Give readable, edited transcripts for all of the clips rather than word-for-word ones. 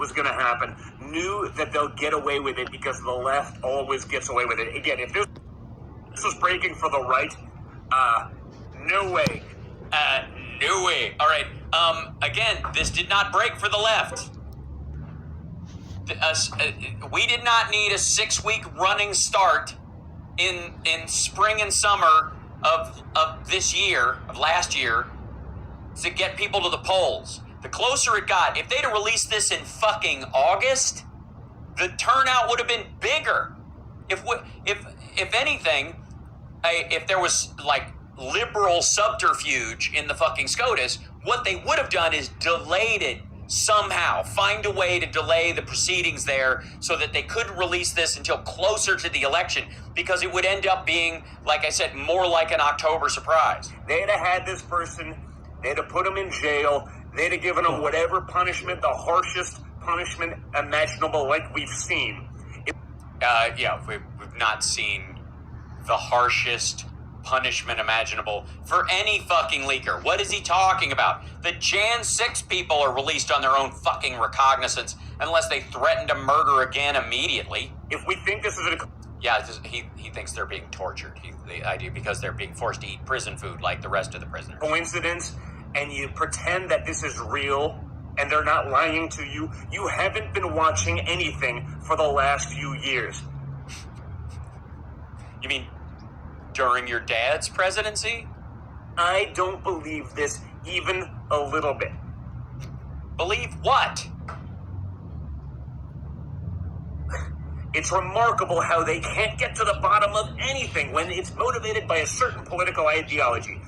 was going to happen, knew that they'll get away with it because the left always gets away with it. Again, if this was breaking for the right, no way. No way. All right. Again, this did not break for the left. We did not need a 6-week running start in spring and summer of this year, of last year, to get people to the polls. The closer it got, if they'd have released this in fucking August, the turnout would have been bigger. If anything, if there was like liberal subterfuge in the fucking SCOTUS, what they would have done is delayed it somehow, find a way to delay the proceedings there so that they couldn't release this until closer to the election, because it would end up being, like I said, more like an October surprise. They'd have had this person, they'd have put him in jail, they'd have given him whatever punishment, the harshest punishment imaginable, like we've seen. We've not seen the harshest punishment imaginable for any fucking leaker. What is he talking about? The Jan 6 people are released on their own fucking recognizance unless they threaten to murder again immediately. If we think this is he thinks they're being tortured. The idea because they're being forced to eat prison food like the rest of the prisoners. Coincidence, and you pretend that this is real and they're not lying to you, you haven't been watching anything for the last few years. You mean during your dad's presidency? I don't believe this even a little bit. Believe what? It's remarkable how they can't get to the bottom of anything when it's motivated by a certain political ideology.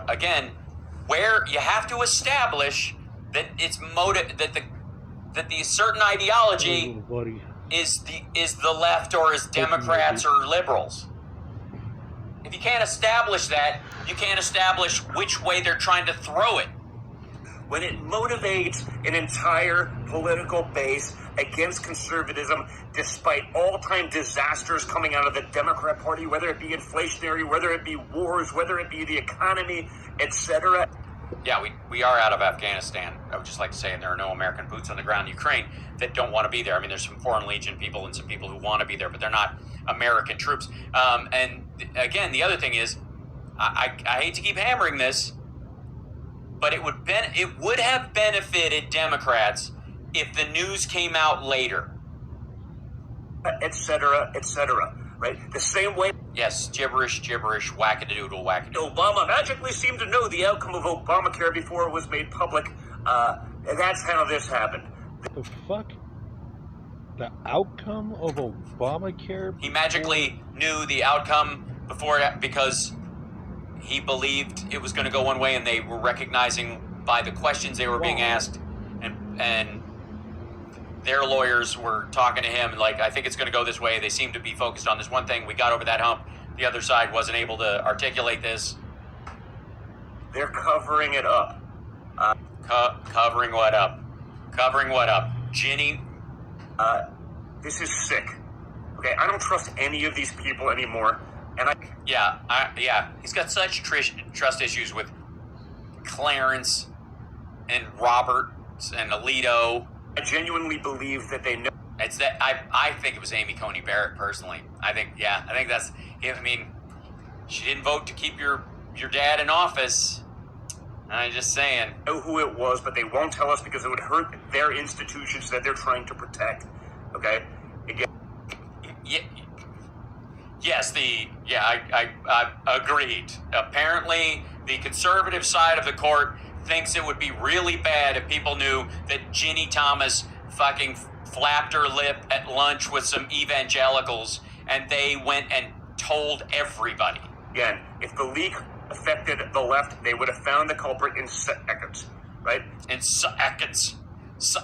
Again, where you have to establish that it's that the certain ideology is the left or is Democrats or liberals. If you can't establish that, you can't establish which way they're trying to throw it. When it motivates an entire political base against conservatism, despite all-time disasters coming out of the Democrat Party, whether it be inflationary, whether it be wars, whether it be the economy, etc. Yeah, we are out of Afghanistan. I would just like to say, and there are no American boots on the ground in Ukraine that don't want to be there. I mean, there's some Foreign Legion people and some people who want to be there, but they're not American troops. And again, the other thing is, I hate to keep hammering this, but it would have benefited Democrats if the news came out later, etc., etc. Right? The same way. Yes, gibberish, wackadoodle. Obama magically seemed to know the outcome of Obamacare before it was made public. That's how this happened. The fuck? The outcome of Obamacare? He magically knew the outcome before because he believed it was going to go one way, and they were recognizing by the questions they were being asked, and their lawyers were talking to him like, I think it's going to go this way. They seem to be focused on this one thing. We got over that hump. The other side wasn't able to articulate this. They're covering it up. Covering what up? Covering what up? Ginny? This is sick. Okay, I don't trust any of these people anymore. And he's got such trust issues with Clarence and Robert and Alito. I genuinely believe that they know. It's that I think it was Amy Coney Barrett personally. I think that's. I mean, she didn't vote to keep your dad in office. I'm just saying. Know who it was, but they won't tell us because it would hurt their institutions that they're trying to protect. Okay. Again. Yes. I agreed. Apparently, the conservative side of the court thinks it would be really bad if people knew that Ginny Thomas fucking flapped her lip at lunch with some evangelicals and they went and told everybody. Again, if the leak affected the left, they would have found the culprit in seconds, right? In seconds. Is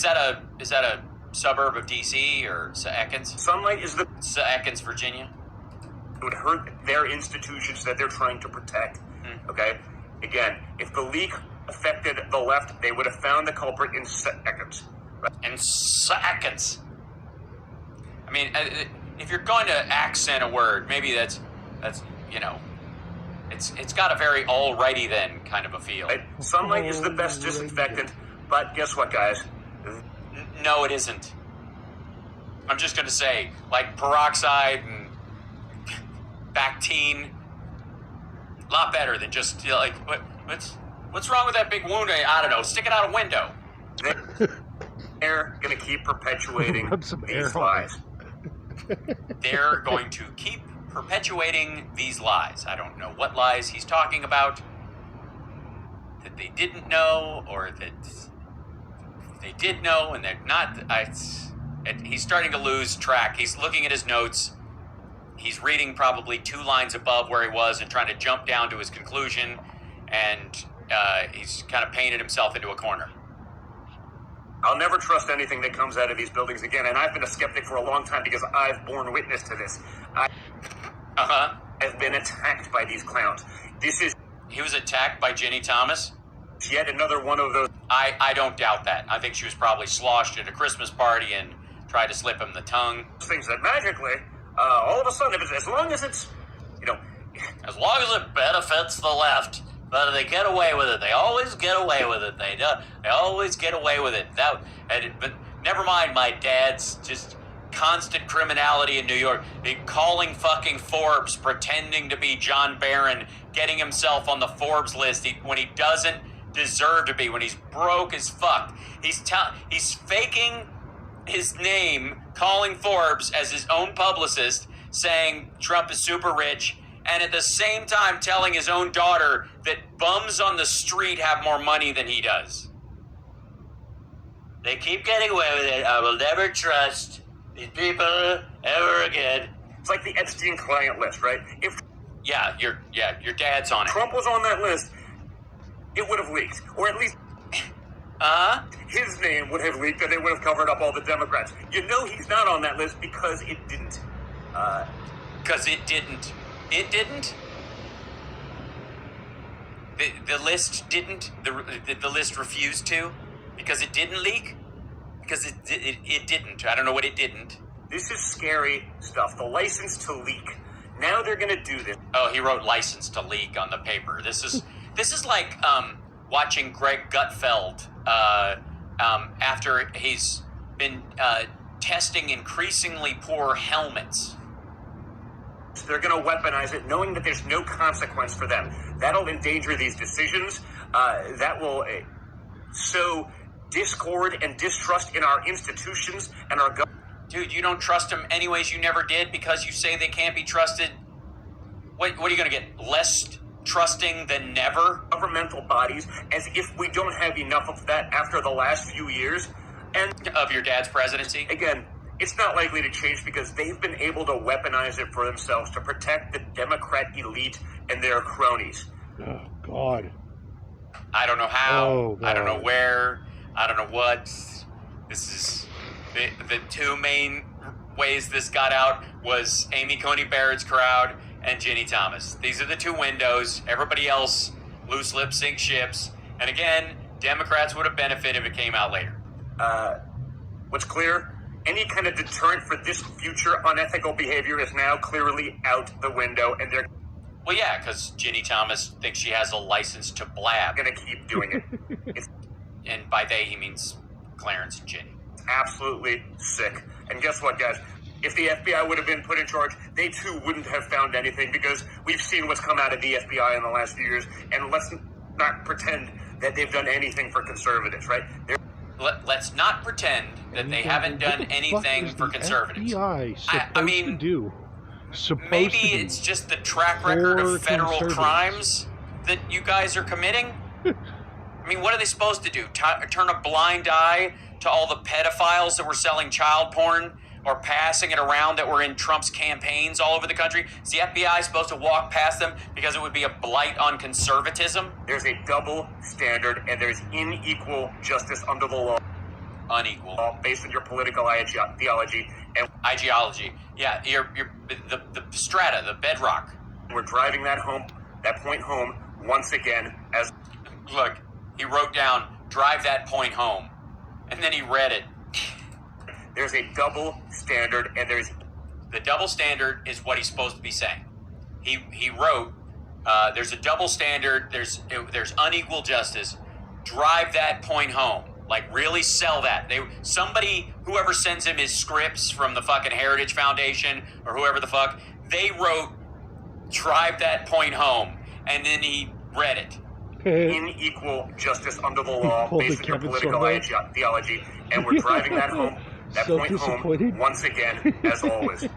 that a suburb of DC or Seconds? Sunlight is the Seconds, Virginia. It would hurt their institutions that they're trying to protect. Okay? Again, if the leak affected the left, they would have found the culprit in seconds. Right? In seconds. I mean, if you're going to accent a word, maybe that's it's got a very alrighty then kind of a feel. Right? Sunlight is the best disinfectant, But guess what, guys? No, it isn't. I'm just going to say, like peroxide and Bactine, a lot better than just like what's wrong with that big wound? I don't know. Stick it out a window. They're going to keep perpetuating Rub some air these on lies. They're going to keep perpetuating these lies. I don't know what lies he's talking about that they didn't know, or that they did know and they're not. He's starting to lose track. He's looking at his notes. He's reading probably 2 lines above where he was and trying to jump down to his conclusion, and he's kind of painted himself into a corner. I'll never trust anything that comes out of these buildings again, and I've been a skeptic for a long time because I've borne witness to this. I've been attacked by these clowns. He was attacked by Ginny Thomas? Yet another one of those. I don't doubt that. I think she was probably sloshed at a Christmas party and tried to slip him the tongue. Things that magically, all of a sudden, as long as it's, as long as it benefits the left, but they get away with it. They always get away with it. They always get away with it. But never mind my dad's just constant criminality in New York, calling fucking Forbes, pretending to be John Barron, getting himself on the Forbes list when he doesn't deserve to be, when he's broke as fuck. He's faking his name, calling Forbes as his own publicist, saying Trump is super rich, and at the same time telling his own daughter that bums on the street have more money than he does. They keep getting away with it. I will never trust these people ever again. It's like the Epstein client list, right? If your dad's on it. Trump was on that list, it would have leaked, or at least his name would have leaked, and it would have covered up all the Democrats. You know he's not on that list because it didn't. Because it didn't. It didn't. The list didn't. The list refused to, because it didn't leak. Because it didn't. I don't know what it didn't. This is scary stuff. The license to leak. Now they're going to do this. Oh, he wrote license to leak on the paper. This is like watching Greg Gutfeld after he's been testing increasingly poor helmets. They're going to weaponize it, knowing that there's no consequence for them. That'll endanger these decisions. That will sow discord and distrust in our institutions and our government. Dude, you don't trust them anyways. You never did because you say they can't be trusted. What are you going to get? Less trusting than never? Governmental bodies, as if we don't have enough of that after the last few years. And of your dad's presidency? Again, it's not likely to change because they've been able to weaponize it for themselves to protect the Democrat elite and their cronies. Oh, God. I don't know how. Oh, God. I don't know where. I don't know what. This is... The 2 main ways this got out was Amy Coney Barrett's crowd and Ginny Thomas. These are the 2 windows. Everybody else, loose lips sink ships. And again, Democrats would have benefited if it came out later. What's clear? Any kind of deterrent for this future unethical behavior is now clearly out the window, and they're... Well, yeah, because Ginny Thomas thinks she has a license to blab. Going to keep doing it. And by they, he means Clarence and Ginny. Absolutely sick. And guess what, guys? If the FBI would have been put in charge, they too wouldn't have found anything, because we've seen what's come out of the FBI in the last few years, and let's not pretend that they've done anything for conservatives, right? Let's not pretend that they haven't done anything for conservatives. I mean, maybe it's just the track record of federal crimes that you guys are committing. I mean, what are they supposed to do? Turn a blind eye to all the pedophiles that were selling child porn or passing it around that were in Trump's campaigns all over the country? Is the FBI supposed to walk past them because it would be a blight on conservatism? There's a double standard, and there's unequal justice under the law. Unequal. Based on your political theology. And ideology. Yeah, the strata, the bedrock. We're driving that point home once again as... Look, he wrote down, drive that point home. And then he read it. There's a double standard, and the double standard is what he's supposed to be saying. He wrote, there's a double standard, there's unequal justice. Drive that point home. Like, really sell that. Somebody, whoever sends him his scripts from the fucking Heritage Foundation or whoever the fuck, they wrote, drive that point home, and then he read it. In equal justice under the law, basic political ideology, and we're driving that home, that so point home, once again, as always.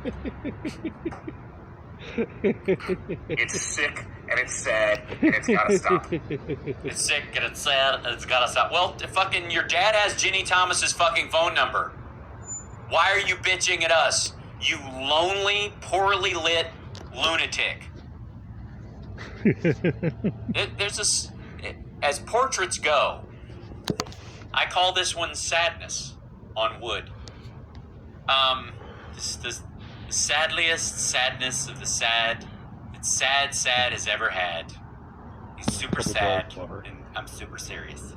It's sick, and it's sad, and it's gotta stop. It's sick, and it's sad, and it's gotta stop. Well, fucking, your dad has Ginny Thomas's fucking phone number. Why are you bitching at us, you lonely, poorly lit lunatic? As portraits go, I call this one sadness on wood. The sadliest sadness of the sad that sad has ever had. He's super sad, and I'm super serious.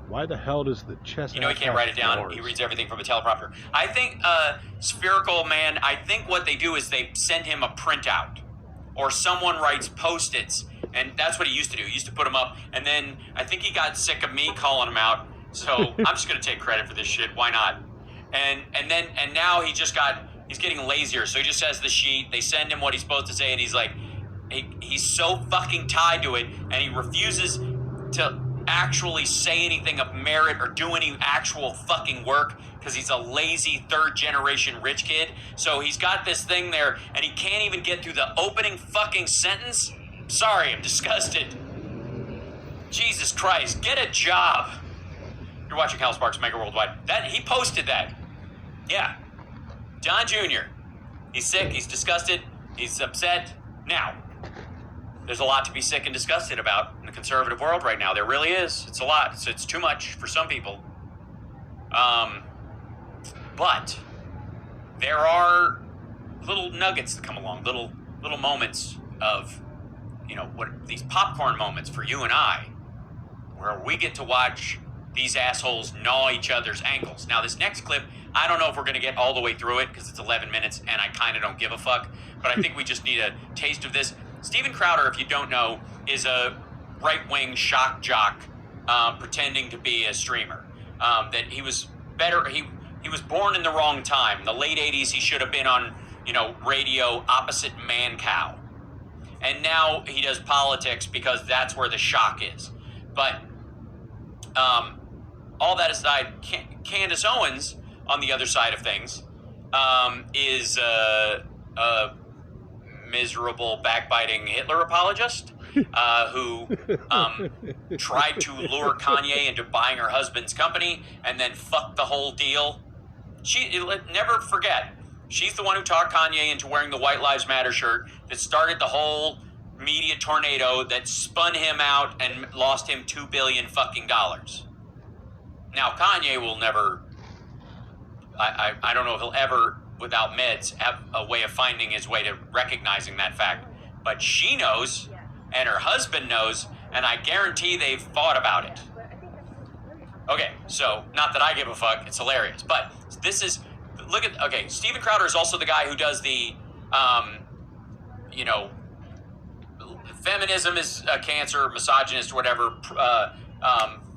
Why the hell does the chest? You know, he can't write it down. Doors? He reads everything from a teleprompter. I think Spherical Man, I think what they do is they send him a printout, or someone writes Post-its, and that's what he used to do. He used to put them up, and then I think he got sick of me calling him out, so I'm just going to take credit for this shit. Why not? And now he's getting lazier, so he just has the sheet. They send him what he's supposed to say, and he's like, he's so fucking tied to it, and he refuses to actually say anything of merit or do any actual fucking work because he's a lazy third-generation rich kid. So he's got this thing there, and he can't even get through the opening fucking sentence. Sorry, I'm disgusted. Jesus Christ, get a job. You're watching Hal Sparks Mega Worldwide. He posted that. Yeah. John Jr. He's sick, he's disgusted, he's upset. Now, there's a lot to be sick and disgusted about in the conservative world right now. There really is. It's a lot. It's too much for some people. But there are little nuggets that come along, little moments of, what these popcorn moments for you and I, where we get to watch these assholes gnaw each other's ankles. Now, this next clip, I don't know if we're going to get all the way through it because it's 11 minutes and I kind of don't give a fuck, but I think we just need a taste of this. Steven Crowder, if you don't know, is a right-wing shock jock pretending to be a streamer. That he was better. He was born in the wrong time. In the late 80s, he should have been on, radio opposite Man Cow. And now he does politics because that's where the shock is. But all that aside, Candace Owens, on the other side of things, is a miserable, backbiting Hitler apologist who tried to lure Kanye into buying her husband's company and then fucked the whole deal. Never forget, she's the one who talked Kanye into wearing the White Lives Matter shirt that started the whole media tornado that spun him out and lost him $2 billion fucking dollars. Now, Kanye will never, I don't know if he'll ever, without meds, have a way of finding his way to recognizing that fact. But she knows, and her husband knows, and I guarantee they've thought about it. Okay, so, not that I give a fuck, it's hilarious. But this is, Steven Crowder is also the guy who does the, feminism is a cancer, misogynist, whatever,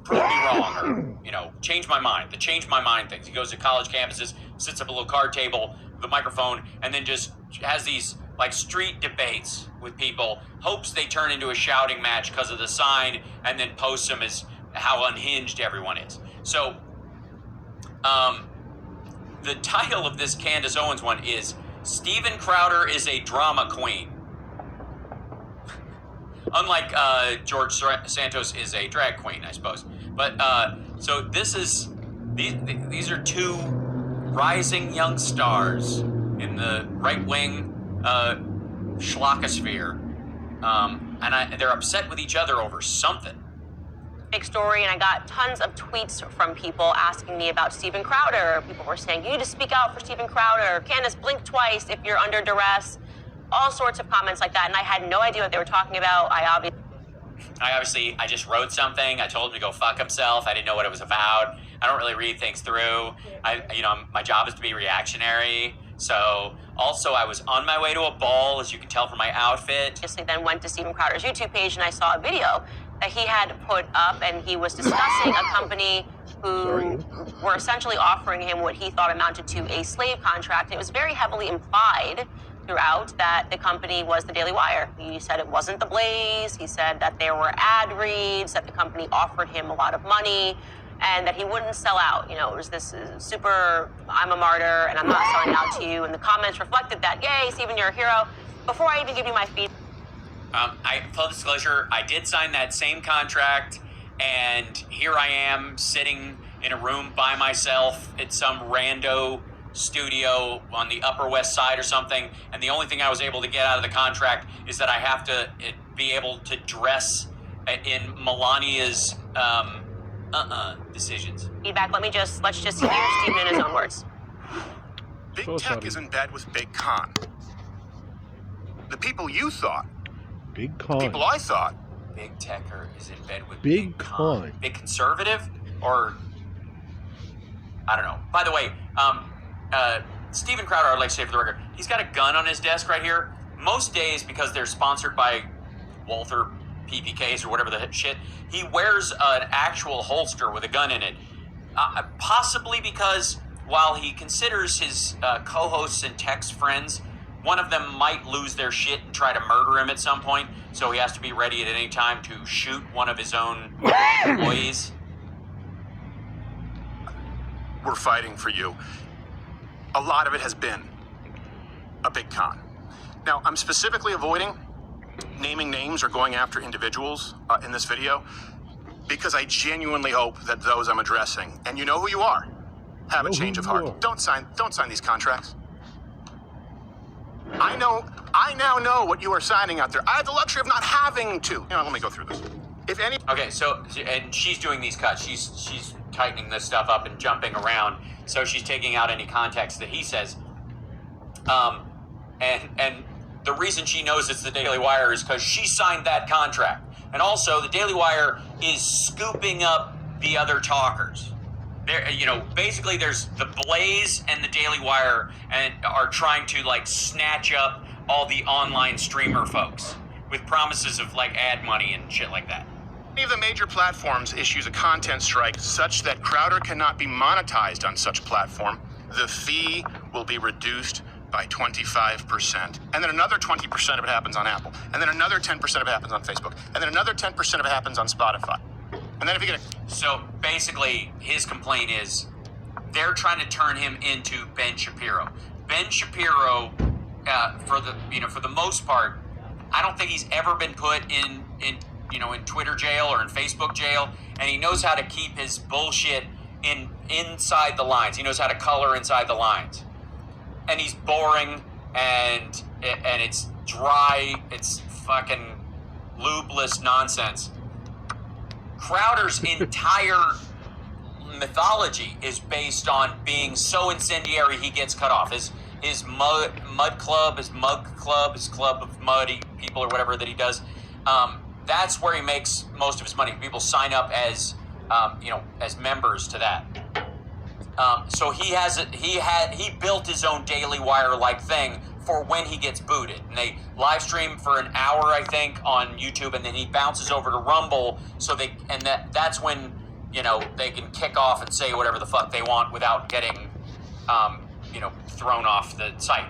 prove me wrong, or, change my mind. The change my mind things. He goes to college campuses, sits up at a little card table with a microphone, and then just has these, street debates with people, hopes they turn into a shouting match because of the sign, and then posts them as how unhinged everyone is. So, the title of this Candace Owens one is Steven Crowder is a Drama Queen. Unlike George Santos is a drag queen, I suppose. But so this is these are two rising young stars in the right-wing schlockosphere, and they're upset with each other over something. Big story, and I got tons of tweets from people asking me about Steven Crowder. People were saying, you need to speak out for Steven Crowder. Candace, blink twice if you're under duress. All sorts of comments like that, and I had no idea what they were talking about. I just wrote something. I told him to go fuck himself. I didn't know what it was about. I don't really read things through. My job is to be reactionary. So, also, I was on my way to a ball, as you can tell from my outfit. Then went to Steven Crowder's YouTube page, and I saw a video that he had put up, and he was discussing a company who were essentially offering him what he thought amounted to a slave contract. It was very heavily implied throughout that the company was the Daily Wire. He said it wasn't the Blaze. He said that there were ad reads, that the company offered him a lot of money, and that he wouldn't sell out. You know, it was this super, I'm a martyr and I'm not selling out to you. And the comments reflected that, yay, Stephen, you're a hero. Before I even give you my feedback. Full disclosure, I did sign that same contract, and here I am sitting in a room by myself at some rando studio on the Upper West Side or something, and the only thing I was able to get out of the contract is that I have to be able to dress in Melania's decisions. Feedback. Let's just hear Stephen in his own words. Big Tech is in bed with Big Con. The people you thought. Big Con. The people I thought. Big Techer is in bed with Big Con. Big Conservative? Or, I don't know. By the way, Stephen Crowder, I'd like to say for the record, he's got a gun on his desk right here. Most days, because they're sponsored by Walther PPKs or whatever the shit, he wears an actual holster with a gun in it. Possibly because while he considers his co-hosts and Tech's friends, one of them might lose their shit and try to murder him at some point, so he has to be ready at any time to shoot one of his own employees. We're fighting for you. A lot of it has been a big con. Now, I'm specifically avoiding naming names or going after individuals in this video because I genuinely hope that those I'm addressing, and you know who you are, have a change of heart. Don't sign these contracts. I now know what you are signing out there. I have the luxury of not having to. Let me go through this. If any. Okay, so, and she's doing these cuts. She's tightening this stuff up and jumping around, so she's taking out any context that he says. And the reason she knows it's the Daily Wire is because she signed that contract. And also, the Daily Wire is scooping up the other talkers. Basically there's the Blaze and the Daily Wire and are trying to snatch up all the online streamer folks with promises of ad money and shit like that. Any of the major platforms issues a content strike such that Crowder cannot be monetized on such platform, the fee will be reduced by 25%. And then another 20% of it happens on Apple. And then another 10% of it happens on Facebook. And then another 10% of it happens on Spotify. And then if you get So basically, his complaint is they're trying to turn him into Ben Shapiro. Ben Shapiro, for the most part, I don't think he's ever been put in Twitter jail or in Facebook jail, and he knows how to keep his bullshit inside the lines. He knows how to color inside the lines, and he's boring and it's dry. It's fucking lubeless nonsense. Crowder's entire mythology is based on being so incendiary he gets cut off. His mud club, his mug club, his club of muddy people or whatever that he does. That's where he makes most of his money. People sign up as members to that. So he built his own Daily Wire like thing for when he gets booted. And they live stream for an hour, I think, on YouTube, and then he bounces over to Rumble. That's when they can kick off and say whatever the fuck they want without getting thrown off the site.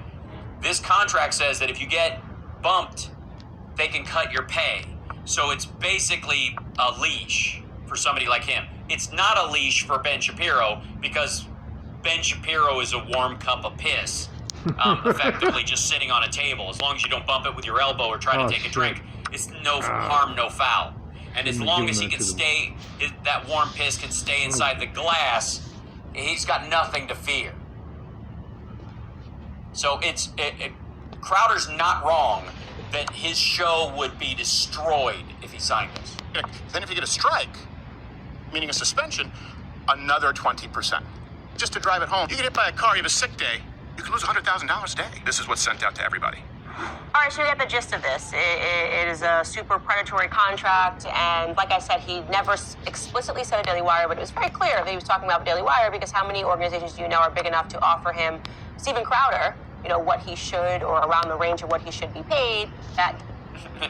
This contract says that if you get bumped, they can cut your pay. So it's basically a leash for somebody like him. It's not a leash for Ben Shapiro because Ben Shapiro is a warm cup of piss, effectively just sitting on a table. As long as you don't bump it with your elbow or try to take a drink, it's no harm, no foul. And as long as he can stay, that warm piss can stay inside the glass, he's got nothing to fear. So Crowder's not wrong that his show would be destroyed if he signed this. Then if you get a strike, meaning a suspension, another 20%. Just to drive it home. You get hit by a car, you have a sick day, you can lose $100,000 a day. This is what's sent out to everybody. All right, so we got the gist of this. It is a super predatory contract, and like I said, he never explicitly said a Daily Wire, but it was very clear that he was talking about Daily Wire because how many organizations do you know are big enough to offer him, Stephen Crowder, what he should or around the range of what he should be paid?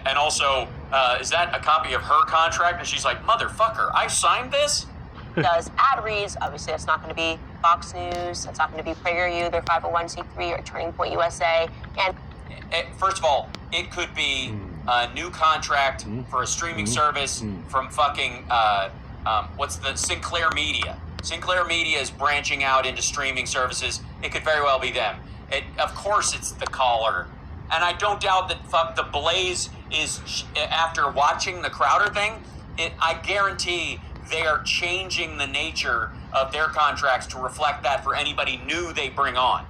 And also, is that a copy of her contract? And she's like, motherfucker, I signed this? Does ad reads. Obviously, it's not going to be Fox News. It's not going to be PragerU, their 501c3, or Turning Point USA. And first of all, it could be a new contract for a streaming service from fucking, what's the Sinclair Media. Sinclair Media is branching out into streaming services. It could very well be them. Of course, it's the caller. And I don't doubt that the Blaze is, after watching the Crowder thing, I guarantee they are changing the nature of their contracts to reflect that for anybody new they bring on.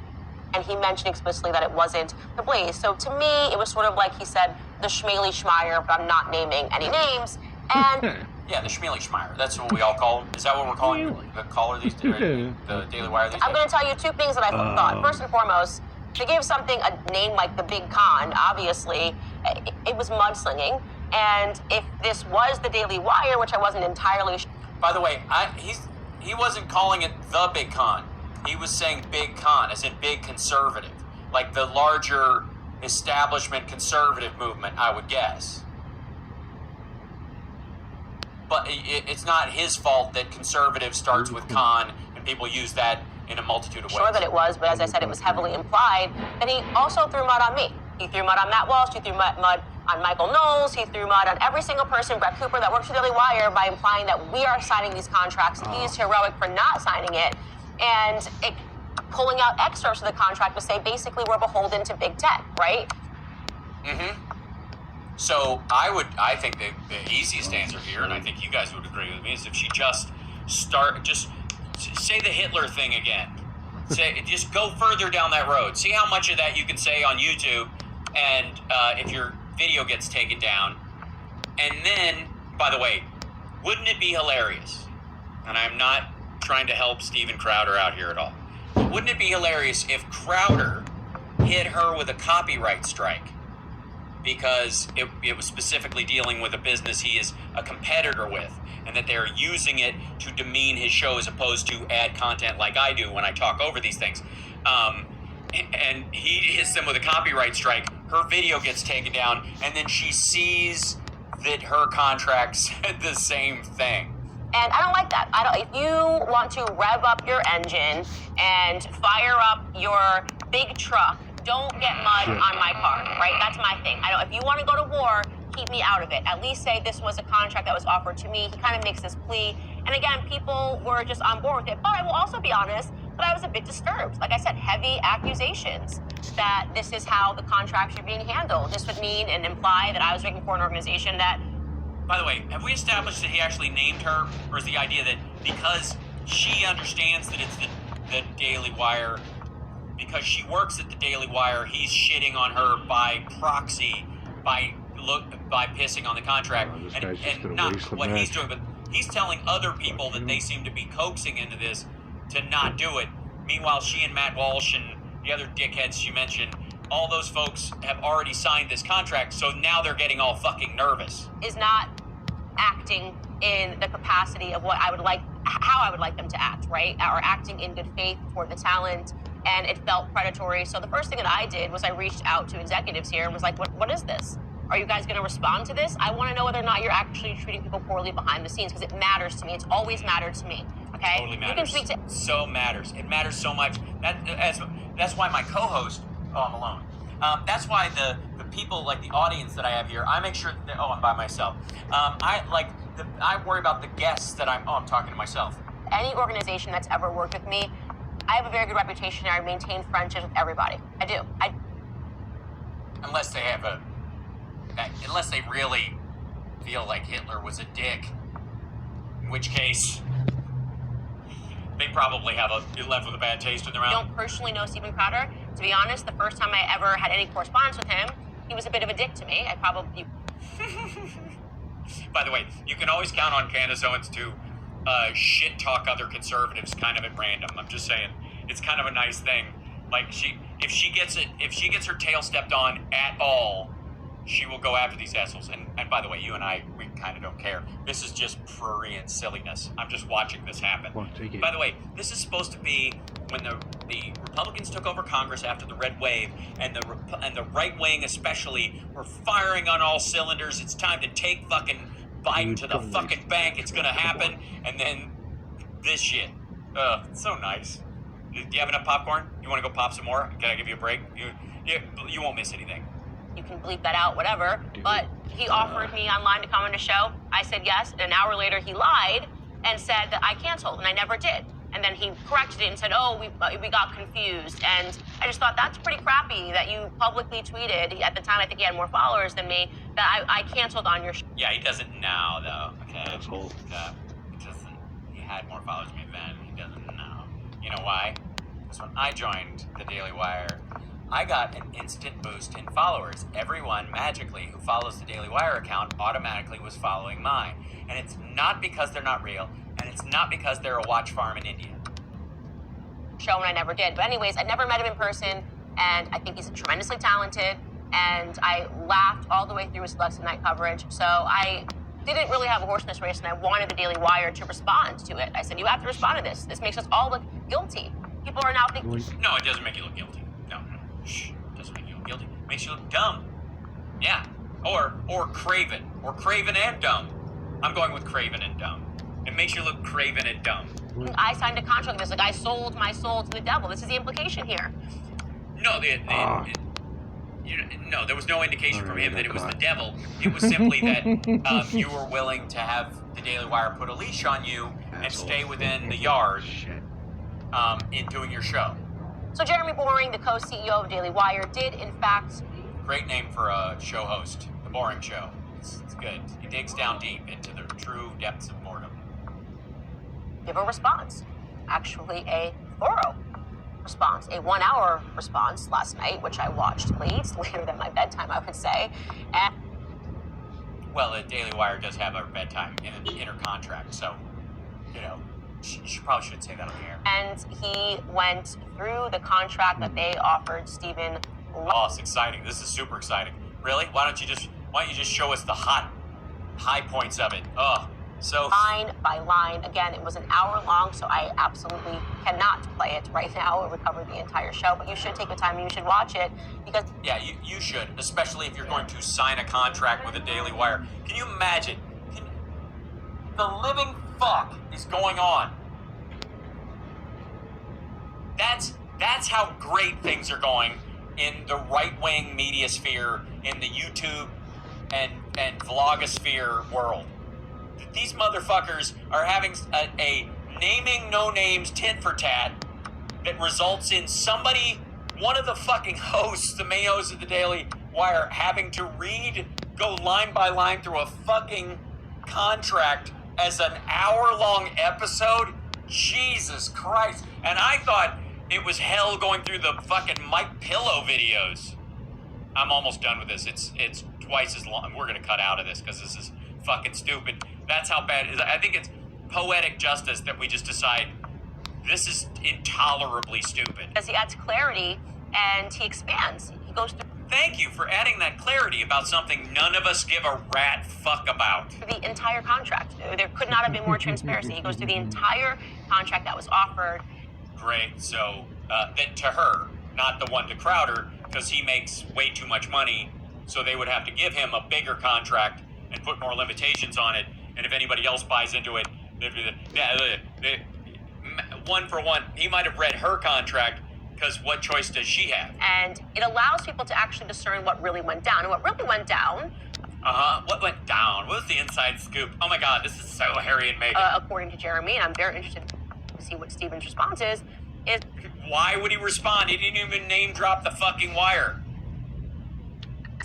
And he mentioned explicitly that it wasn't the Blaze. So to me, it was sort of like he said, the Schmaley Schmeier, but I'm not naming any names. And yeah, the Schmaley Schmeier. That's what we all call him. Is that what we're calling the caller these days? The Daily Wire these days? I'm going to tell you two things that I thought. First and foremost, to give something a name like the Big Con, obviously, it was mudslinging. And if this was the Daily Wire, which I wasn't entirely sure. By the way, he wasn't calling it the Big Con. He was saying Big Con, as in big conservative. Like the larger establishment conservative movement, I would guess. But it's not his fault that conservative starts with con, and people use that in a multitude of ways. Sure that it was, but as I said, it was heavily implied. Then he also threw mud on me. He threw mud on Matt Walsh. He threw mud on Michael Knowles. He threw mud on every single person, Brett Cooper, that works for Daily Wire, by implying that we are signing these contracts, and he is heroic for not signing it, and pulling out excerpts of the contract to say basically we're beholden to big tech, right? So I think the easiest answer here, and I think you guys would agree with me, is if she just say the Hitler thing again. Just go further down that road. See how much of that you can say on YouTube, and if your video gets taken down. And then, by the way, wouldn't it be hilarious? And I'm not trying to help Steven Crowder out here at all. But wouldn't it be hilarious if Crowder hit her with a copyright strike? Because it was specifically dealing with a business he is a competitor with, and that they're using it to demean his show as opposed to add content like I do when I talk over these things. And he hits them with a copyright strike, her video gets taken down, and then she sees that her contract said the same thing. And I don't like that. If you want to rev up your engine and fire up your big truck, don't get mud on my car, right? That's my thing. If you want to go to war, keep me out of it. At least say this was a contract that was offered to me. He kind of makes this plea. And again, people were just on board with it. But I will also be honest that I was a bit disturbed. Like I said, heavy accusations that this is how the contracts are being handled. This would mean and imply that I was working for an organization that... By the way, have we established that he actually named her? Or is the idea that because she understands that it's the Daily Wire, because she works at the Daily Wire, he's shitting on her by proxy, by pissing on the contract, and not what he's doing, but he's telling other people that they seem to be coaxing into this to not do it. Meanwhile, she and Matt Walsh and the other dickheads she mentioned, all those folks have already signed this contract, so now they're getting all fucking nervous. Is not acting in the capacity of how I would like them to act, right? Or acting in good faith toward the talent, and it felt predatory. So the first thing that I did was I reached out to executives here and was like, what is this? Are you guys going to respond to this? I want to know whether or not you're actually treating people poorly behind the scenes, because it matters to me. It's always mattered to me. Okay? Totally matters. You can speak to... So matters. It matters so much. That's why my co-host... Oh, I'm alone. That's why the people, like the audience that I have here, I make sure that... I'm by myself. I worry about the guests that I'm talking to myself. Any organization that's ever worked with me, I have a very good reputation and I maintain friendships with everybody. I do. Unless they really feel like Hitler was a dick, in which case they probably have left with a bad taste in their mouth. I don't personally know Steven Crowder. To be honest, the first time I ever had any correspondence with him, he was a bit of a dick to me. By the way, you can always count on Candace Owens to shit talk other conservatives kind of at random. I'm just saying, it's kind of a nice thing. Like if she gets her tail stepped on at all, she will go after these assholes. And by the way, you and I, we kind of don't care. This is just prurient silliness. I'm just watching this happen. Well, take it. By the way, this is supposed to be when the Republicans took over Congress after the red wave, and the right wing especially were firing on all cylinders. It's time to take fucking Biden to the fucking bank. It's gonna happen. And then this shit. It's so nice. Do you have enough popcorn? You want to go pop some more? Can I give you a break? You won't miss anything. You can bleep that out, whatever. But he offered me online to come on the show. I said yes, and an hour later he lied and said that I canceled, and I never did. And then he corrected it and said, oh, we got confused. And I just thought that's pretty crappy that you publicly tweeted. At the time, I think he had more followers than me, that I canceled on your show. Yeah, he doesn't now, though. Okay. Asshole. He had more followers than me then. He doesn't now. You know why? Because when I joined the Daily Wire, I got an instant boost in followers. Everyone, magically, who follows the Daily Wire account automatically was following mine. And it's not because they're not real, and it's not because they're a watch farm in India. Show, and I never did. But anyways, I never met him in person, and I think he's tremendously talented, and I laughed all the way through his election night coverage. So I didn't really have a horse in this race, and I wanted the Daily Wire to respond to it. I said, you have to respond to this. This makes us all look guilty. People are now thinking... No, it doesn't make you look guilty. No. Shh. It doesn't make you look guilty. It makes you look dumb. Yeah. Or craven. Or craven and dumb. I'm going with craven and dumb. It makes you look craven and dumb. I signed a contract with this. Like, I sold my soul to the devil. This is the implication here. No, no, there was no indication from him that it was the devil. It was simply that you were willing to have the Daily Wire put a leash on you and stay within the yard in doing your show. So Jeremy Boring, the co-CEO of Daily Wire, did in fact... Great name for a show host, The Boring Show. It's good. He digs down deep into the true depths of boredom. Give a response. Actually, a thorough response. A 1-hour response last night, which I watched late, later than my bedtime, I would say. And well, the Daily Wire does have a bedtime in an inner contract, so, you know, she probably should say that on the air. And he went through the contract that they offered Stephen. Oh, it's exciting. This is super exciting. Really? Why don't you just show us the high points of it? Oh, so line by line. Again, it was an hour long, so I absolutely cannot play it right now. It would cover the entire show, but you should take the time and you should watch it because... Yeah, you should, especially if you're going to sign a contract with a Daily Wire. Can you imagine? The living fuck is going on? That's how great things are going in the right-wing media sphere, in the YouTube and vlogosphere world. These motherfuckers are having a naming no names tit for tat that results in somebody, one of the fucking hosts, the main hosts of the Daily Wire, having to go line by line through a fucking contract as an hour-long episode. Jesus Christ. And I thought it was hell going through the fucking Mike Pillow videos. I'm almost done with this. It's twice as long. We're gonna cut out of this because this is fucking stupid. That's how bad it is. I think it's poetic justice that we just decide this is intolerably stupid. As he adds clarity and he expands. He goes through... Thank you for adding that clarity about something none of us give a rat fuck about. The entire contract. There could not have been more transparency. He goes through the entire contract that was offered. Great. So, that to her, not the one to Crowder, because he makes way too much money, so they would have to give him a bigger contract and put more limitations on it. And if anybody else buys into it, one for one, he might have read her contract, because what choice does she have? And it allows people to actually discern what really went down. And what really went down... What went down? What was the inside scoop? Oh my God, this is so Harry and Meghan. According to Jeremy, and I'm very interested to see what Stephen's response is why would he respond? He didn't even name drop the fucking Wire.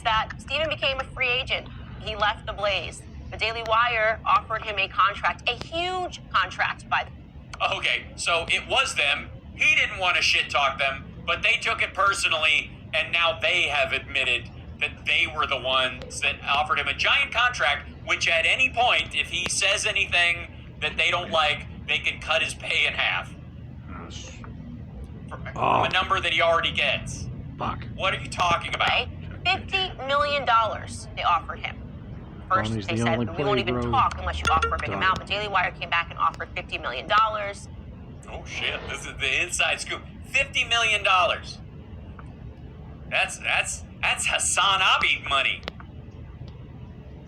That Stephen became a free agent. He left the Blaze. The Daily Wire offered him a contract, a huge contract by the... Okay, so it was them. He didn't want to shit talk them, but they took it personally, and now they have admitted that they were the ones that offered him a giant contract, which at any point, if he says anything that they don't like, they can cut his pay in half. From a number that he already gets. Fuck. What are you talking about? Right? $50 million they offered him. First, Bonnie's they the said, only we won't even play, bro. talk unless you offer a big Done. amount. But Daily Wire came back and offered $50 million. Oh shit! This is the inside scoop. $50 million. That's Hassan Abid money.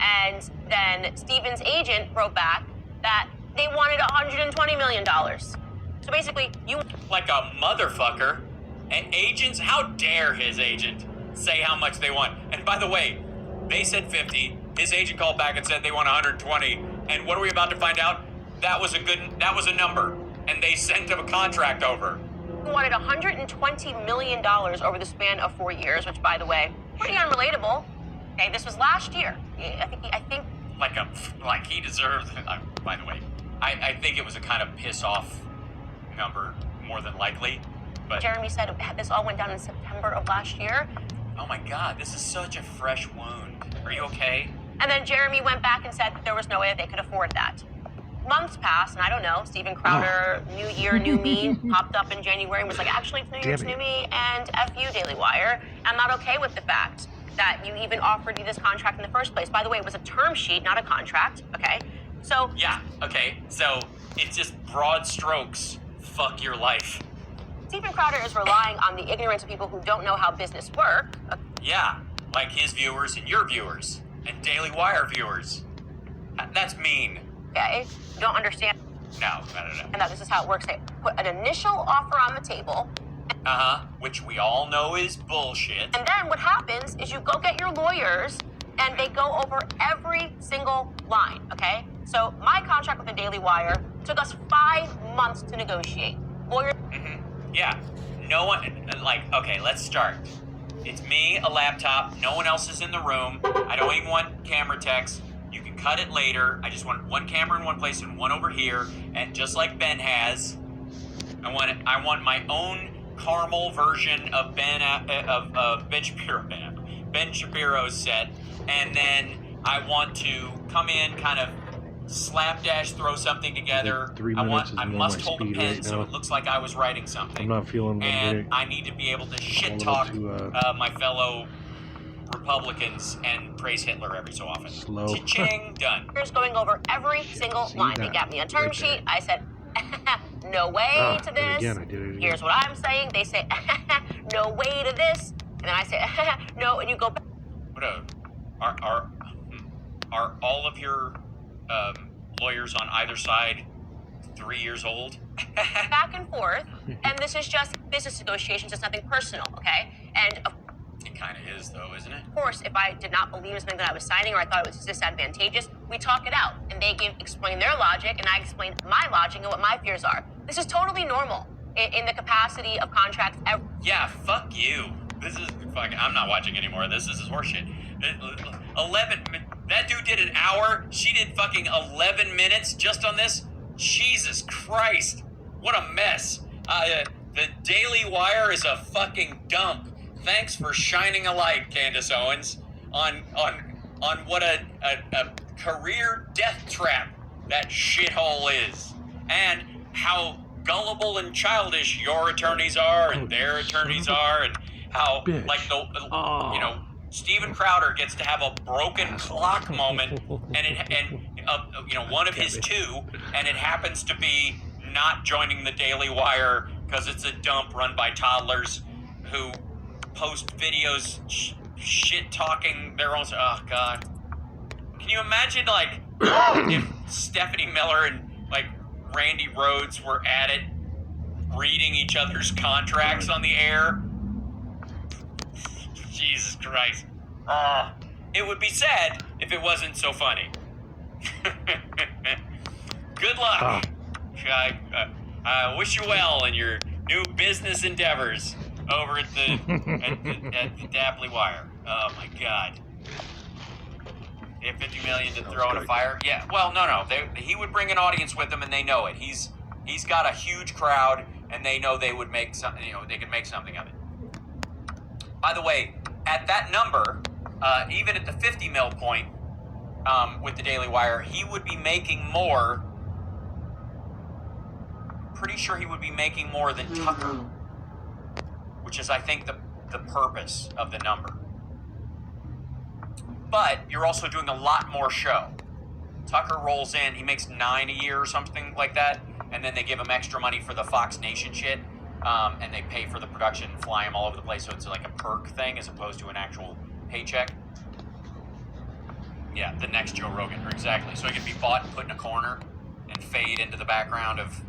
And then Stephen's agent wrote back that they wanted $120 million. So basically, you... Like a motherfucker. And agents, how dare his agent say how much they want? And by the way, they said 50. His agent called back and said they want 120. And what are we about to find out? That was a number. And they sent him a contract over. wanted $120 million over the span of 4 years, which, by the way, pretty unrelatable. Okay, this was last year. I think like he deserved. By the way, I think it was a kind of piss off number more than likely. But Jeremy said this all went down in September of last year. Oh my God, this is such a fresh wound. Are you okay? And then Jeremy went back and said that there was no way that they could afford that. Months passed, and I don't know, Steven Crowder, New Year, New Me, popped up in January and was like, actually, it's New Year, it's New Me, and F you, Daily Wire. I'm not okay with the fact that you even offered me this contract in the first place. By the way, it was a term sheet, not a contract, okay? So... Yeah, okay, so it's just broad strokes. Fuck your life. Steven Crowder is relying on the ignorance of people who don't know how business works. Yeah, like his viewers and your viewers, and Daily Wire viewers. That's mean. Okay? You don't understand. No. And that this is how it works. They put an initial offer on the table. Which we all know is bullshit. And then what happens is you go get your lawyers and they go over every single line, okay? So my contract with the Daily Wire took us 5 months to negotiate. Lawyers... Yeah, no one, okay, let's start. It's me, a laptop, no one else is in the room. I don't even want camera techs. You can cut it later. I just want one camera in one place and one over here. And just like Ben has, I want my own caramel version of Ben Shapiro's set. And then I want to come in, kind of slapdash, throw something together. 3 minutes I must hold a pen so it looks like I was writing something. I'm not feeling and I need to be able to shit talk my fellow Republicans and praise Hitler every so often. Slow. Cha-ching, done. Here's going over every single line. They got me a term sheet. I said, no way to this. Again, I did it again. Here's what I'm saying. They say, no way to this. And then I say, no, and you go back. Are all of your lawyers on either side 3 years old? Back and forth, and this is just business negotiations. It's nothing personal, okay? And it kind of is, though, isn't it? Of course, if I did not believe in something that I was signing or I thought it was disadvantageous, we talk it out, and they explain their logic, and I explain my logic and what my fears are. This is totally normal in the capacity of contracts. Yeah, fuck you. This is fucking. I'm not watching anymore. This is horseshit. 11. That dude did an hour. She did fucking 11 minutes just on this. Jesus Christ. What a mess. The Daily Wire is a fucking dump. Thanks for shining a light, Candace Owens, on what a career death trap that shithole is. And how gullible and childish your attorneys are and their attorneys are, and how, like, Steven Crowder gets to have a broken clock moment, and one of his two, and it happens to be not joining the Daily Wire because it's a dump run by toddlers who post videos shit talking their own. Oh God, can you imagine if Stephanie Miller and Randy Rhoads were at it, reading each other's contracts on the air? Jesus Christ. It would be sad if it wasn't so funny. Good luck. I wish you well in your new business endeavors over at the Daily Wire. Oh my God. They have $50 million to throw in a fire? Yeah, well, no. He would bring an audience with him, and they know it. He's got a huge crowd, and they know they would make something. They could make something of it. By the way, at that number, even at the 50 mil point with the Daily Wire, he would be making more. Pretty sure he would be making more than Tucker, which is, I think, the purpose of the number. but you're also doing a lot more show. Tucker rolls in, he makes $9 a year or something like that, and then they give him extra money for the Fox Nation shit, and they pay for the production and fly him all over the place, so it's like a perk thing as opposed to an actual paycheck. Yeah, the next Joe Rogan, exactly. So he can be bought and put in a corner and fade into the background of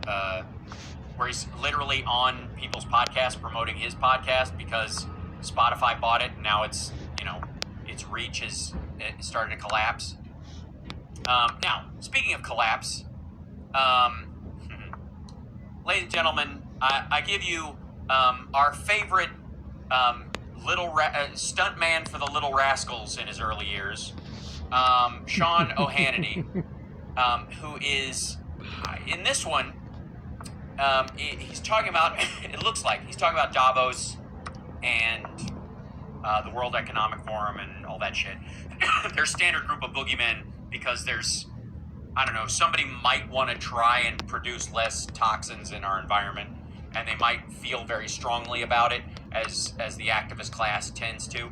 where he's literally on people's podcasts promoting his podcast because Spotify bought it, and now it's, its reach is started to collapse. Now, speaking of collapse, ladies and gentlemen, I give you our favorite stunt man for the Little Rascals in his early years, Sean O'Hannity, who is, in this one, he's talking about, it looks like, he's talking about Davos and the World Economic Forum and all that shit. They're a standard group of boogeymen because there's, somebody might want to try and produce less toxins in our environment, and they might feel very strongly about it, as the activist class tends to.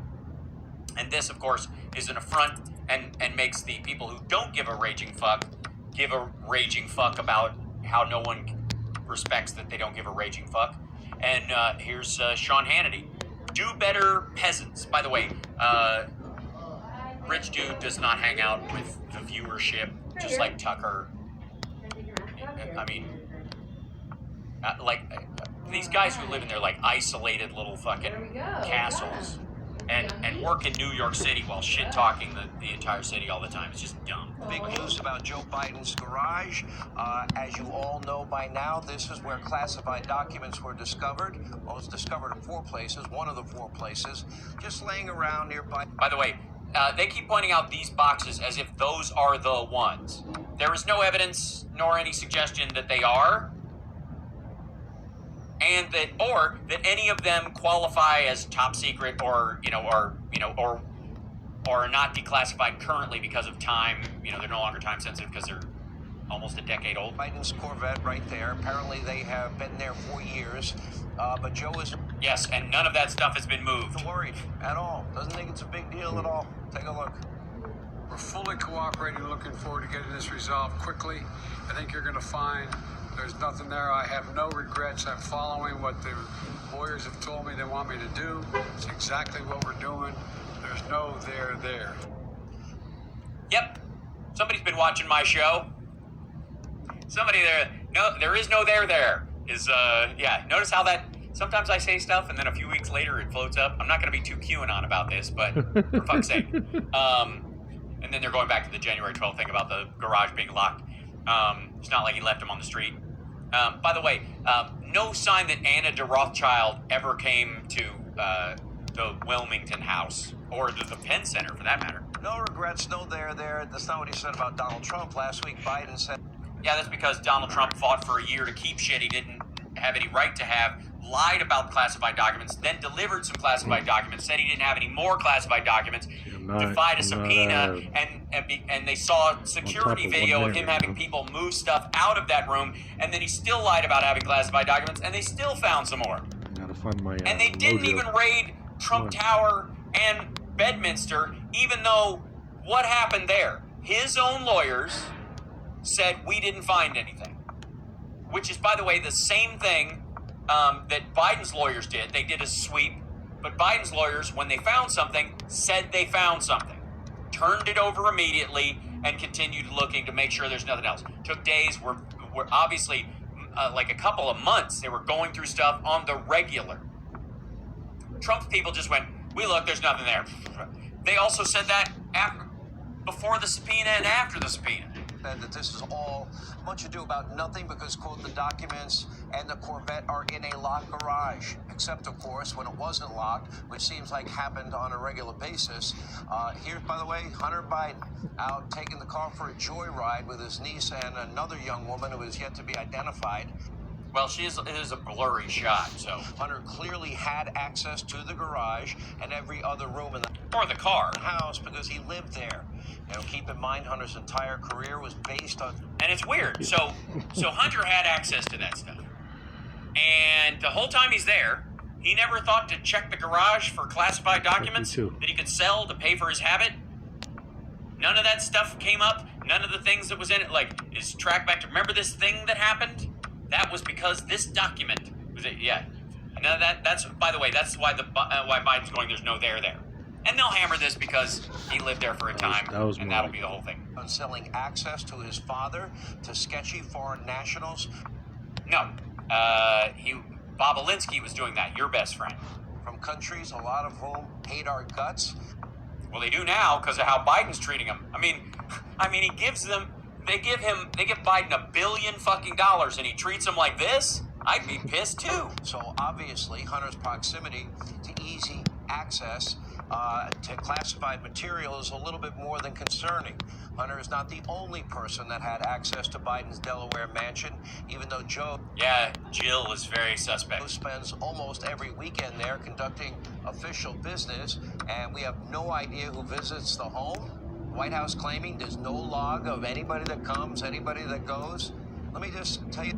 And this, of course, is an affront and makes the people who don't give a raging fuck give a raging fuck about how no one respects that they don't give a raging fuck. And here's Sean Hannity. Do better, peasants. By the way, Rich Dude does not hang out with the viewership, just like Tucker. I mean, these guys who live in their isolated little fucking castles and work in New York City while shit talking the entire city all the time. It's just dumb. Big news about Joe Biden's garage. As you all know by now, this is where classified documents were discovered. Well, it was discovered in 4 places, one of the 4 places, just laying around nearby. By the way, they keep pointing out these boxes as if those are the ones. There is no evidence nor any suggestion that they are, and that any of them qualify as top secret or are not declassified currently because of time. They're no longer time sensitive because they're almost a decade old. Biden's Corvette right there. Apparently they have been there for years, but Joe is... Yes, and none of that stuff has been moved. Not worried at all. Doesn't think it's a big deal at all. Take a look. We're fully cooperating, looking forward to getting this resolved quickly. I think you're going to find there's nothing there. I have no regrets. I'm following what the lawyers have told me they want me to do. It's exactly what we're doing. There's no there. Yep. Somebody's been watching my show. Somebody there. No, there is no there. Notice how that sometimes I say stuff and then a few weeks later it floats up. I'm not going to be too QAnon about this, but for fuck's sake. And then they're going back to the January 12th thing about the garage being locked. It's not like he left him on the street. By the way, no sign that Anna de Rothschild ever came to the Wilmington house or the Penn Center for that matter. No regrets, no there. That's not what he said about Donald Trump. Last week, Biden said... Yeah, that's because Donald Trump fought for a year to keep shit he didn't have any right to have, lied about classified documents, then delivered some classified documents, said he didn't have any more classified documents, defied a subpoena, and they saw security video of him having people move stuff out of that room, and then he still lied about having classified documents, and they still found some more. Gotta find my, and they didn't even raid Trump Tower and Bedminster, even though what happened there? His own lawyers said we didn't find anything, which is, by the way, the same thing that Biden's lawyers did. They did a sweep, but Biden's lawyers, when they found something, said they found something, turned it over immediately, and continued looking to make sure there's nothing else. Took days. Were obviously like a couple of months. They were going through stuff on the regular. Trump's people just went, "We look, there's nothing there." They also said that before the subpoena and after the subpoena. That this is all much ado about nothing because, quote, the documents and the Corvette are in a locked garage, except, of course, when it wasn't locked, which seems like happened on a regular basis. Here's, by the way, Hunter Biden out taking the car for a joyride with his niece and another young woman who is yet to be identified. Well, it is a blurry shot, so... Hunter clearly had access to the garage and every other room in the... Or the car. ...house because he lived there. Now, keep in mind, Hunter's entire career was based on... And it's weird. So Hunter had access to that stuff. And the whole time he's there, he never thought to check the garage for classified documents that he could sell to pay for his habit. None of that stuff came up. None of the things that was in it, like, is tracked back to, remember this thing that happened? That was because this document was it. Yeah. None of that. That's, by the way, that's why why Biden's going, there's no there there. And they'll hammer this because he lived there for a time, and that'll be the whole thing. On selling access to his father to sketchy foreign nationals. No. Bob Alinsky was doing that, your best friend. From countries, a lot of whom hate our guts. Well, they do now because of how Biden's treating them. I mean, he gives them, they give Biden $1 billion fucking dollars, and he treats them like this? I'd be pissed too. So obviously, Hunter's proximity to easy access to classified material is a little bit more than concerning. Hunter is not the only person that had access to Biden's Delaware mansion, even though Joe... Yeah, Jill is very suspect. ...spends almost every weekend there conducting official business, and we have no idea who visits the home. White House claiming there's no log of anybody that comes, anybody that goes. Let me just tell you...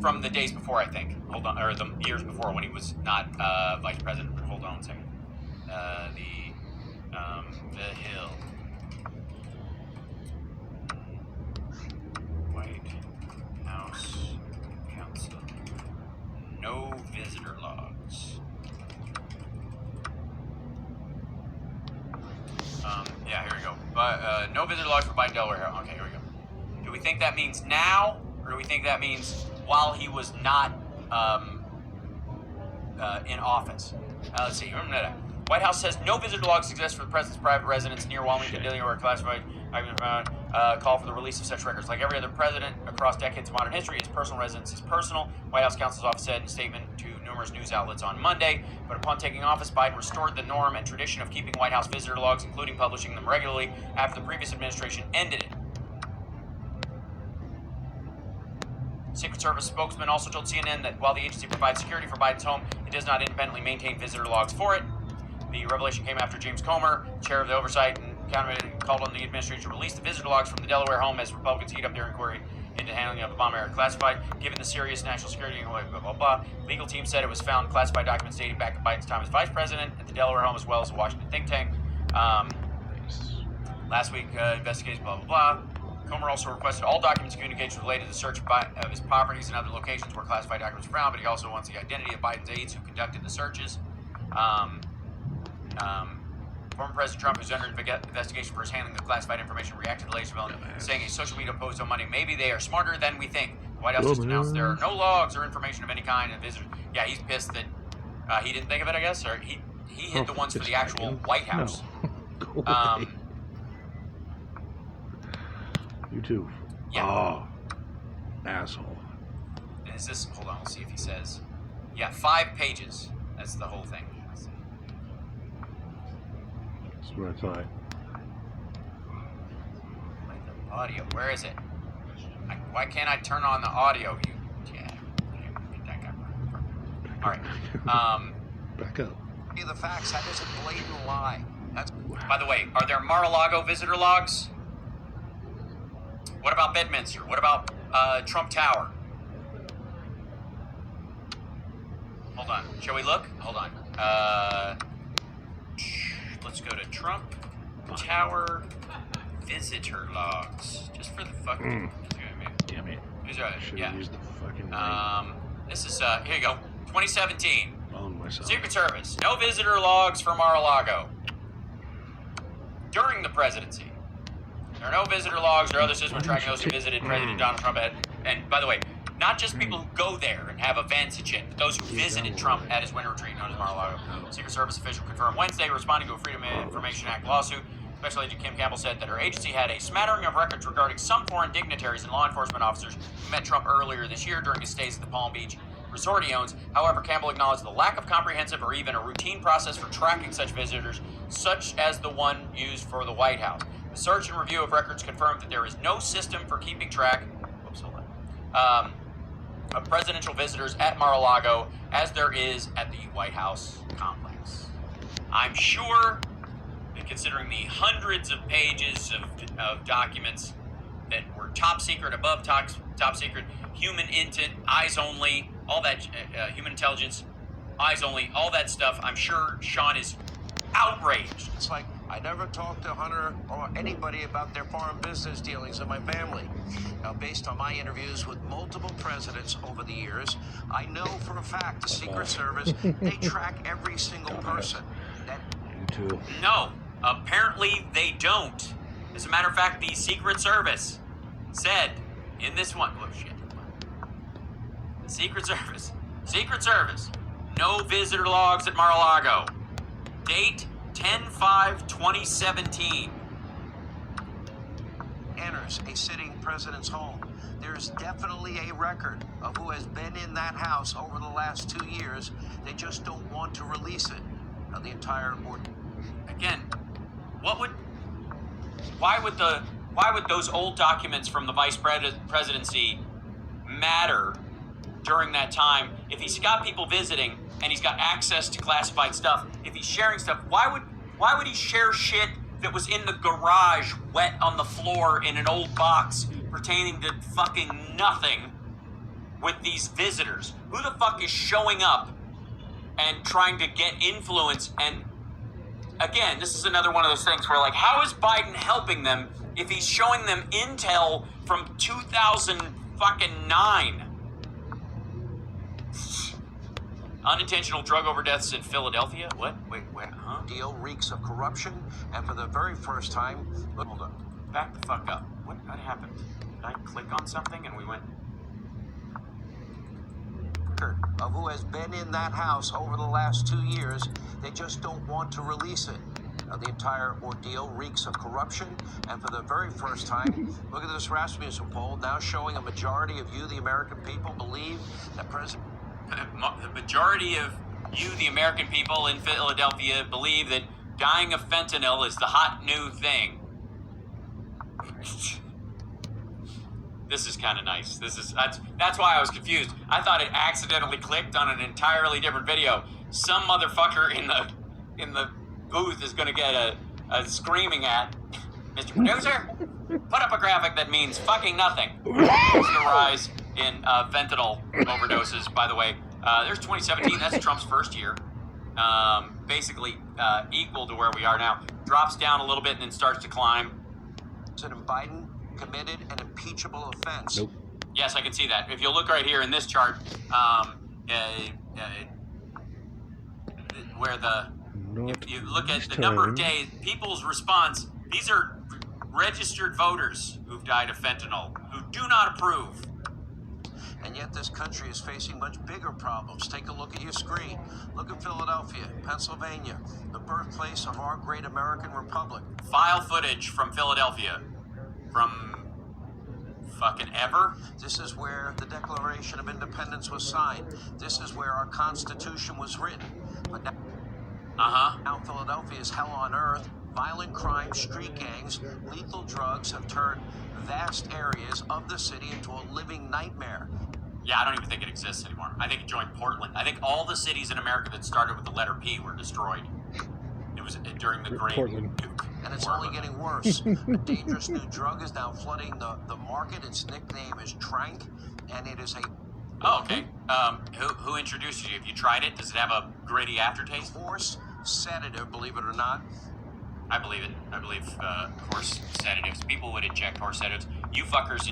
From the days before, I think. Hold on, or the years before when he was not vice president. Hold on a second. The Hill. White House Council. No visitor logs. Yeah, here we go. But no visitor logs for Biden Delaware. Okay, here we go. Do we think that means now, or do we think that means while he was not in office? Let's see. White House says no visitor logs exist for the president's private residence near Wilmington, Delaware, classified. Call for the release of such records. Like every other president across decades of modern history, his personal residence is personal. White House counsel's office said in a statement to numerous news outlets on Monday. But upon taking office, Biden restored the norm and tradition of keeping White House visitor logs, including publishing them regularly after the previous administration ended it. Secret Service spokesman also told CNN that while the agency provides security for Biden's home, it does not independently maintain visitor logs for it. The revelation came after James Comer, chair of the Oversight and Accountability, called on the administration to release the visitor logs from the Delaware home as Republicans heat up their inquiry into handling of the bomb era classified. Given the serious national security, blah, blah, blah, blah. Legal team said it was found classified documents dating back to Biden's time as vice president at the Delaware home, as well as a Washington think tank. Last week, investigators, blah, blah, blah. Comer also requested all documents and communications related to the search of his properties and other locations where classified documents were found, but he also wants the identity of Biden's aides who conducted the searches. Former President Trump, who's under investigation for his handling of classified information, reacted to the latest development, saying a social media post on Monday, maybe they are smarter than we think. The White House just announced there are no logs or information of any kind, and visitors. Yeah, he's pissed that he didn't think of it, I guess, or he hid the ones for the actual White House. No. Go away. You too. Yeah. Oh, asshole. Is this? Hold on, let's see if he says. Yeah, 5 pages. That's the whole thing. That's what I thought. The audio. Where is it? Why can't I turn on the audio? Yeah. Get that guy. All right. Back up. The facts, that is a blatant lie. That's... By the way, are there Mar-a-Lago visitor logs? What about Bedminster? What about Trump Tower? Hold on. Shall we look? Hold on. Let's go to Trump Tower visitor logs. Just for the fucking... Damn it. Should have used the fucking this is, here you go. 2017. Own myself. Secret Service. No visitor logs for Mar-a-Lago. During the presidency. There are no visitor logs or other systems tracking those who visited President Donald Trump at, and by the way, not just people who go there and have events and shit, but those who visited Trump at his winter retreat known as Mar-a-Lago. Secret Service official confirmed Wednesday, responding to a Freedom of Information Act lawsuit. Special Agent Kim Campbell said that her agency had a smattering of records regarding some foreign dignitaries and law enforcement officers who met Trump earlier this year during his stays at the Palm Beach resort he owns. However, Campbell acknowledged the lack of comprehensive or even a routine process for tracking such visitors, such as the one used for the White House. The search and review of records confirmed that there is no system for keeping track of presidential visitors at Mar-a-Lago as there is at the White House complex. I'm sure that considering the hundreds of pages of documents that were top secret, above top secret, human intent, eyes only, all that, human intelligence, eyes only, all that stuff, I'm sure Sean is outraged. It's like I never talked to Hunter or anybody about their foreign business dealings in my family. Now, based on my interviews with multiple presidents over the years, I know for a fact the Secret Service, they track every single person. You too. No, apparently they don't. As a matter of fact, the Secret Service said in this one, oh shit. The Secret Service, no visitor logs at Mar-a-Lago. Date 10/5/2017. Enters a sitting president's home. There's definitely a record of who has been in that house over the last 2 years. They just don't want to release it. Now, the entire Again, why would those old documents from the vice presidency matter during that time? If he's got people visiting and he's got access to classified stuff, if he's sharing stuff, why would he share shit that was in the garage wet on the floor in an old box pertaining to fucking nothing with these visitors? Who the fuck is showing up and trying to get influence? And again, this is another one of those things where, like, how is Biden helping them if he's showing them intel from 2009? Unintentional drug overdoses in Philadelphia? What? Wait, huh? deal reeks of corruption, and for the very first time, Hold up. Back the fuck up. What happened? Did I click on something and we went... of who has been in that house over the last 2 years. They just don't want to release it. Now, the entire ordeal reeks of corruption, and for the very first time, look at this Rasmussen poll now showing a majority of you, the American people, believe that President... The majority of you, the American people in Philadelphia, believe that dying of fentanyl is the hot new thing. This is kind of nice. That's why I was confused. I thought it accidentally clicked on an entirely different video. Some motherfucker in the booth is going to get a screaming at Mr. Producer. Put up a graphic that means fucking nothing. It's the rise in fentanyl overdoses. By the way, there's 2017. That's Trump's first year. Basically equal to where we are now. Drops down a little bit and then starts to climb. President Biden committed an impeachable offense. Nope. Yes, I can see that. If you look right here in this chart, where if you look at the number of days, people's response, these are registered voters who've died of fentanyl, who do not approve. And yet this country is facing much bigger problems. Take a look at your screen. Look at Philadelphia, Pennsylvania, the birthplace of our great American republic. File footage from Philadelphia. From fucking ever. This is where the Declaration of Independence was signed. This is where our Constitution was written. But now Philadelphia is hell on earth. Violent crime, street gangs, lethal drugs have turned vast areas of the city into a living nightmare. Yeah, I don't even think it exists anymore. I think it joined Portland. I think all the cities in America that started with the letter P were destroyed. It was during the Great Nuke. And it's only getting worse. A dangerous new drug is now flooding the market. Its nickname is Trank, and it is a... Oh, okay. Who introduced you? Have you tried it? Does it have a gritty aftertaste? Horse sedative, believe it or not. I believe it. I believe horse sedatives. People would inject horse sedatives. You fuckers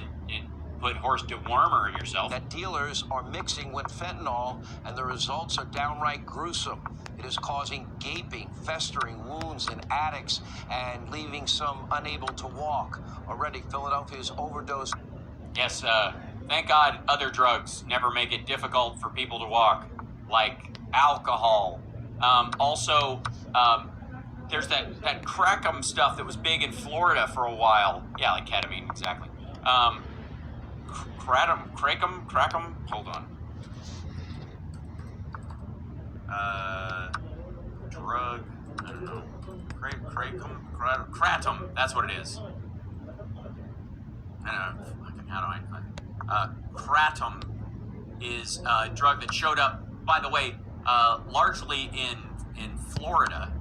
put horse dewormer in yourself. That dealers are mixing with fentanyl, and the results are downright gruesome. It is causing gaping, festering wounds in addicts and leaving some unable to walk. Already, Philadelphia's overdose. Yes, thank God other drugs never make it difficult for people to walk, like alcohol. Also, there's that crackum stuff that was big in Florida for a while. Yeah, like ketamine, exactly. Crackum, hold on. Drug, I don't know. Kratom, that's what it is. I don't know, fucking, how do I find it? Kratom is a drug that showed up, by the way, largely in Florida.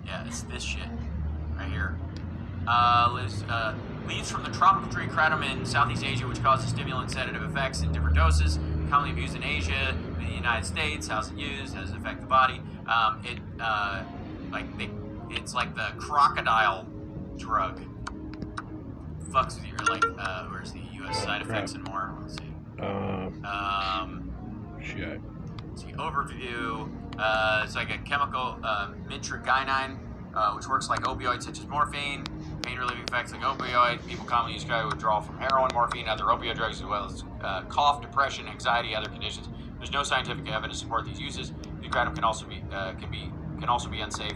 Yeah, it's this shit right here. Leaves from the tropical tree kratom in Southeast Asia, which causes stimulant sedative effects in different doses. commonly used in Asia, in the United States. How's it used? How does it affect the body? It's like the crocodile drug. Fucks with your where's the U.S. side effects and more? Let's see. Shit. Let's see, overview. It's like a chemical, mitragynine, which works like opioids such as morphine. Pain relieving effects like opioid. People commonly use withdrawal from heroin, morphine, other opioid drugs, as well as cough, depression, anxiety, other conditions. There's no scientific evidence to support these uses. The kratom can also be unsafe.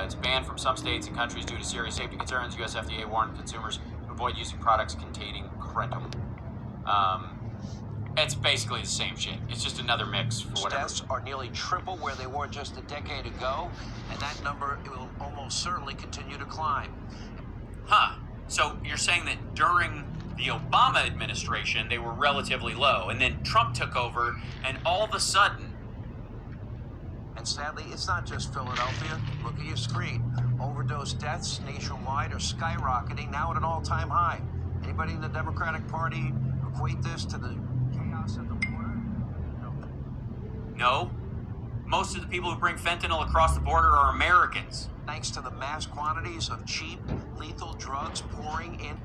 It's banned from some states and countries due to serious safety concerns. U.S. FDA warned consumers to avoid using products containing kratom. It's basically the same shit. It's just another mix for whatever. Deaths are nearly triple where they were just a decade ago, and that number will almost certainly continue to climb. Huh. So you're saying that during the Obama administration, they were relatively low, and then Trump took over, and all of a sudden... And sadly, it's not just Philadelphia. Look at your screen. Overdose deaths nationwide are skyrocketing, now at an all-time high. Anybody in the Democratic Party equate this to the chaos at the border? No. Most of the people who bring fentanyl across the border are Americans. Thanks to the mass quantities of cheap, lethal drugs pouring in.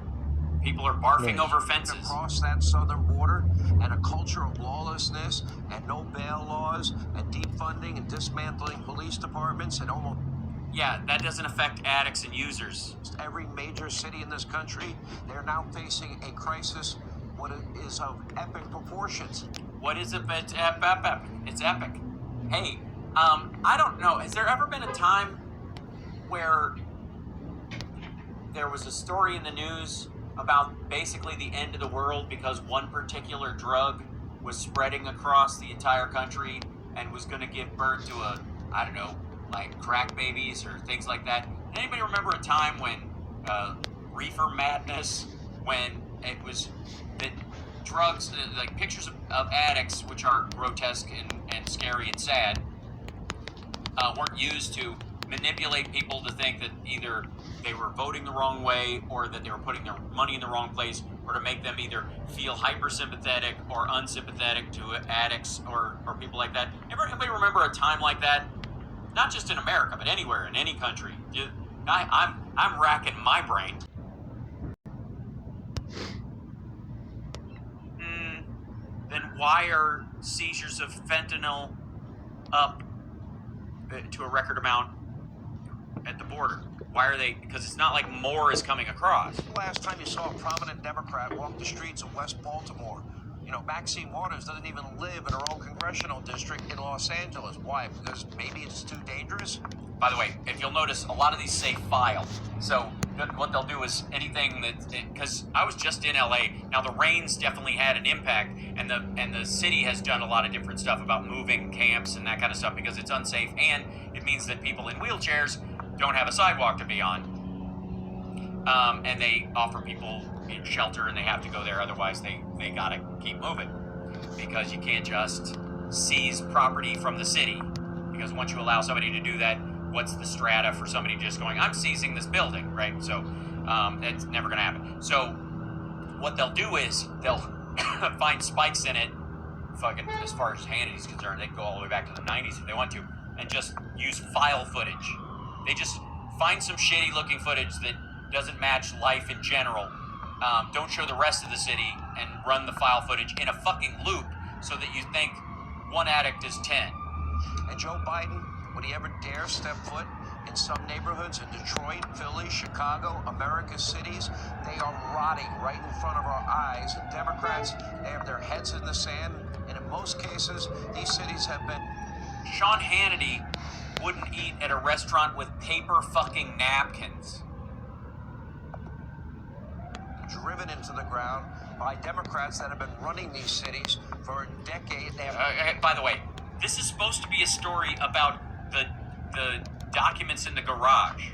People are barfing over fences. Across that southern border, and a culture of lawlessness and no bail laws and defunding and dismantling police departments and almost... Yeah, that doesn't affect addicts and users. Every major city in this country, they're now facing a crisis what is of epic proportions. What is it? It's epic. It's epic. Hey, I don't know. Has there ever been a time where there was a story in the news about basically the end of the world because one particular drug was spreading across the entire country and was going to give birth to like crack babies or things like that? Anybody remember a time when reefer madness, when it was that drugs, like pictures of addicts, which are grotesque and scary and sad, weren't used to manipulate people to think that either they were voting the wrong way or that they were putting their money in the wrong place, or to make them either feel hyper-sympathetic or unsympathetic to addicts or people like that. Anybody remember a time like that? Not just in America, but anywhere, in any country. I'm racking my brain. Then why are seizures of fentanyl up to a record amount at the border? Why are they? Because it's not like more is coming across. Last time you saw a prominent Democrat walk the streets of West Baltimore. Maxine Waters doesn't even live in her own congressional district in Los Angeles. Why? Because maybe it's too dangerous? By the way, if you'll notice, a lot of these say file. So what they'll do is anything that, because I was just in LA. Now the rains definitely had an impact, and the city has done a lot of different stuff about moving camps and that kind of stuff because it's unsafe, and it means that people in wheelchairs don't have a sidewalk to be on. And they offer people shelter, and they have to go there. Otherwise, they gotta keep moving, because you can't just seize property from the city. Because once you allow somebody to do that, what's the strata for somebody just going, I'm seizing this building, right? So that's never gonna happen. So what they'll do is they'll find spikes in it. Fucking, as far as Hannity's concerned, they can go all the way back to the 90s if they want to, and just use file footage. They just find some shitty looking footage that doesn't match life in general. Don't show the rest of the city, and run the file footage in a fucking loop so that you think one addict is 10. And Joe Biden, would he ever dare step foot in some neighborhoods in Detroit, Philly, Chicago, America's cities? They are rotting right in front of our eyes. And Democrats, they have their heads in the sand. And in most cases, these cities have been... Sean Hannity wouldn't eat at a restaurant with paper fucking napkins. Driven into the ground by Democrats that have been running these cities for a decade. By the way, this is supposed to be a story about the documents in the garage.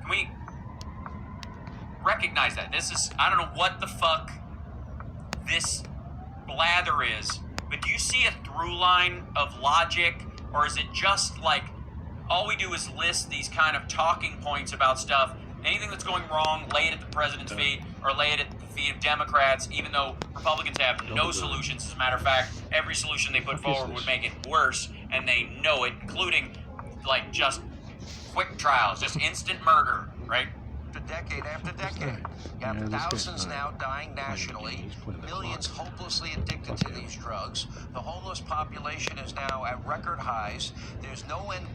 Can we recognize that? This is, I don't know what the fuck this blather is, but do you see a through line of logic, or is it just like all we do is list these kind of talking points about stuff Anything that's going wrong, lay it at the president's feet or lay it at the feet of Democrats, even though Republicans have no solutions. As a matter of fact, every solution they put forward would make it worse, and they know it, including, like, just quick trials, just instant murder, right? Decade after decade. You have thousands now dying nationally, millions hopelessly addicted to these drugs. The homeless population is now at record highs. There's no end.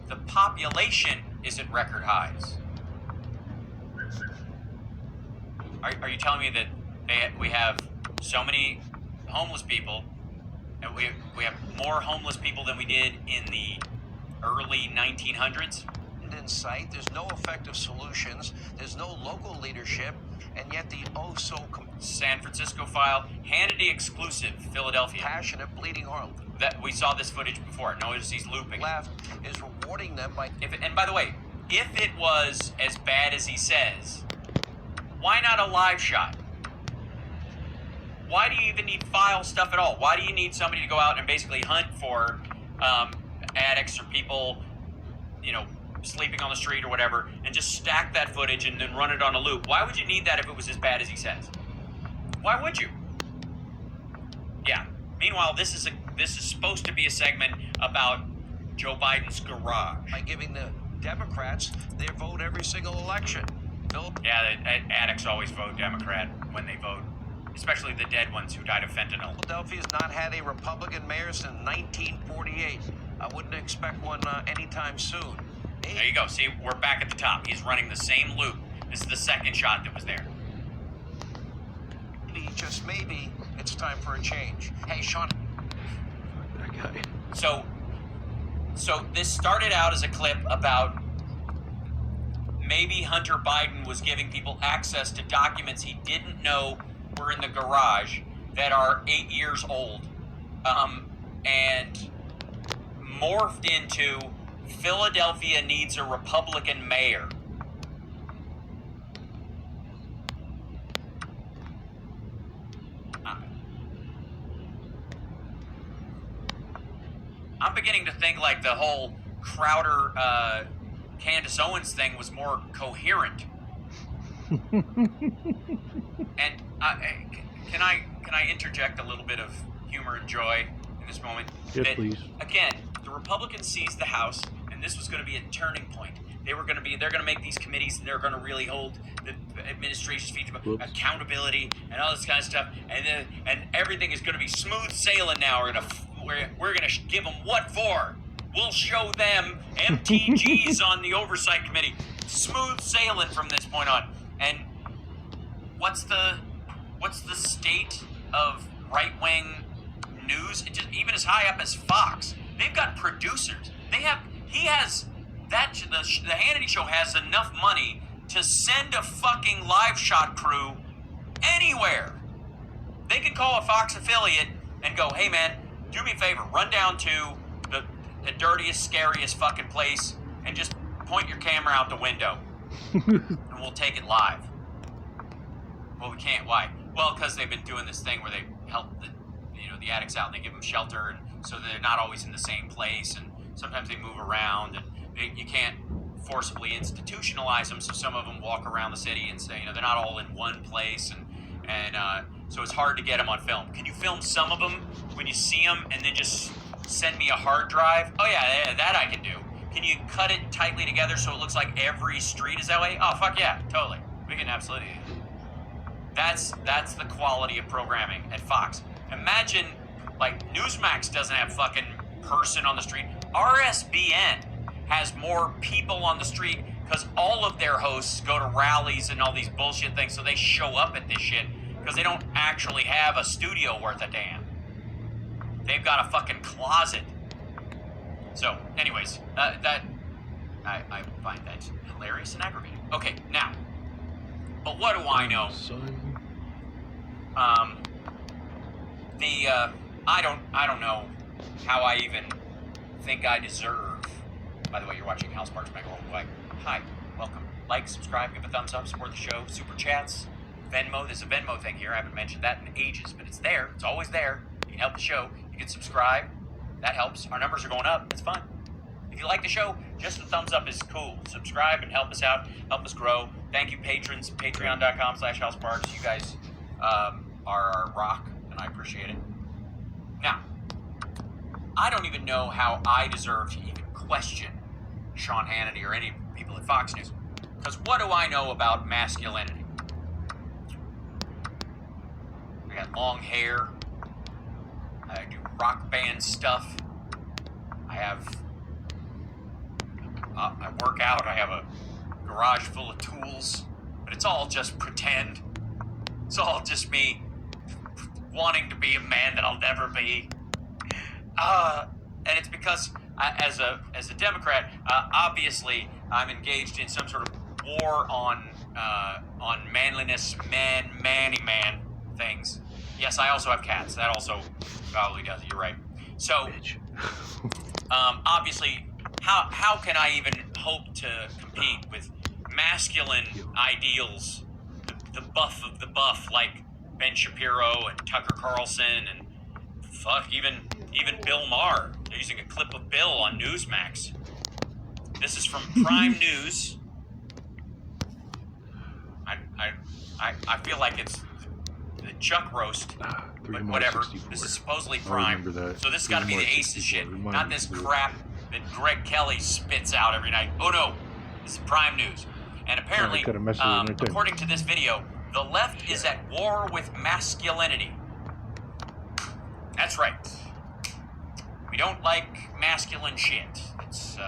The population is at record highs. Are you telling me that we have so many homeless people, and we have more homeless people than we did in the early 1900s? In sight, there's no effective solutions, there's no local leadership, and yet the San Francisco file, Hannity exclusive, Philadelphia. Passionate, bleeding heart. That we saw this footage before. Notice he's looping. Left is rewarding them by. And by the way, if it was as bad as he says, why not a live shot? Why do you even need file stuff at all? Why do you need somebody to go out and basically hunt for addicts or people, sleeping on the street or whatever, and just stack that footage and then run it on a loop? Why would you need that if it was as bad as he says? Why would you? Yeah. Meanwhile, this is supposed to be a segment about Joe Biden's garage. By giving the Democrats their vote every single election. Yeah, the addicts always vote Democrat when they vote, especially the dead ones who died of fentanyl. Philadelphia's not had a Republican mayor since 1948. I wouldn't expect one anytime soon. There you go. See, we're back at the top. He's running the same loop. This is the second shot that was there. Maybe, just maybe, it's time for a change. Hey, Sean. That guy. So this started out as a clip about maybe Hunter Biden was giving people access to documents he didn't know were in the garage that are 8 years old, and morphed into Philadelphia needs a Republican mayor. I'm beginning to think like the whole Crowder, Candace Owens thing was more coherent. And can I interject a little bit of humor and joy in this moment? Yes, that, please. Again, the Republicans seized the House, and this was going to be a turning point. They're going to make these committees, and they're going to really hold the administration's feet to accountability and all this kind of stuff. And everything is going to be smooth sailing now. We're going to give them what for? We'll show them MTGs on the oversight committee. Smooth sailing from this point on. And what's the state of right-wing news? Even as high up as Fox, they've got producers. The Hannity show has enough money to send a fucking live shot crew anywhere. They can call a Fox affiliate and go, hey man, do me a favor, run down to the dirtiest, scariest fucking place and just point your camera out the window and we'll take it live. Well, we can't. Why? Well, because they've been doing this thing where they help the addicts out and they give them shelter, and so they're not always in the same place, and sometimes they move around, and you can't forcibly institutionalize them, so some of them walk around the city and say, they're not all in one place, and so it's hard to get them on film. Can you film some of them when you see them and then just send me a hard drive? Oh yeah, that I can do. Can you cut it tightly together so it looks like every street is that way? Oh fuck yeah, totally. We can absolutely do that. That's the quality of programming at Fox. Imagine, like, Newsmax doesn't have fucking person on the street. RSBN has more people on the street because all of their hosts go to rallies and all these bullshit things, so they show up at this shit because they don't actually have a studio worth a damn. They've got a fucking closet. So, anyways, I find that hilarious and aggravating. Okay, now, but what do I know? I don't know how I even think I deserve. By the way, you're watching Hal Sparks Mega Worldwide. Hi, welcome. Like, subscribe, give a thumbs up, support the show, super chats, Venmo. There's a Venmo thing here. I haven't mentioned that in ages, but it's there. It's always there. You can help the show. You can subscribe. That helps. Our numbers are going up. It's fun. If you like the show, Just a thumbs up is cool. Subscribe and help us out, help us grow. Thank you, patrons. Patreon.com/HalSparks. You guys are our rock, and I appreciate it. Now, I don't even know how I deserve to even question Sean Hannity or any people at Fox News. Because what do I know about masculinity? I got long hair. I do rock band stuff. I work out. I have a garage full of tools. But it's all just pretend. It's all just me wanting to be a man that I'll never be. And it's because as a Democrat, obviously I'm engaged in some sort of war on manliness, manny man things. Yes, I also have cats. That also probably does it. You're right. So, obviously, how can I even hope to compete with masculine ideals, the buff of the buff, like Ben Shapiro and Tucker Carlson and even Bill Maher? They're using a clip of Bill on Newsmax. This is from Prime News. I feel like it's the Chuck roast, but whatever. This is supposedly Prime, so this has got to be the Aces shit, not this crap that Greg Kelly spits out every night. Oh no, this is Prime News. And apparently, according to this video, the left is at war with masculinity. That's right. We don't like masculine shit. It's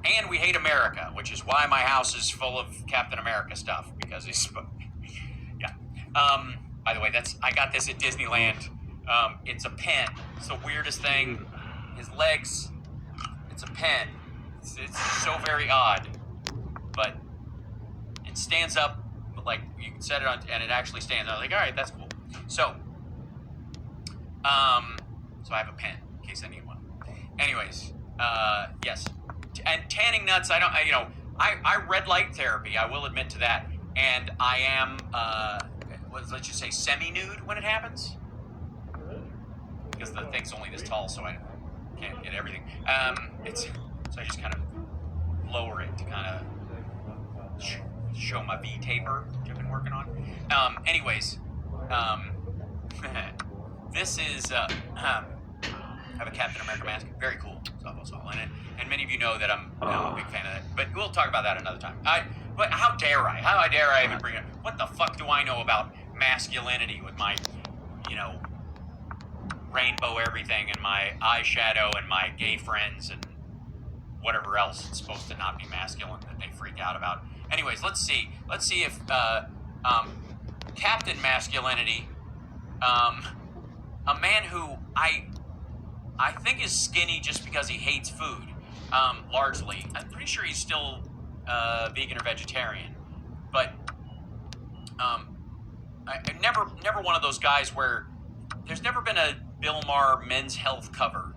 and we hate America, which is why my house is full of Captain America stuff, because he's yeah. By the way, I got this at Disneyland. It's a pen. It's the weirdest thing. His legs. It's a pen. It's so very odd, but it stands up. Like you can set it on, and it actually stands. I was like, all right, that's cool. So I have a pen in case I need one. Anyways, yes. And tanning nuts, I red light therapy, I will admit to that. And I am, let's just say semi-nude when it happens. Because the thing's only this tall, so I can't get everything. So I just kind of lower it to kind of show my V-taper, which I've been working on. Anyways, this is, I have a Captain America mask. Very cool. And many of you know that I'm a big fan of that. But we'll talk about that another time. But how dare I? How dare I even bring it? What the fuck do I know about masculinity with my, rainbow everything and my eyeshadow and my gay friends and whatever else it's supposed to not be masculine that they freak out about. Anyways, let's see. Let's see if Captain Masculinity, a man who I think is skinny just because he hates food, largely. I'm pretty sure he's still vegan or vegetarian, but I never one of those guys where there's never been a Bill Maher Men's Health cover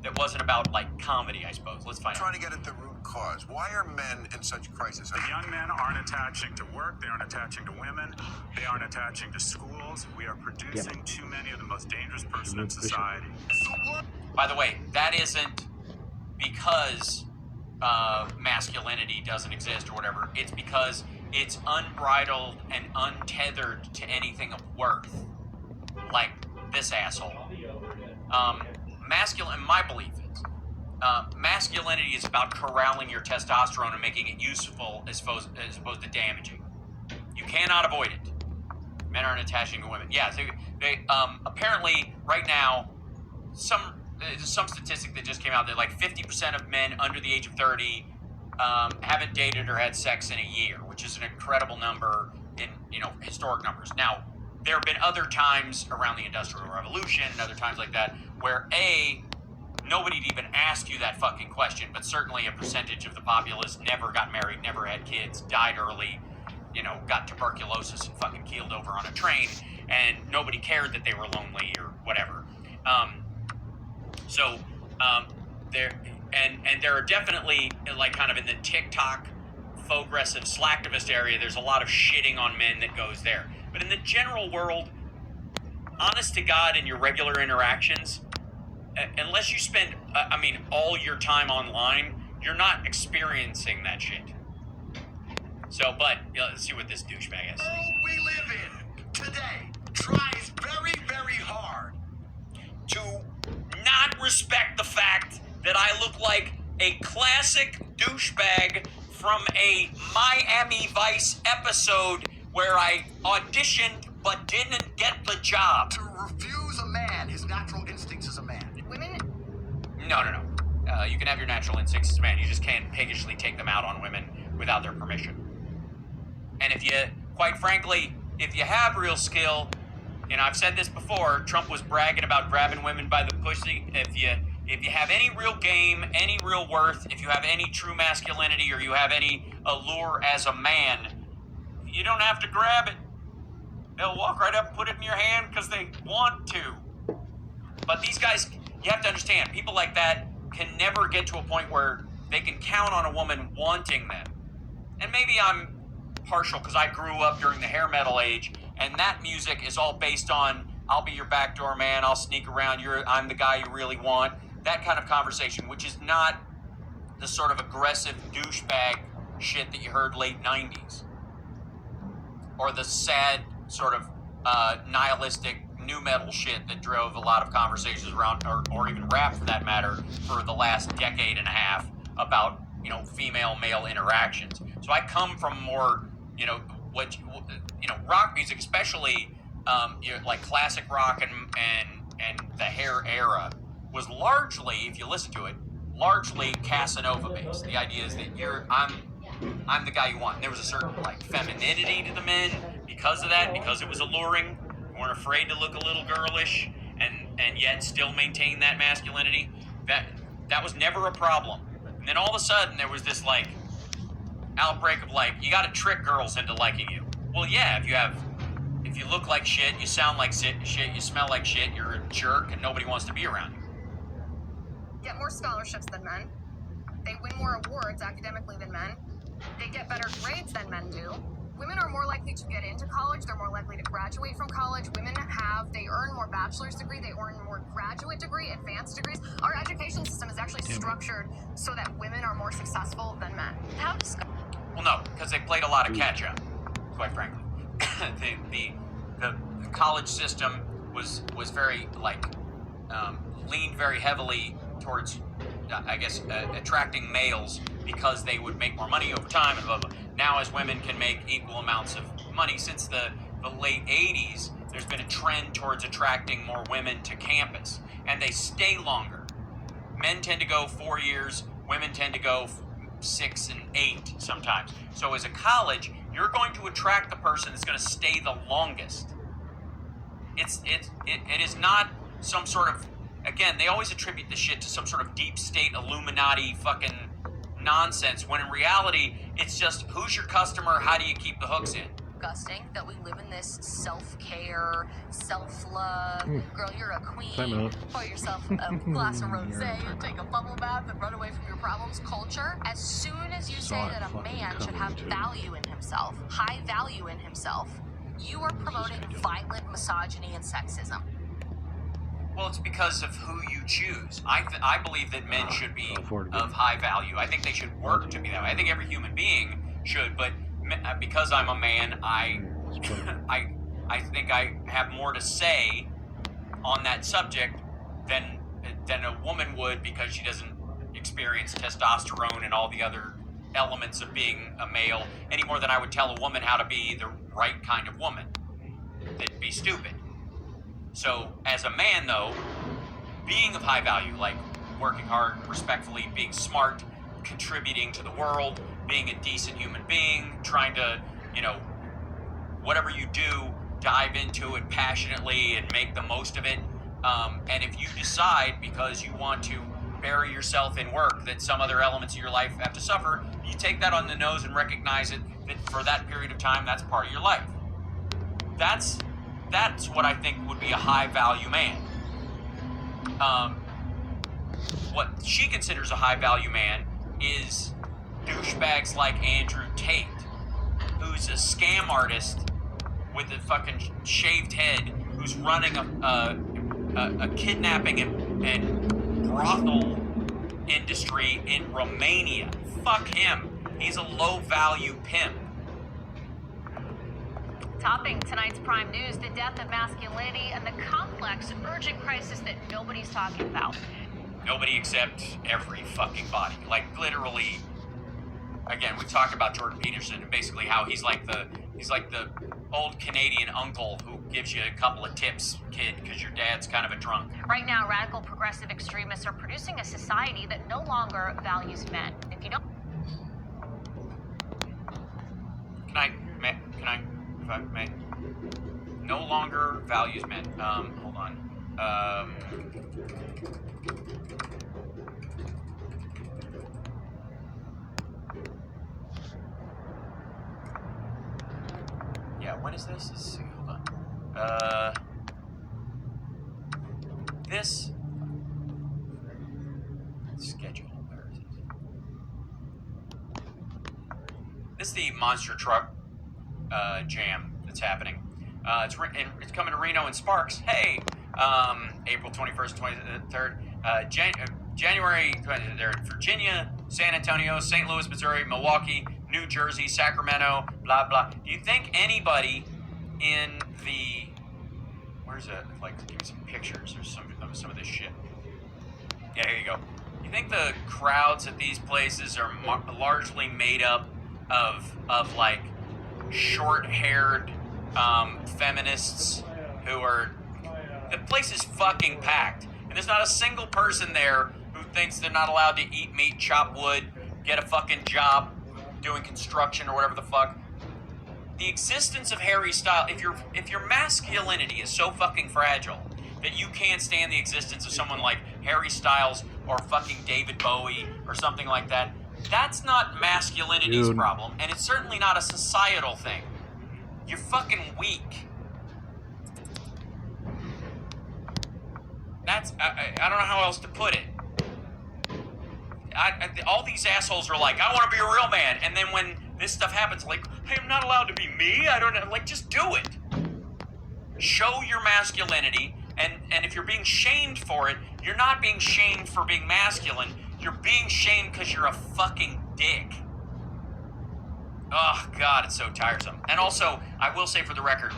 that wasn't about like comedy, I suppose. Let's find out. Trying to get at the root cause. Why are men in such crisis? The young men aren't attaching to work. They aren't attaching to women. They aren't attaching to schools. We are producing too many of the most dangerous person in society. By the way, that isn't because masculinity doesn't exist or whatever. It's because it's unbridled and untethered to anything of worth. Like this asshole. My belief is masculinity is about corralling your testosterone and making it useful as opposed to damaging. You cannot avoid it. Men aren't attaching to women. Yeah, they apparently right now some statistic that just came out that like 50% of men under the age of 30 haven't dated or had sex in a year, which is an incredible number in historic numbers. Now, there have been other times around the Industrial Revolution and other times like that where nobody'd even ask you that fucking question, but certainly a percentage of the populace never got married, never had kids, died early, got tuberculosis and fucking keeled over on a train, and nobody cared that they were lonely or whatever. There are definitely, like, kind of in the TikTok, progressive, slacktivist area, there's a lot of shitting on men that goes there. But in the general world, honest to God, in your regular interactions, unless you spend, all your time online, you're not experiencing that shit. So, but let's see what this douchebag has. The world we live in today tries very, very hard To not respect the fact that I look like a classic douchebag from a Miami Vice episode where I auditioned but didn't get the job. to refuse a man his natural instincts as a man. Women, No. You can have your natural instincts as a man. You just can't piggishly take them out on women without their permission. And if you, quite frankly, if you have real skill, and I've said this before, Trump was bragging about grabbing women by the pussy. If you have any real game, any real worth, if you have any true masculinity, or you have any allure as a man, you don't have to grab it. They'll walk right up and put it in your hand because they want to. But these guys, you have to understand, people like that can never get to a point where they can count on a woman wanting them. And maybe I'm partial because I grew up during the hair metal age, and that music is all based on, I'll be your backdoor man, I'll sneak around, I'm the guy you really want. That kind of conversation, which is not the sort of aggressive douchebag shit that you heard late 90s. Or the sad sort of nihilistic nu metal shit that drove a lot of conversations around, or even rap for that matter, for the last decade and a half about, female-male interactions. So I come from more, rock music, especially like classic rock and the hair era, was largely, if you listen to it, largely Casanova based. The idea is that I'm the guy you want. And there was a certain like femininity to the men because of that, because it was alluring. You weren't afraid to look a little girlish and yet still maintain that masculinity. That was never a problem. And then all of a sudden there was this like outbreak of like, you gotta trick girls into liking you. Well, yeah, if you look like shit, you sound like shit, you smell like shit, you're a jerk, and nobody wants to be around you. get more scholarships than men. They win more awards academically than men. They get better grades than men do. Women are more likely to get into college. They're more likely to graduate from college. They earn more bachelor's degree. They earn more graduate degree, advanced degrees. Our education system is actually structured so that women are more successful than men. How disgusting. Well, no, because they played a lot of catch up, quite frankly. the college system was very leaned very heavily towards attracting males because they would make more money over time and blah blah. Now, as women can make equal amounts of money, since the late 80s, there's been a trend towards attracting more women to campus, and they stay longer. Men tend to go 4 years, women tend to go 6 and 8 sometimes. So as a college, you're going to attract the person that's going to stay the longest. It is not some sort of, again, they always attribute this shit to some sort of deep state Illuminati fucking nonsense, when in reality, it's just, who's your customer, how do you keep the hooks in? Disgusting that we live in this self-care, self-love. Girl, you're a queen. Time out. Pour yourself a glass of rosé and take a bubble bath and run away from your problems culture. As soon as you say Saw it that a fucking man should have coming, too. value in himself, high value in himself, you are promoting violent misogyny and sexism. Well, it's because of who you choose. I believe that men should be affordable. of high value. I think they should work to be that way. I think every human being should, but because I'm a man, I think I have more to say on that subject than a woman would, because she doesn't experience testosterone and all the other elements of being a male any more than I would tell a woman how to be the right kind of woman. That'd be stupid. So, as a man, though, being of high value, like working hard, respectfully, being smart, contributing to the world, being a decent human being, trying to, whatever you do, dive into it passionately and make the most of it. And if you decide, because you want to bury yourself in work, that some other elements of your life have to suffer, you take that on the nose and recognize it, that for that period of time, that's part of your life. That's what I think would be a high-value man. What she considers a high-value man is douchebags like Andrew Tate, who's a scam artist with a fucking shaved head, who's running a kidnapping and brothel industry in Romania. Fuck him. He's a low-value pimp. Topping tonight's prime news, the death of masculinity and the complex, urgent crisis that nobody's talking about. Nobody except every fucking body. Like, literally, again, we talked about Jordan Peterson and basically how he's like the old Canadian uncle who gives you a couple of tips, kid, because your dad's kind of a drunk. Right now, radical progressive extremists are producing a society that no longer values men. If you don't... Can I, if I may? No longer values men. Hold on. Yeah, when is this? Let's see, hold on. This schedule. Where is it? This is the monster truck jam that's happening. It's coming to Reno and Sparks. Hey, April 21st, 23rd, January 23rd, Virginia, San Antonio, St. Louis, Missouri, Milwaukee, New Jersey, Sacramento, blah, blah. Do you think anybody in the... Where's it? Like, give me some pictures or some of this shit. Yeah, here you go. You think the crowds at these places are largely made up of like short-haired feminists who are... The place is fucking packed. And there's not a single person there who thinks they're not allowed to eat meat, chop wood, get a fucking job doing construction or whatever the fuck. The existence of Harry Styles, if your masculinity is so fucking fragile that you can't stand the existence of someone like Harry Styles or fucking David Bowie or something like that, that's not masculinity's problem, and it's certainly not a societal thing. You're fucking weak. That's, I don't know how else to put it. All these assholes are like, I want to be a real man, and then when this stuff happens, like, hey, I'm not allowed to be me, I don't know, like, just do it. Show your masculinity, and if you're being shamed for it, you're not being shamed for being masculine, you're being shamed because you're a fucking dick. Oh, God, it's so tiresome. And also, I will say for the record,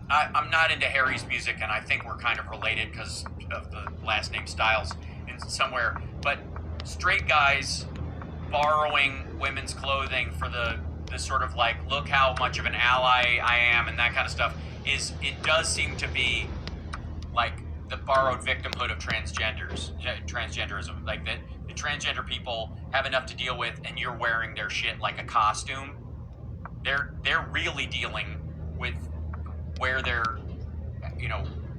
I'm not into Harry's music, and I think we're kind of related because of the last name Styles in somewhere, but straight guys borrowing women's clothing for the sort of like, look how much of an ally I am and that kind of stuff, it does seem to be like the borrowed victimhood of transgenderism. Like that the transgender people have enough to deal with, and you're wearing their shit like a costume. They're really dealing with where their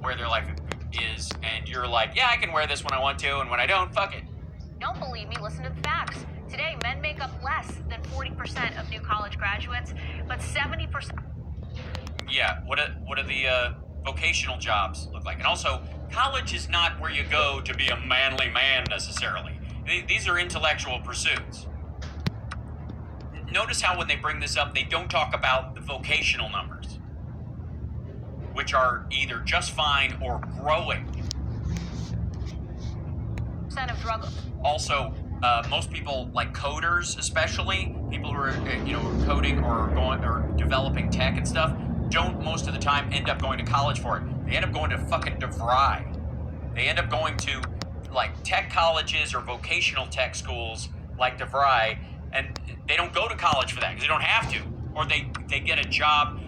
life is, and you're like, yeah, I can wear this when I want to, and when I don't, fuck it. Don't believe me? Listen to the facts. Today, men make up less than 40% of new college graduates, but 70%. Yeah, what do the vocational jobs look like? And also, college is not where you go to be a manly man necessarily. These are intellectual pursuits. Notice how when they bring this up, they don't talk about the vocational numbers, which are either just fine or growing. Of drug. Also, most people, like coders especially, people who are coding or developing tech and stuff, don't most of the time end up going to college for it. They end up going to fucking DeVry. They end up going to like tech colleges or vocational tech schools like DeVry, and they don't go to college for that because they don't have to, or they get a job.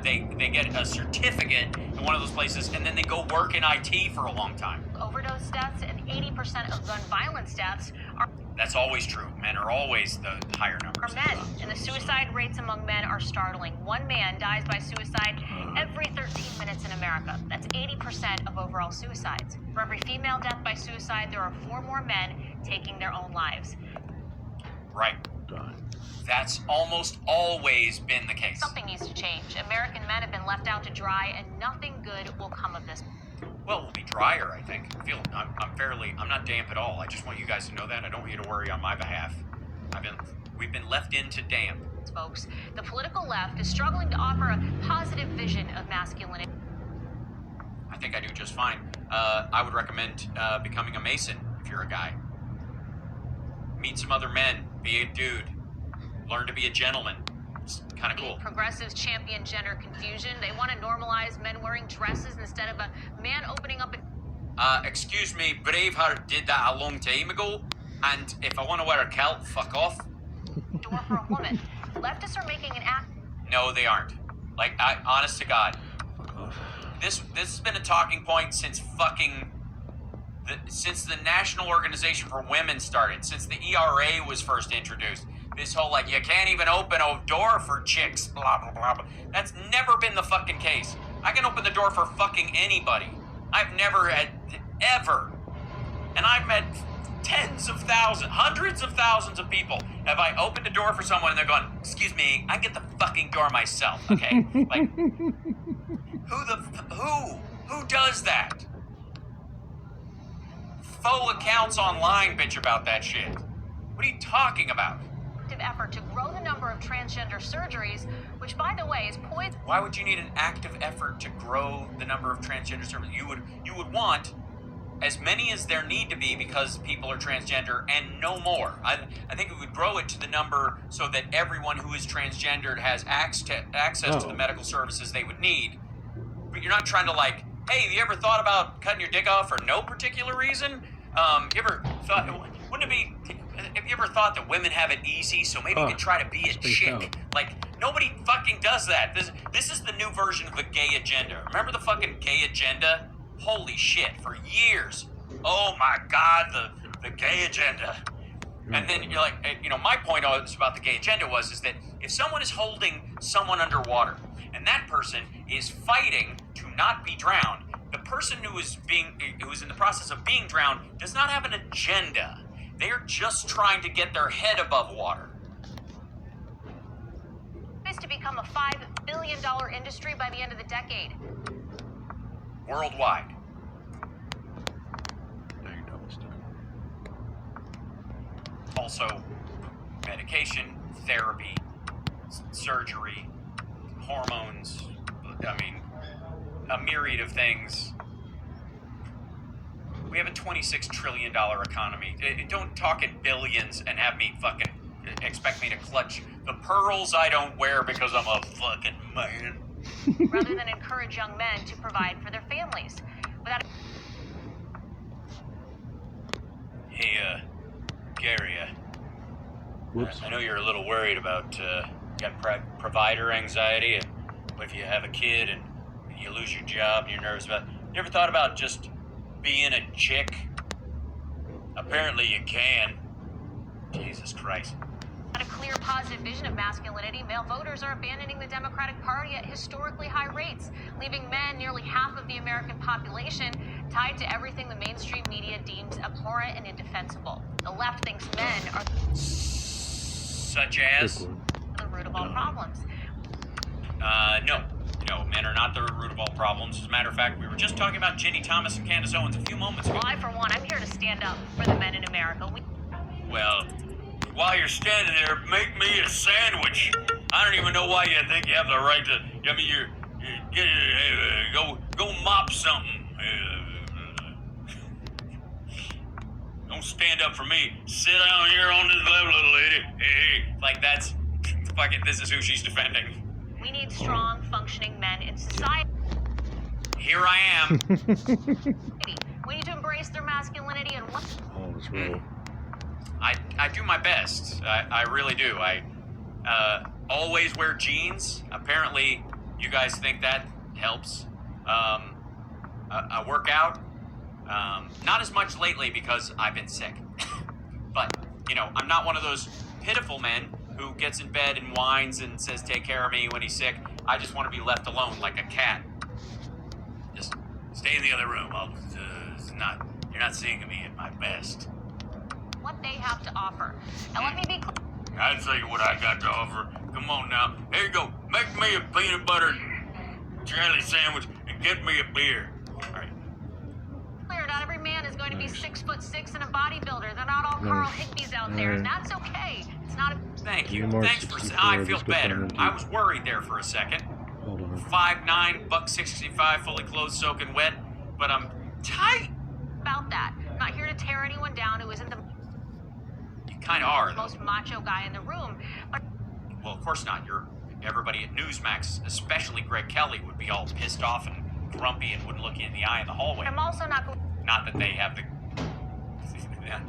they get a certificate in one of those places, and then they go work in IT for a long time. Overdose deaths and 80% of gun violence deaths are... That's always true. Men are always the higher numbers. ...are men, and the suicide rates among men are startling. One man dies by suicide every 13 minutes in America. That's 80% of overall suicides. For every female death by suicide, there are 4 more men taking their own lives. Right. That's almost always been the case. Something needs to change. American men have been left out to dry, and nothing good will come of this. Well, we'll be drier, I think. I'm not damp at all. I just want you guys to know that. I don't want you to worry on my behalf. We've been left into damp. Folks, the political left is struggling to offer a positive vision of masculinity. I think I do just fine. I would recommend becoming a Mason if you're a guy. Meet some other men. Be a dude. Learn to be a gentleman. It's kind of cool. Progressives champion gender confusion. They want to normalize men wearing dresses instead of a man opening up a... Excuse me, Braveheart did that a long time ago, and if I want to wear a kilt, fuck off. Door for a woman. Leftists are making an act... No, they aren't. Like, honest to God. This has been a talking point since since the National Organization for Women started, since the ERA was first introduced. This whole, like, you can't even open a door for chicks, blah, blah, blah, blah. That's never been the fucking case. I can open the door for fucking anybody. I've never had, ever. And I've met tens of thousands, hundreds of thousands of people. Have I opened a door for someone and they're going, excuse me, I get the fucking door myself, okay? Like, who does that? Faux accounts online bitch about that shit. What are you talking about? Effort to grow the number of transgender surgeries, which, by the way, is poised. Why would you need an active effort to grow the number of transgender surgeries? You would want as many as there need to be because people are transgender and no more. I think it would grow it to the number so that everyone who is transgendered has access to the medical services they would need. But you're not trying to, like, hey, have you ever thought about cutting your dick off for no particular reason? You ever thought, wouldn't it be, have you ever thought that women have it easy, so maybe you could try to be a chick? Like, nobody fucking does that. This is the new version of the gay agenda. Remember the fucking gay agenda? Holy shit, for years. Oh my God, the gay agenda. And then you're like, you know, my point about the gay agenda is that if someone is holding someone underwater, and that person is fighting to not be drowned, the person who is in the process of being drowned does not have an agenda. They are just trying to get their head above water. Is to become a $5 billion industry by the end of the decade. Worldwide. Also, medication, therapy, surgery, hormones, I mean, a myriad of things. We have a $26 trillion economy. Don't talk in billions and have me fucking expect me to clutch the pearls I don't wear because I'm a fucking man. Rather than encourage young men to provide for their families. Hey, Gary, I know you're a little worried about provider anxiety, and if you have a kid and you lose your job and you're nervous about it. You ever thought about just being a chick? Apparently you can. Jesus Christ. At a clear positive vision of masculinity, male voters are abandoning the Democratic Party at historically high rates, leaving men, nearly half of the American population, tied to everything the mainstream media deems abhorrent and indefensible. The left thinks men are such as the root of all problems. No, men are not the root of all problems. As a matter of fact, we were just talking about Ginny Thomas and Candace Owens a few moments ago. Well, I, for one, I'm here to stand up for the men in America. Well, while you're standing there, make me a sandwich. I don't even know why you think you have the right to. I mean, go mop something. Don't stand up for me. Sit down here on this level, little lady. Hey, like that's fucking. This is who she's defending. We need strong, functioning men in society. Here I am. We need to embrace their masculinity and what. Oh, it's real. I do my best. I really do. I always wear jeans. Apparently, you guys think that helps. I work out. Not as much lately because I've been sick. But, you know, I'm not one of those pitiful men who gets in bed and whines and says, take care of me when he's sick. I just want to be left alone like a cat. Just stay in the other room. You're not seeing me at my best. What they have to offer. Now let me be clear. I'd tell you what I got to offer. Come on now. Here you go. Make me a peanut butter jelly sandwich and get me a beer. All right. Clear, not every man is going to be 6'6" and a bodybuilder. They're not all Carl Higbees out there, and that's okay. It's not a... Thank you. Thanks for... I feel better. I was worried there for a second. 5'9", $165, fully clothed, soaking wet. but I'm tight. About that. I'm not here to tear anyone down who isn't the You kind of are, though. most macho guy in the room. But Well, of course not. Everybody at Newsmax, especially Greg Kelly, would be all pissed off and grumpy and wouldn't look you in the eye in the hallway. I'm also not going Not that they have the...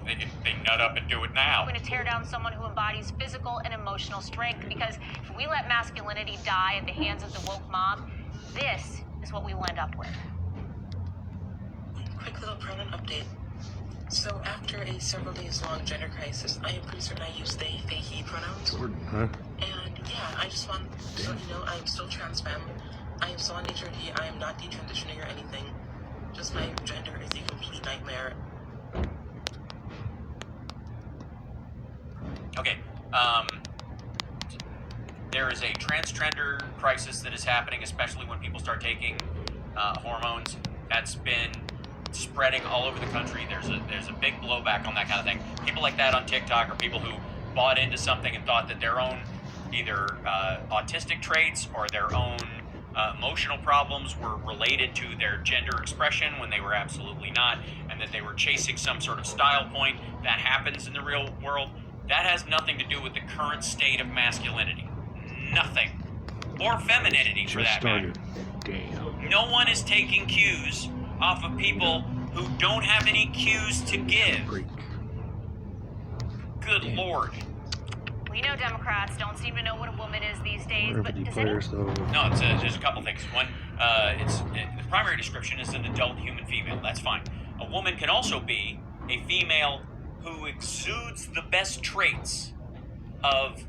They nut up and do it now. to tear down someone who embodies physical and emotional strength, because if we let masculinity die at the hands of the woke mob, this is what we will end up with. Quick little pronoun update. So after a several days long gender crisis, I am pretty certain I use they, he pronouns. Huh? And yeah, I just want to let you know I am still trans femme. I am still on HRT. I am not detransitioning or anything. Just my gender is a complete nightmare. Okay, there is a transgender crisis that is happening, especially when people start taking hormones. That's been spreading all over the country. There's a big blowback on that kind of thing. People like that on TikTok are people who bought into something and thought that their own either autistic traits or their own emotional problems were related to their gender expression when they were absolutely not, and that they were chasing some sort of style point. That happens in the real world. That has nothing to do with the current state of masculinity. Nothing. Or femininity, for that matter. Damn. No one is taking cues off of people who don't have any cues to give. Freak. Good Lord. We know Democrats don't seem to know what a woman is these days, but Gravity does players, though. No, there's a couple things. One, the primary description is an adult human female. That's fine. A woman can also be a female who exudes the best traits of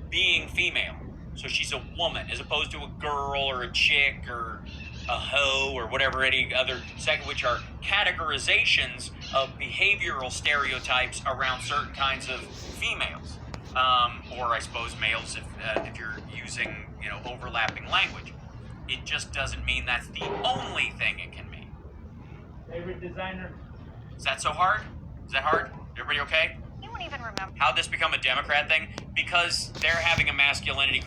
being female. So she's a woman, as opposed to a girl or a chick or a hoe or whatever any other second, which are categorizations of behavioral stereotypes around certain kinds of females, or I suppose males if you're using overlapping language. It just doesn't mean that's the only thing it can mean. Favorite designer? Is that so hard? Is that hard? Everybody okay? you won't even remember. How'd this become a Democrat thing? Because they're having a masculinity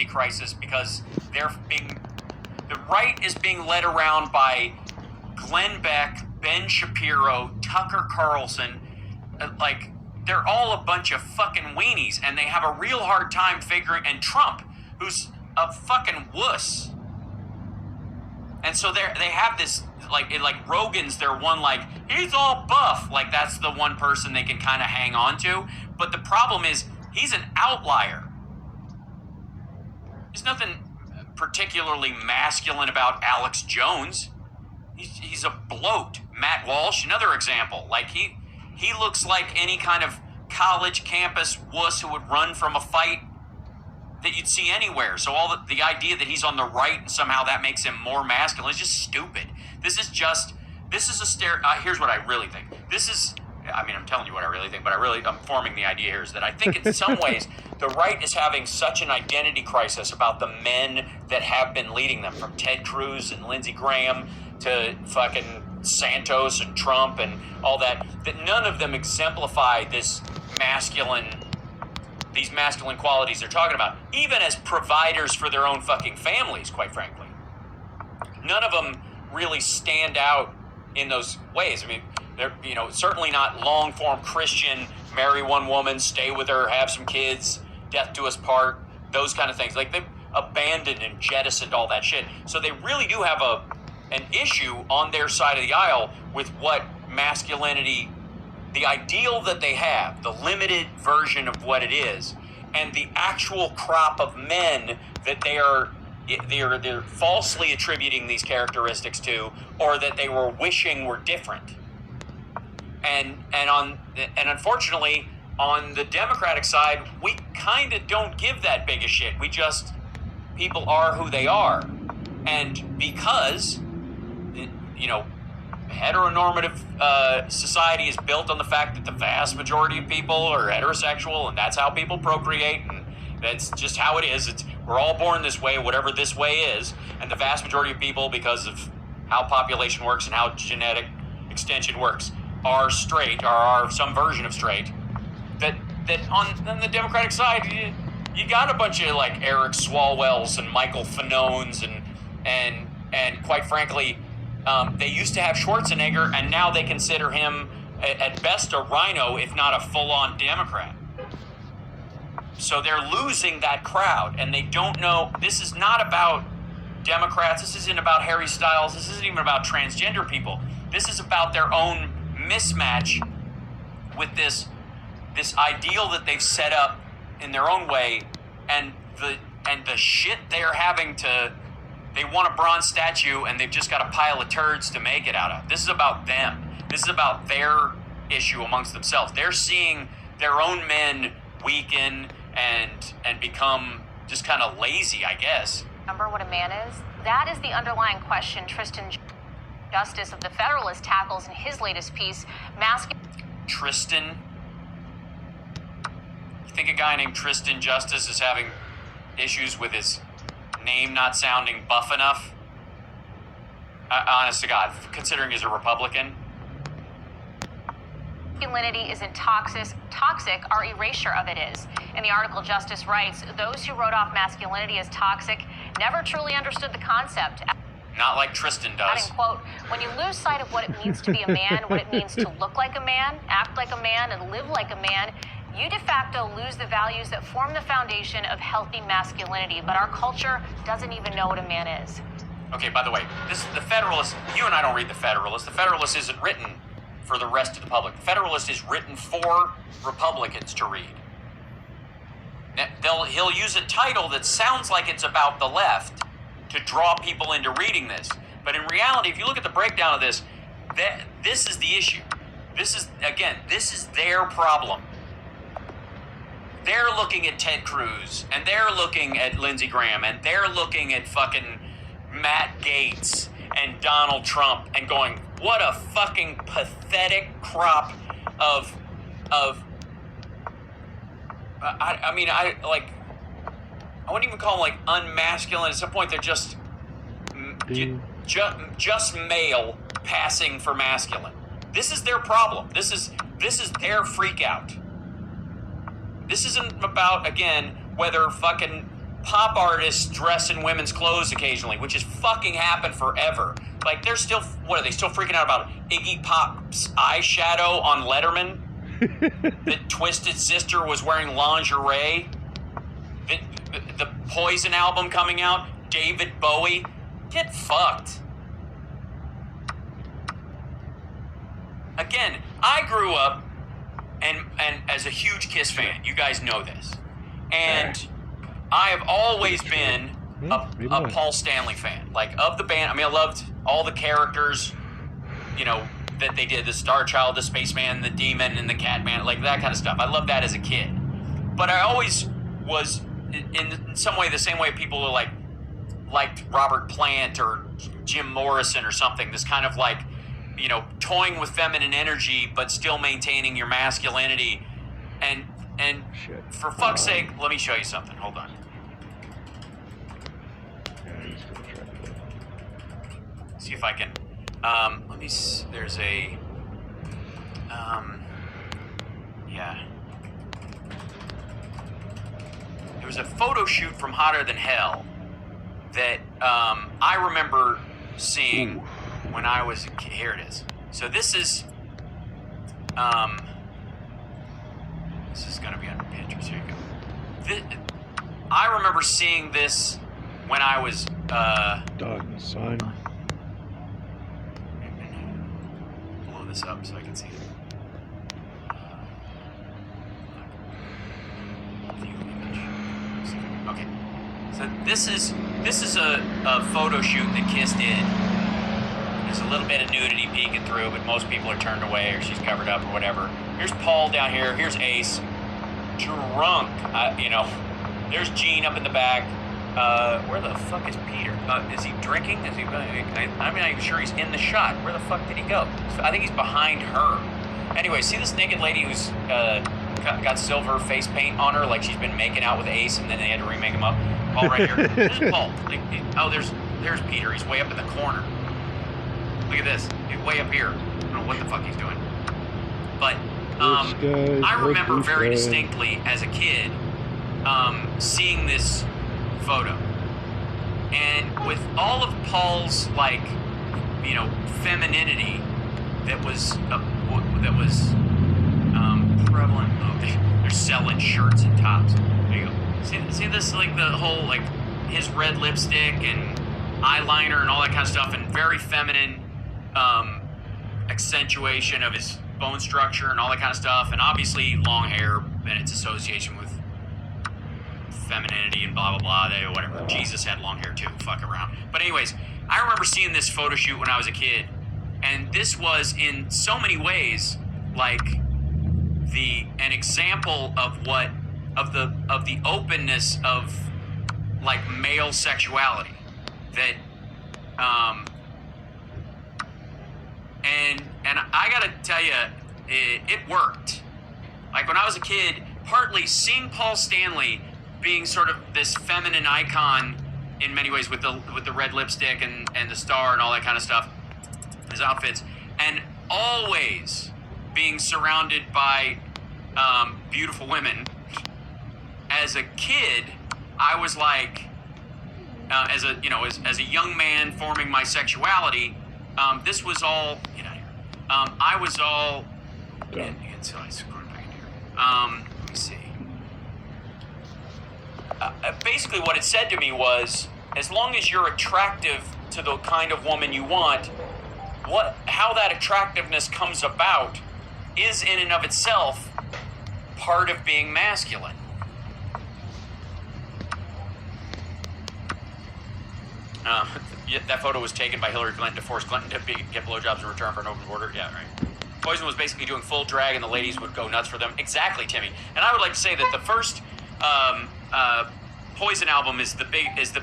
crisis, because the right is being led around by Glenn Beck, Ben Shapiro, Tucker Carlson. Like, they're all a bunch of fucking weenies, and they have a real hard time figuring, and Trump, who's a fucking wuss. And so they have this, like Rogan's their one, like, he's all buff. Like, that's the one person they can kind of hang on to. But the problem is, he's an outlier. There's nothing particularly masculine about Alex Jones. He's a bloat. Matt Walsh, another example. Like, he looks like any kind of college campus wuss who would run from a fight that you'd see anywhere. So all the idea that he's on the right and somehow that makes him more masculine is just stupid. This is a here's what I really think. I'm telling you what I really think, but I'm forming the idea here is that I think in some ways the right is having such an identity crisis about the men that have been leading them, from Ted Cruz and Lindsey Graham to fucking Santos and Trump and all that none of them exemplify these masculine qualities they're talking about, even as providers for their own fucking families, quite frankly. None of them really stand out in those ways. I mean, they're, certainly not long-form Christian, marry one woman, stay with her, have some kids, death do us part, those kind of things. Like, they've abandoned and jettisoned all that shit. So they really do have an issue on their side of the aisle with what masculinity, the ideal that they have, the limited version of what it is, and the actual crop of men that they're falsely attributing these characteristics to, or that they were wishing were different. And unfortunately, on the Democratic side, we kind of don't give that big a shit. People are who they are. And because, heteronormative society is built on the fact that the vast majority of people are heterosexual, and that's how people procreate, and that's just how it is. We're all born this way, whatever this way is, and the vast majority of people, because of how population works and how genetic extension works, are straight, or are some version of straight, that that on the Democratic side, you got a bunch of like Eric Swalwells and Michael Fanones and quite frankly, they used to have Schwarzenegger, and now they consider him at best a rhino, if not a full-on Democrat. So they're losing that crowd, and they don't know. This is not about Democrats. This isn't about Harry Styles. This isn't even about transgender people. This is about their own mismatch with this ideal that they've set up in their own way, and the shit they're having to. They want a bronze statue, and they've just got a pile of turds to make it out of. This is about them. This is about their issue amongst themselves. They're seeing their own men weaken and become just kind of lazy, I guess. Remember what a man is? That is the underlying question Tristan Justice of the Federalist tackles in his latest piece, Tristan? You think a guy named Tristan Justice is having issues with his name not sounding buff enough? Honest to God, considering he's a Republican. Masculinity isn't toxic, our erasure of it is. In the article, Justice writes, those who wrote off masculinity as toxic never truly understood the concept. Not like Tristan does. Adding, quote, when you lose sight of what it means to be a man, what it means to look like a man, act like a man, and live like a man, you de facto lose the values that form the foundation of healthy masculinity. But our culture doesn't even know what a man is. Okay, by the way, this is the Federalist. You and I don't read the Federalist. The Federalist isn't written for the rest of the public. The Federalist is written for Republicans to read. He'll use a title that sounds like it's about the left to draw people into reading this. But in reality, if you look at the breakdown of this, this is the issue. This is their problem. They're looking at Ted Cruz, and they're looking at Lindsey Graham, and they're looking at fucking Matt Gaetz and Donald Trump and going, what a fucking pathetic crop of I wouldn't even call them like unmasculine. At some point, they're just male passing for masculine. This is their problem. This is their freak out. This isn't about, again, whether fucking pop artists dress in women's clothes occasionally, which has fucking happened forever. Like, they're still, what are they still freaking out about? Iggy Pop's eyeshadow on Letterman? That Twisted Sister was wearing lingerie? The Poison album coming out? David Bowie? Get fucked. Again, I grew up and as a huge Kiss fan. You guys know this. And I have always been a Paul Stanley fan. Like, of the band, I mean, I loved all the characters, you know, that they did. The Star Child, the Spaceman, the Demon, and the Catman, like that kind of stuff. I loved that as a kid. But I always was, in some way, the same way people are liked Robert Plant or Jim Morrison or something. This kind of like, you know, toying with feminine energy, but still maintaining your masculinity. And for fuck's sake, let me show you something. Hold on. See if I can. Let me. There's a. Yeah. There was a photo shoot from Hotter Than Hell that I remember seeing when I was a kid. Here it is. So this is. This is going to be under pictures. Here you go. I remember seeing this when I was. Dog sign. Blow this up so I can see it. Okay. So this is a photo shoot that Kiss did. There's a little bit of nudity peeking through, but most people are turned away or she's covered up or whatever. Here's Paul down here. Here's Ace. Drunk. There's Gene up in the back. Where the fuck is Peter? Is he drinking? Is he? I'm not even sure he's in the shot. Where the fuck did he go? I think he's behind her. Anyway, see this naked lady who's got silver face paint on her, like she's been making out with Ace, and then they had to remake him up. Paul right here. This is Paul. There's Peter. He's way up in the corner. Look at this. He's way up here. I don't know what the fuck he's doing. But I remember very distinctly as a kid seeing this photo, and with all of Paul's femininity that was prevalent. Oh, they're selling shirts and tops. There you go. See this, like the whole his red lipstick and eyeliner and all that kind of stuff, and very feminine accentuation of his bone structure and all that kind of stuff, and obviously long hair and its association with femininity and blah blah blah. Whatever. Jesus had long hair too. Fuck around. But anyways, I remember seeing this photo shoot when I was a kid, and this was in so many ways like an example of the openness of male sexuality that and I gotta tell you, it worked. Like when I was a kid, partly seeing Paul Stanley being sort of this feminine icon in many ways with the red lipstick and the star and all that kind of stuff, his outfits, and always being surrounded by beautiful women. As a kid, I was like, as a young man forming my sexuality, this was all, I was all, let me see. Basically what it said to me was, as long as you're attractive to the kind of woman you want, how that attractiveness comes about is in and of itself part of being masculine. That photo was taken by Hillary Clinton to force Clinton to get blowjobs in return for an open border. Yeah, right. Poison was basically doing full drag, and the ladies would go nuts for them. Exactly, Timmy. And I would like to say that the first Poison album is the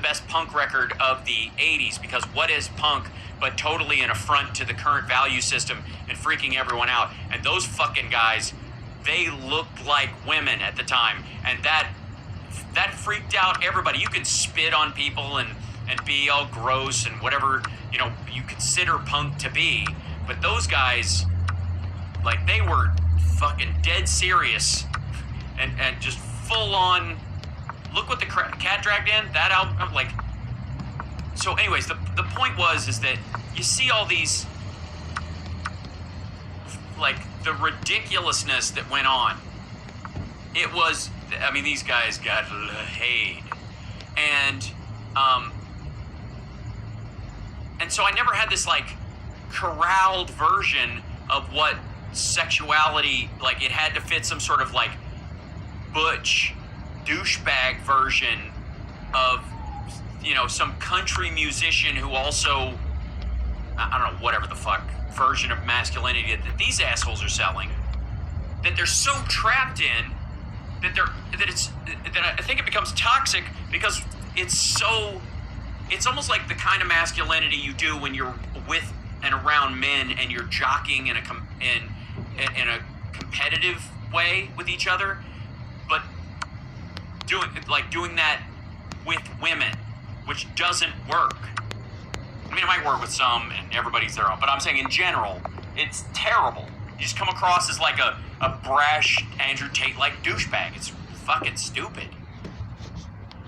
best punk record of the 80s, because what is punk but totally an affront to the current value system and freaking everyone out? And those fucking guys, they looked like women at the time, and that freaked out everybody. You can spit on people and be all gross and whatever you consider punk to be, but those guys, they were fucking dead serious and just full on. Look what the cat dragged in that album. So anyways, the point is that you see all these, the ridiculousness that went on. It was, these guys got laid, and so I never had this corralled version of what sexuality, it had to fit some sort of butch douchebag version of some country musician who also, I don't know, whatever the fuck version of masculinity that these assholes are selling, that they're so trapped in that I think it becomes toxic, because it's almost like the kind of masculinity you do when you're with and around men and you're jockeying in a competitive way with each other, but doing that with women, which doesn't work. It might work with some, and everybody's their own, but I'm saying in general, it's terrible. You just come across as a brash Andrew Tate-like douchebag. It's fucking stupid.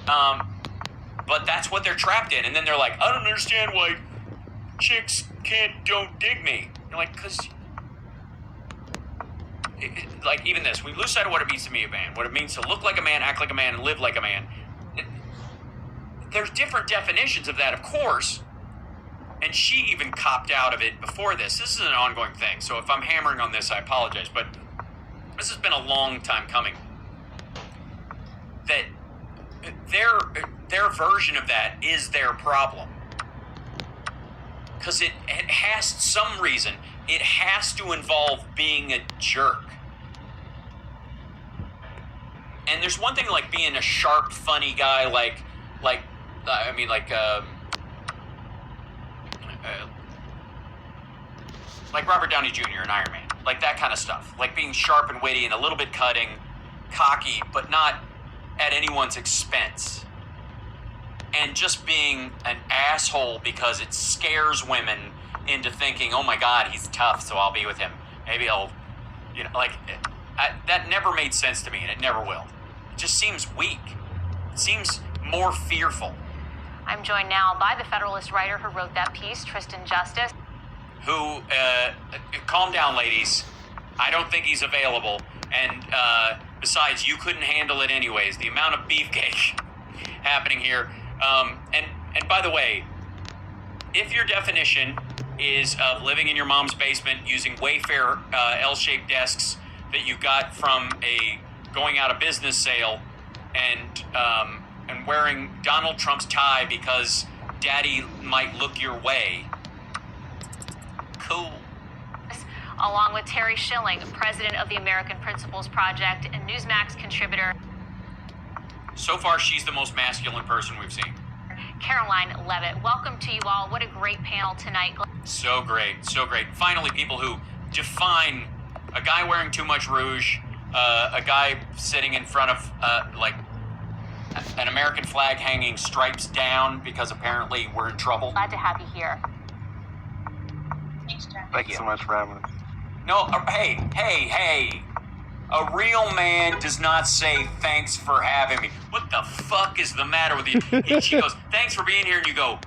But that's what they're trapped in, and then they're like, I don't understand why chicks don't dig me. You're like, because even this, we lose sight of what it means to be a man, what it means to look like a man, act like a man, and live like a man. There's different definitions of that, of course, and she even copped out of it before this. This is an ongoing thing, so if I'm hammering on this, I apologize, but this has been a long time coming. That their version of that is their problem. Because it has some reason. It has to involve being a jerk. And there's one thing being a sharp, funny guy, like Robert Downey Jr. in Iron Man, that kind of stuff, being sharp and witty and a little bit cutting, cocky, but not at anyone's expense, and just being an asshole because it scares women into thinking, oh my God, he's tough, so I'll be with him. Maybe I'll You know, like, that never made sense to me, and it never will. It just seems weak. It seems more fearful. I'm joined now by the Federalist writer who wrote that piece, Tristan Justice. Who, calm down, ladies. I don't think he's available. And, besides, you couldn't handle it anyways. The amount of beefcake happening here. And by the way, if your definition is of living in your mom's basement using Wayfair L-shaped desks that you got from a going out of business sale, and wearing Donald Trump's tie because daddy might look your way. Cool. Along with Terry Schilling, president of the American Principles Project and Newsmax contributor. So far, she's the most masculine person we've seen. Caroline Levitt. Welcome to you all. What a great panel tonight. So great, so great. Finally, people who define a guy wearing too much rouge, a guy sitting in front of, like, an American flag hanging stripes down because apparently we're in trouble. Glad to have you here. Thank you so much for having us. No, hey. A real man does not say thanks for having me. What the fuck is the matter with you? She goes, thanks for being here, and you go,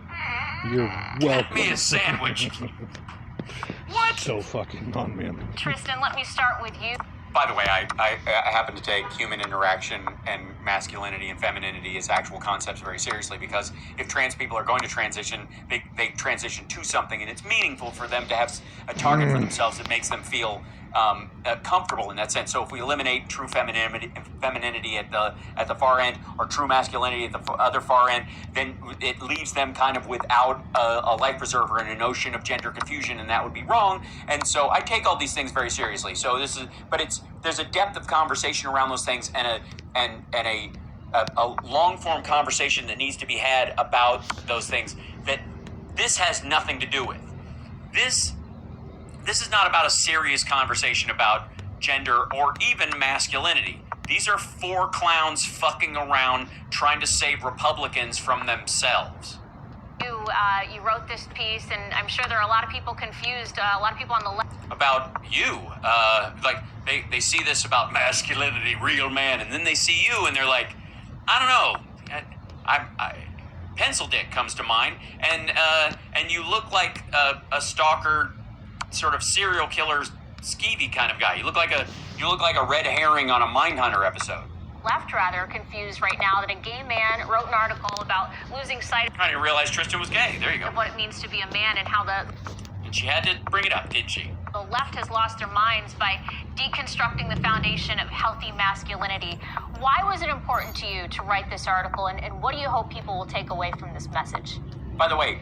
you're welcome. Get me a sandwich. What? So fucking non-man. Tristan, let me start with you. By the way, I happen to take human interaction and masculinity and femininity as actual concepts very seriously, because if trans people are going to transition, they transition to something, and it's meaningful for them to have a target for themselves that makes them feel comfortable in that sense. So if we eliminate true femininity at the far end, or true masculinity at the other far end, then it leaves them kind of without a life preserver and a notion of gender confusion, and that would be wrong. And so I take all these things very seriously. So there's a depth of conversation around those things, and a long form conversation that needs to be had about those things that this has nothing to do with. This is not about a serious conversation about gender or even masculinity. These are four clowns fucking around trying to save Republicans from themselves. You wrote this piece, and I'm sure there are a lot of people confused, a lot of people on the left. About you. Like, they see this about masculinity, real man, and then they see you, and they're like, I don't know. I Pencil Dick comes to mind, and you look like a stalker, sort of serial killer, skeevy kind of guy. You look like a red herring on a Mindhunter episode. Left rather confused right now that a gay man wrote an article about losing sight. I didn't realize Tristan was gay. There you go. Of what it means to be a man, and how And she had to bring it up, didn't she? The left has lost their minds by deconstructing the foundation of healthy masculinity. Why was it important to you to write this article, and what do you hope people will take away from this message? By the way,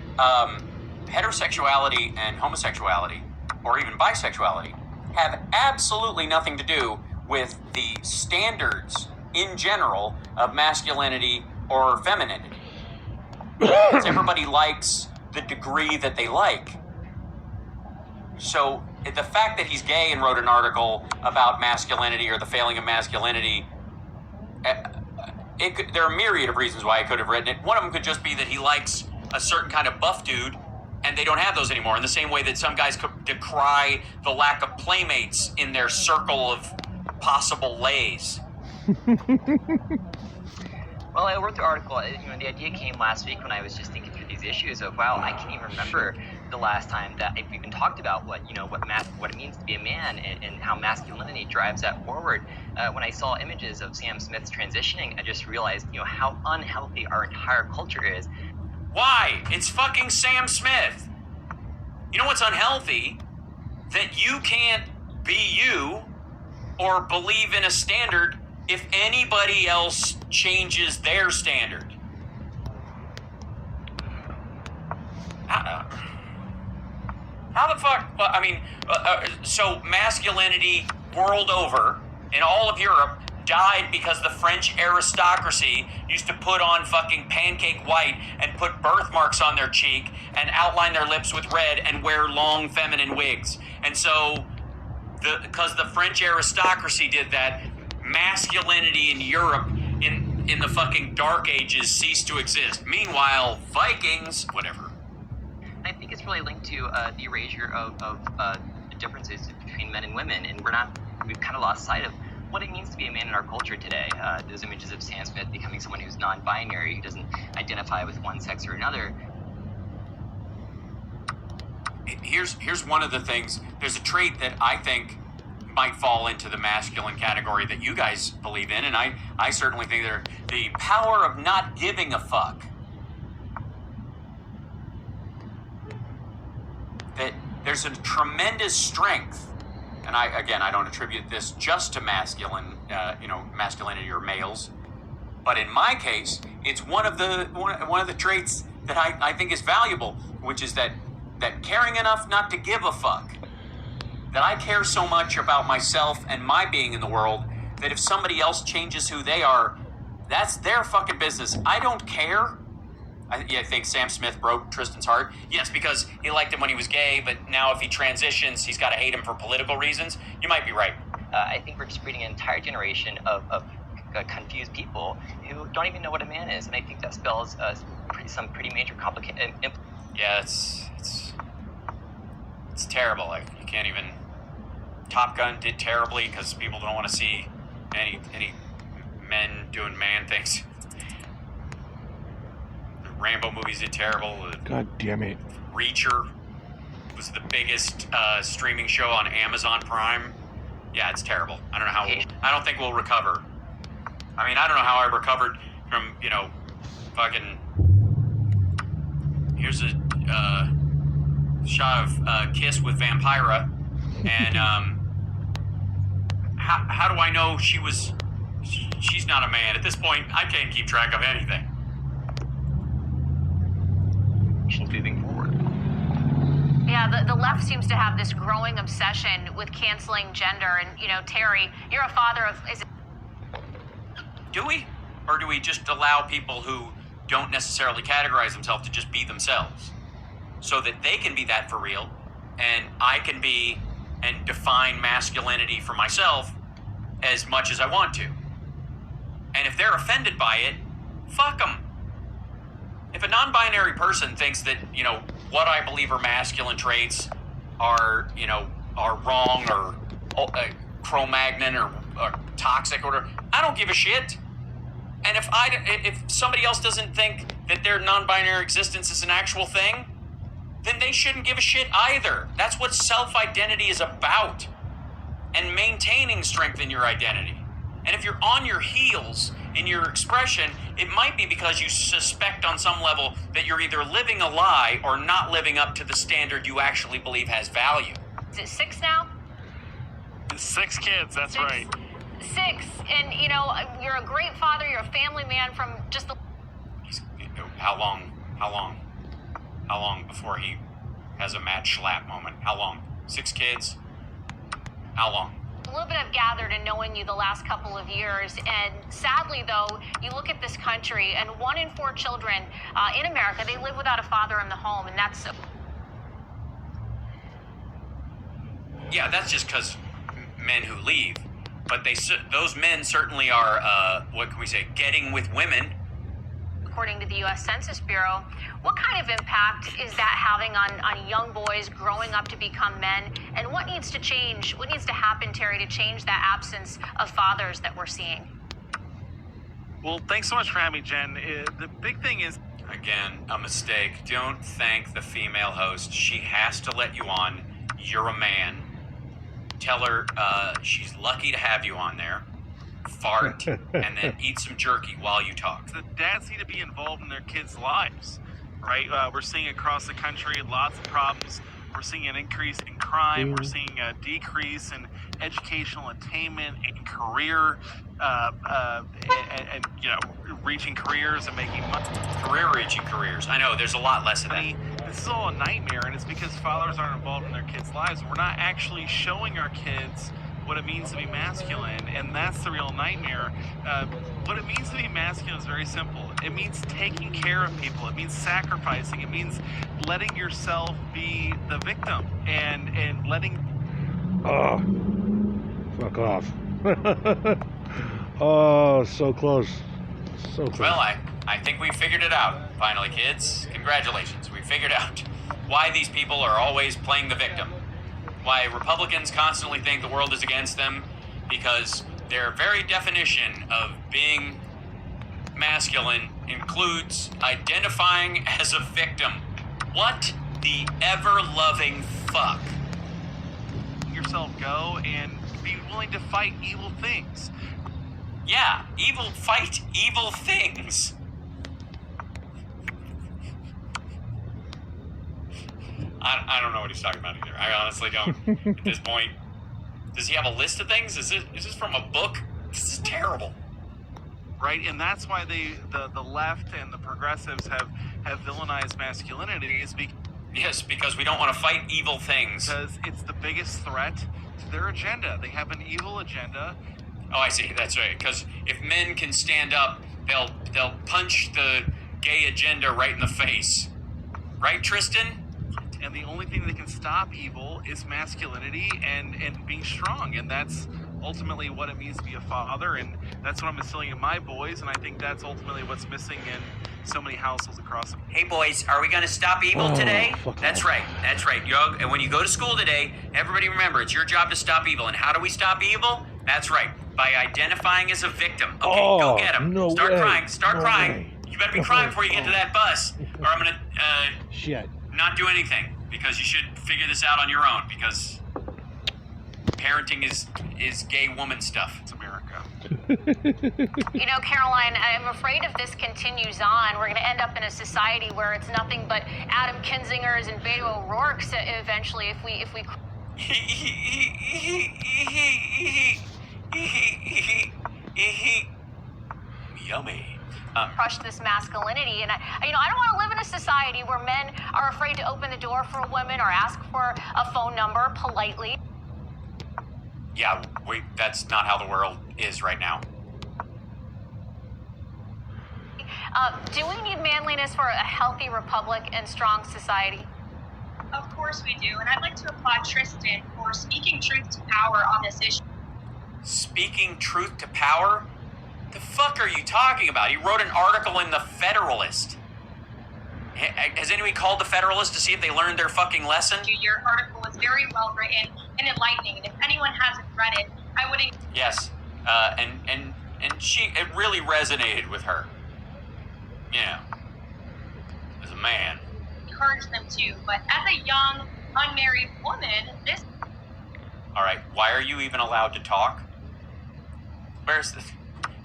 heterosexuality and homosexuality, or even bisexuality, have absolutely nothing to do with the standards in general of masculinity or femininity. Because everybody likes the degree that they like. So the fact that he's gay and wrote an article about masculinity or the failing of masculinity, there are a myriad of reasons why I could have written it. One of them could just be that he likes a certain kind of buff dude, and they don't have those anymore, in the same way that some guys could decry the lack of playmates in their circle of possible lays. Well, I wrote the article, the idea came last week when I was just thinking through these issues of, wow, I can't even remember the last time that I've even talked about what it means to be a man, and how masculinity drives that forward. When I saw images of Sam Smith transitioning, I just realized, how unhealthy our entire culture is. Why? It's fucking Sam Smith. You know what's unhealthy? That you can't be you or believe in a standard if anybody else changes their standard. How the fuck? Well, I mean, so masculinity world over in all of Europe died because the French aristocracy used to put on fucking pancake white and put birthmarks on their cheek and outline their lips with red and wear long feminine wigs. And so, because the French aristocracy did that, masculinity in Europe in the fucking Dark Ages ceased to exist. Meanwhile, Vikings, whatever. I think it's really linked to the erasure of the differences between men and women, and we're not we've kind of lost sight of what it means to be a man in our culture today. Those images of Sam Smith becoming someone who's non-binary, who doesn't identify with one sex or another. Here's one of the things. There's a trait that I think might fall into the masculine category that you guys believe in, and I certainly think they're the power of not giving a fuck. That there's a tremendous strength, and I don't attribute this just to masculinity or males, but in my case, it's one of the traits that I think is valuable, which is that caring enough not to give a fuck. That I care so much about myself and my being in the world that if somebody else changes who they are, that's their fucking business. I don't care. I think Sam Smith broke Tristan's heart. Yes, because he liked him when he was gay, but now if he transitions, he's got to hate him for political reasons. You might be right. I think we're just breeding an entire generation of confused people who don't even know what a man is, and I think that spells some pretty major complicated. Yeah, it's terrible. Like, you can't even. Top Gun did terribly because people don't want to see any men doing man things. The Rambo movies did terrible. God damn it. Reacher was the biggest streaming show on Amazon Prime. Yeah, it's terrible. I don't know how. I don't think we'll recover. I mean, I don't know how I recovered from fucking. Here's a shot of Kiss with Vampira, and how do I know she's not a man? At this point, I can't keep track of anything. She's moving forward. Yeah, the left seems to have this growing obsession with canceling gender. And, Terry, you're a father of... Do we? Or do we just allow people who don't necessarily categorize themselves to just be themselves? So that they can be that for real, and I can be and define masculinity for myself as much as I want to. And if they're offended by it, fuck them. If a non-binary person thinks that, what I believe are masculine traits are wrong or Cro-Magnon or toxic or whatever, I don't give a shit. And if somebody else doesn't think that their non-binary existence is an actual thing, then they shouldn't give a shit either. That's what self-identity is about. And maintaining strength in your identity. And if you're on your heels in your expression, it might be because you suspect on some level that you're either living a lie or not living up to the standard you actually believe has value. Is it 6 now? 6 kids, that's right. 6, and you're a great father, you're a family man from just the... How long before he has a Matt Schlapp moment? How long? 6 kids? How long? A little bit I've gathered in knowing you the last couple of years, and sadly though, you look at this country and 1 in 4 children in America, they live without a father in the home, and that's... Yeah, that's just because men who leave, but those men certainly are, what can we say, getting with women. According to the U.S. Census Bureau, what kind of impact is that having on young boys growing up to become men? And what needs to change? What needs to happen, Terry, to change that absence of fathers that we're seeing? Well, thanks so much for having me, Jen. The big thing is... Again, a mistake. Don't thank the female host. She has to let you on. You're a man. Tell her she's lucky to have you on there. Fart, and then eat some jerky while you talk. The dads need to be involved in their kids' lives, right? We're seeing across the country lots of problems. We're seeing an increase in crime. We're seeing a decrease in educational attainment and career, and reaching careers and making money. Reaching careers. I know, there's a lot less of that. This is all a nightmare, and it's because fathers aren't involved in their kids' lives. We're not actually showing our kids what it means to be masculine, and that's the real nightmare. What it means to be masculine is very simple. It means taking care of people. It means sacrificing. It means letting yourself be the victim and letting... Oh, fuck off. Oh, so close. So close. Well, I think we figured it out, finally, kids. Congratulations. We figured out why these people are always playing the victim. Why Republicans constantly think the world is against them, because their very definition of being masculine includes identifying as a victim. What the ever-loving fuck? Yourself go and be willing to fight evil things. Yeah, fight evil things. I don't know what he's talking about either. I honestly don't at this point. Does he have a list of things? Is this from a book? This is terrible. Right, and that's why the left and the progressives have villainized masculinity because we don't want to fight evil things. Because it's the biggest threat to their agenda. They have an evil agenda. Oh, I see. That's right. Because if men can stand up, they'll punch the gay agenda right in the face. Right, Tristan? And the only thing that can stop evil is masculinity and being strong. And that's ultimately what it means to be a father. And that's what I'm instilling in my boys. And I think that's ultimately what's missing in so many households across. Hey, boys, are we going to stop evil today? That's right. That's right. And when you go to school today, everybody remember, it's your job to stop evil. And how do we stop evil? That's right. By identifying as a victim. Okay, go get him. No Start way. crying. Start No crying. way. You better be crying before you get to that bus. Or I'm going to Shit. not do anything. Because you should figure this out on your own. Because parenting is gay woman stuff. It's America. You know, Caroline, I'm afraid if this continues on, we're going to end up in a society where it's nothing but Adam Kinzingers and Beto O'Rourke's eventually if we Yummy. crush this masculinity. And I don't want to live in a society where men are afraid to open the door for a woman or ask for a phone number politely. Yeah, that's not how the world is right now. Do we need manliness for a healthy republic and strong society? Of course we do, and I'd like to applaud Tristan for speaking truth to power on this issue. Speaking truth to power? The fuck are you talking about? He wrote an article in the Federalist. Has anyone called the Federalist to see if they learned their fucking lesson? Your article was very well written and enlightening, and if anyone hasn't read it, I would Yes, and it really resonated with her. Yeah, as a man. encourage them to. But as a young, unmarried woman, this... All right, why are you even allowed to talk? Where's this?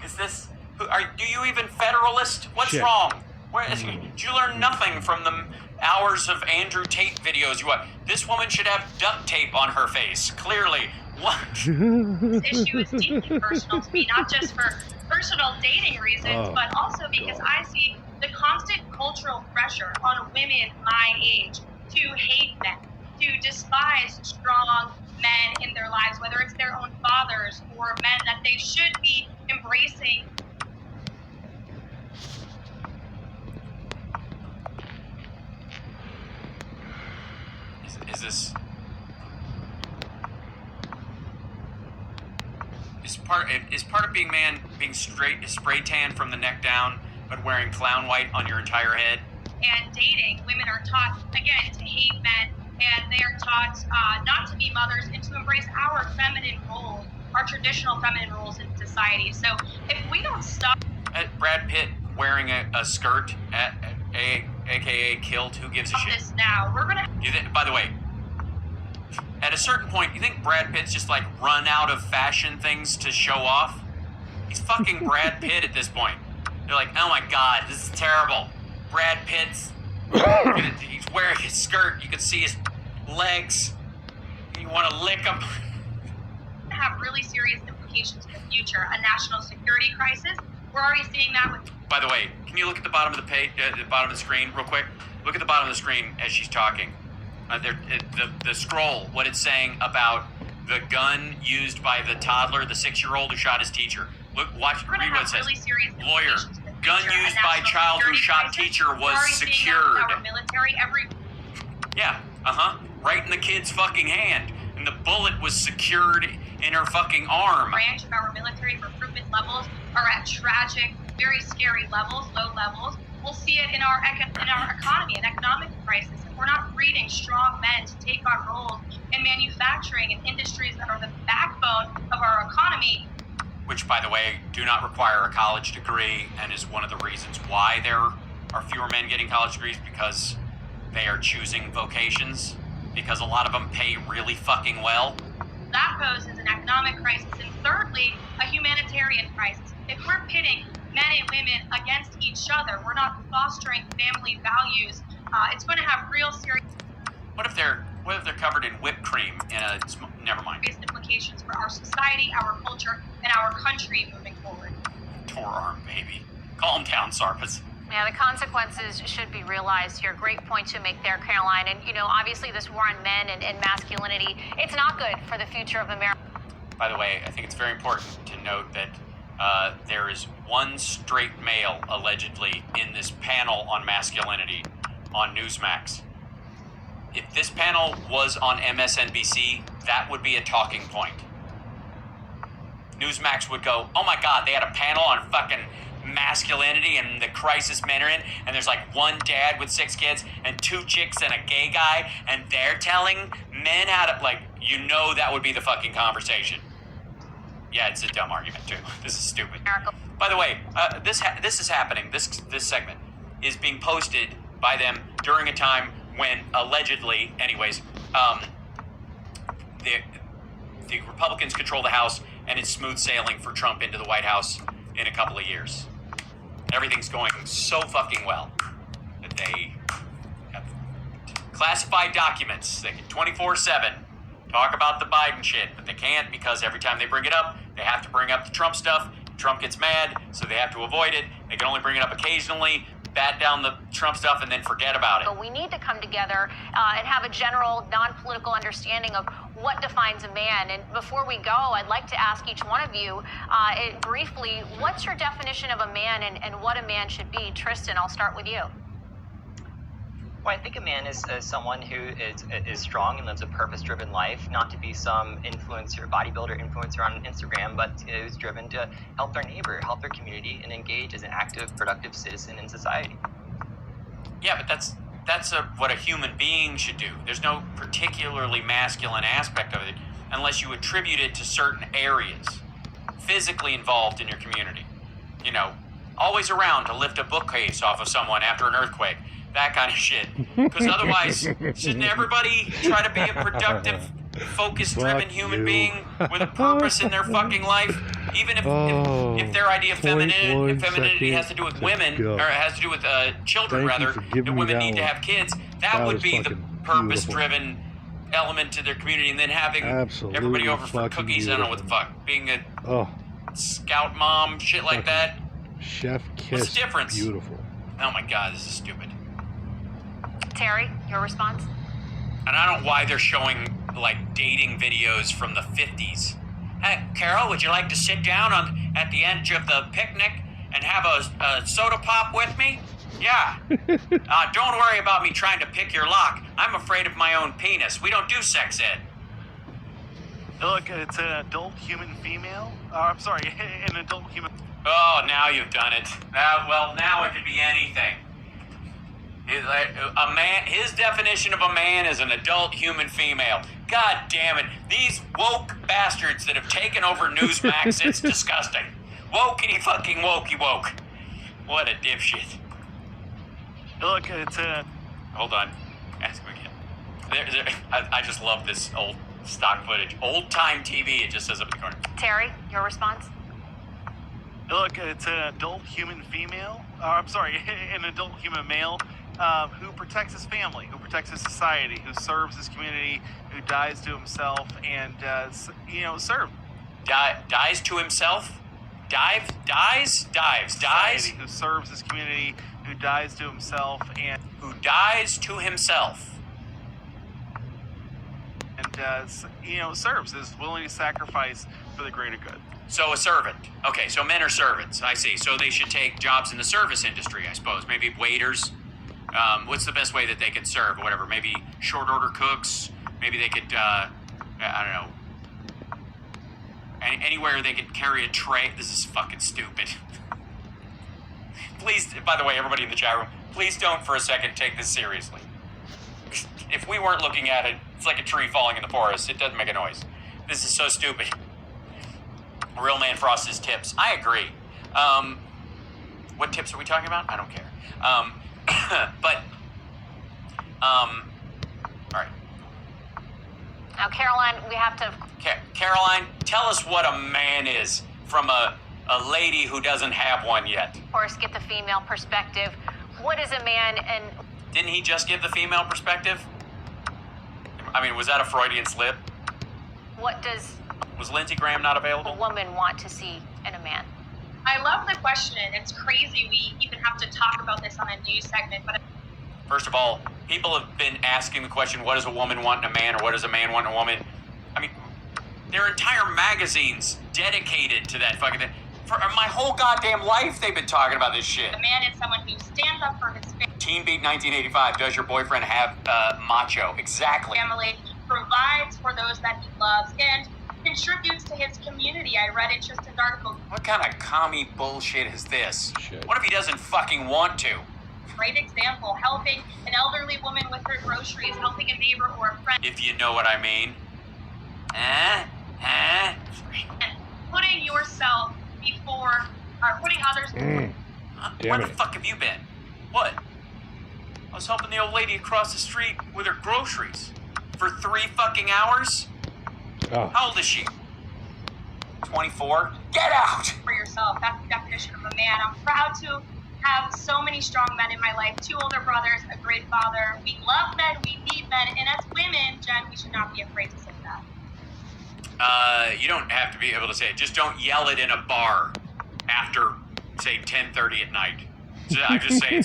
Is this? Do you even Federalist? What's Shit. wrong? Did you learn nothing from the hours of Andrew Tate videos you watch? This woman should have duct tape on her face. Clearly, what? This issue is deeply personal to me, not just for personal dating reasons, but also because I see the constant cultural pressure on women my age to hate men, to despise strong men in their lives, whether it's their own fathers or men that they should be embracing. Is this? Is part of being man being spray tan from the neck down, but wearing clown white on your entire head? And dating, women are taught, again, to hate men, and they are taught not to be mothers and to embrace our feminine roles, our traditional feminine roles in society. So if we don't stop... Brad Pitt wearing a skirt, aka kilt, who gives a shit? This now, we're gonna... By the way, at a certain point, you think Brad Pitt's just like run out of fashion things to show off? He's fucking Brad Pitt at this point. They're like, oh my god, this is terrible. Brad Pitt's, he's wearing his skirt, you can see his legs, you want to lick him. Have really serious implications in the future. A national security crisis. We're already seeing that with... By the way, can you look at the bottom of the page, the bottom of the screen real quick? Look at the bottom of the screen as she's talking. The scroll, what it's saying about the gun used by the toddler, the 6-year-old who shot his teacher. Look, read what it says. Really lawyer, gun used by child who shot teacher was secured. Our military, Yeah, right in the kid's fucking hand. And the bullet was secured in her fucking arm. Branch of our military recruitment levels are at tragic, very scary levels, low levels. We'll see it in our economy, an economic crisis. If we're not breeding strong men to take on roles in manufacturing and industries that are the backbone of our economy, economy. Which, by the way, do not require a college degree and is one of the reasons why there are fewer men getting college degrees, because they are choosing vocations, because a lot of them pay really fucking well. That poses an economic crisis, and thirdly, a humanitarian crisis. If we're pitting men and women against each other, we're not fostering family values. It's going to have real serious What if they're covered in whipped cream in a... Never mind. implications for our society, our culture, and our country moving forward. Tore arm, baby. Calm down, Sarpas. Yeah, the consequences should be realized here. Great point to make there, Caroline. And, obviously this war on men and masculinity, it's not good for the future of America. By the way, I think it's very important to note that there is one straight male, allegedly, in this panel on masculinity on Newsmax. If this panel was on MSNBC, that would be a talking point. Newsmax would go, oh my God, they had a panel on fucking masculinity and the crisis men are in, and there's like one dad with 6 kids and 2 chicks and a gay guy, and they're telling men how to, that would be the fucking conversation. Yeah, it's a dumb argument too. This is stupid. By the way, this is happening. This segment is being posted by them during a time when allegedly, anyways, the Republicans control the House, and it's smooth sailing for Trump into the White House in a couple of years. Everything's going so fucking well that they have classified documents. They can 24/7 talk about the Biden shit, but they can't, because every time they bring it up, they have to bring up the Trump stuff. Trump gets mad, so they have to avoid it. They can only bring it up occasionally, bat down the Trump stuff, and then forget about it. But we need to come together and have a general non-political understanding of what defines a man. And before we go, I'd like to ask each one of you briefly, what's your definition of a man and what a man should be? Tristan, I'll start with you. Well, I think a man is someone who is strong and lives a purpose-driven life, not to be some influencer, bodybuilder influencer on Instagram, but is driven to help their neighbor, help their community, and engage as an active, productive citizen in society. Yeah, but that's what a human being should do. There's no particularly masculine aspect of it unless you attribute it to certain areas physically involved in your community. Always around to lift a bookcase off of someone after an earthquake. That kind of shit. Because otherwise, shouldn't everybody try to be a productive, focus-driven human being with a purpose in their fucking life? Even if their idea of femininity has to do with women, or has to do with children, rather, that women need to have kids, that would be the purpose-driven element to their community, and then having everybody over for cookies, I don't know what the fuck, being a scout mom, shit like that. Chef kiss. What's the difference? Beautiful. Oh my God, this is stupid. Terry, your response? And I don't know why they're showing dating videos from the 50s. Hey, Carol, would you like to sit down at the edge of the picnic and have a soda pop with me? Yeah. Don't worry about me trying to pick your lock. I'm afraid of my own penis. We don't do sex ed. Look, it's an adult human female. I'm sorry, an adult human. Oh, now you've done it. Now it could be anything. A man, his definition of a man is an adult human female. God damn it. These woke bastards that have taken over Newsmax, it's disgusting. Wokey fucking wokey woke. What a dipshit. Look, it's a... Hold on. Ask him again. I just love this old stock footage. Old time TV, it just says up in the corner. Terry, your response? Look, it's an adult human female. I'm sorry, an adult human male. Who protects his family, who protects his society, who serves his community, who dies to himself, and serve. Dies to himself? Dives? Society, who serves his community, who dies to himself, and who dies to himself, and serves, is willing to sacrifice for the greater good. So a servant. Okay, so men are servants. I see. So they should take jobs in the service industry, I suppose. Maybe waiters. What's the best way that they can serve or whatever? Maybe short order cooks. Maybe they could, I don't know. Anywhere they could carry a tray. This is fucking stupid. Please, by the way, everybody in the chat room, please don't for a second take this seriously. If we weren't looking at it, it's like a tree falling in the forest. It doesn't make a noise. This is so stupid. Real man frosts his tips. I agree. What tips are we talking about? I don't care. All right. Now, Caroline, we have to... Caroline, tell us what a man is from a lady who doesn't have one yet. Of course, get the female perspective. What is a man, and... Didn't he just give the female perspective? I mean, was that a Freudian slip? What does... Was Lindsey Graham not available? A woman want to see in a man? I love the question. It's crazy we even have to talk about this on a news segment, but... First of all, people have been asking the question, what does a woman want in a man, or what does a man want in a woman? I mean, there are entire magazines dedicated to that fucking thing. For my whole goddamn life, they've been talking about this shit. A man is someone who stands up for his Teen Beat 1985, does your boyfriend have macho? Exactly. family, provides for those that he loves, and contributes to his community. I read in Tristan's article. What kind of commie bullshit is this? Shit. What if he doesn't fucking want to? Great example, helping an elderly woman with her groceries, helping a neighbor or a friend. If you know what I mean. And putting yourself before, or putting others before. Where the fuck have you been? What? I was helping the old lady across the street with her groceries for 3 fucking hours? Oh. How old is she? 24? Get out! For yourself. That's the definition of a man. I'm proud to have so many strong men in my life. 2 older brothers, a great father. We love men, we need men, and as women, Jen, we should not be afraid to say that. You don't have to be able to say it. Just don't yell it in a bar after, say, 10:30 at night. So I just say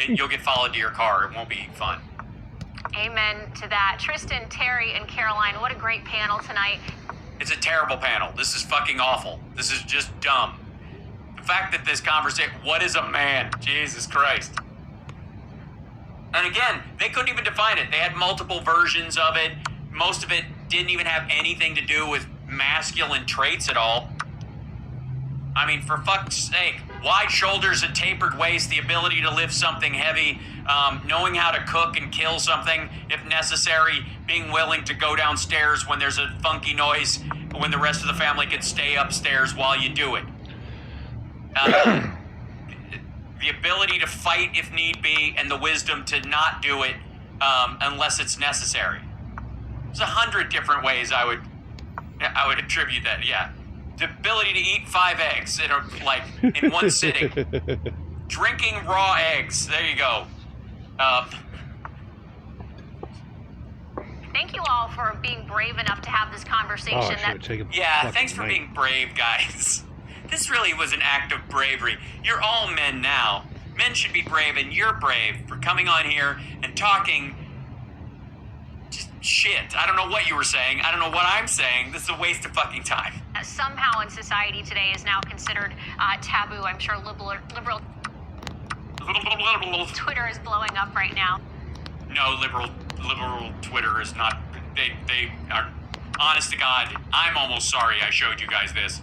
you'll get followed to your car. It won't be fun. Amen to that. Tristan, Terry, and Caroline, what a great panel tonight. It's a terrible panel. This is fucking awful. This is just dumb. The fact that this conversation, what is a man? Jesus Christ. And again, they couldn't even define it. They had multiple versions of it. Most of it didn't even have anything to do with masculine traits at all. I mean, for fuck's sake, wide shoulders, a tapered waist, the ability to lift something heavy, knowing how to cook and kill something if necessary, being willing to go downstairs when there's a funky noise, when the rest of the family can stay upstairs while you do it. The ability to fight if need be, and the wisdom to not do it unless it's necessary. There's 100 different ways I would attribute that, yeah. The ability to eat 5 eggs in one sitting. Drinking raw eggs. There you go. Thank you all for being brave enough to have this conversation. Thanks for being brave, guys. This really was an act of bravery. You're all men now. Men should be brave, and you're brave for coming on here and talking just shit. I don't know what you were saying. I don't know what I'm saying. This is a waste of fucking time. Somehow in society today is now considered taboo. I'm sure liberal Twitter is blowing up right now. No, liberal Twitter is not. They are, honest to God, I'm almost sorry I showed you guys this.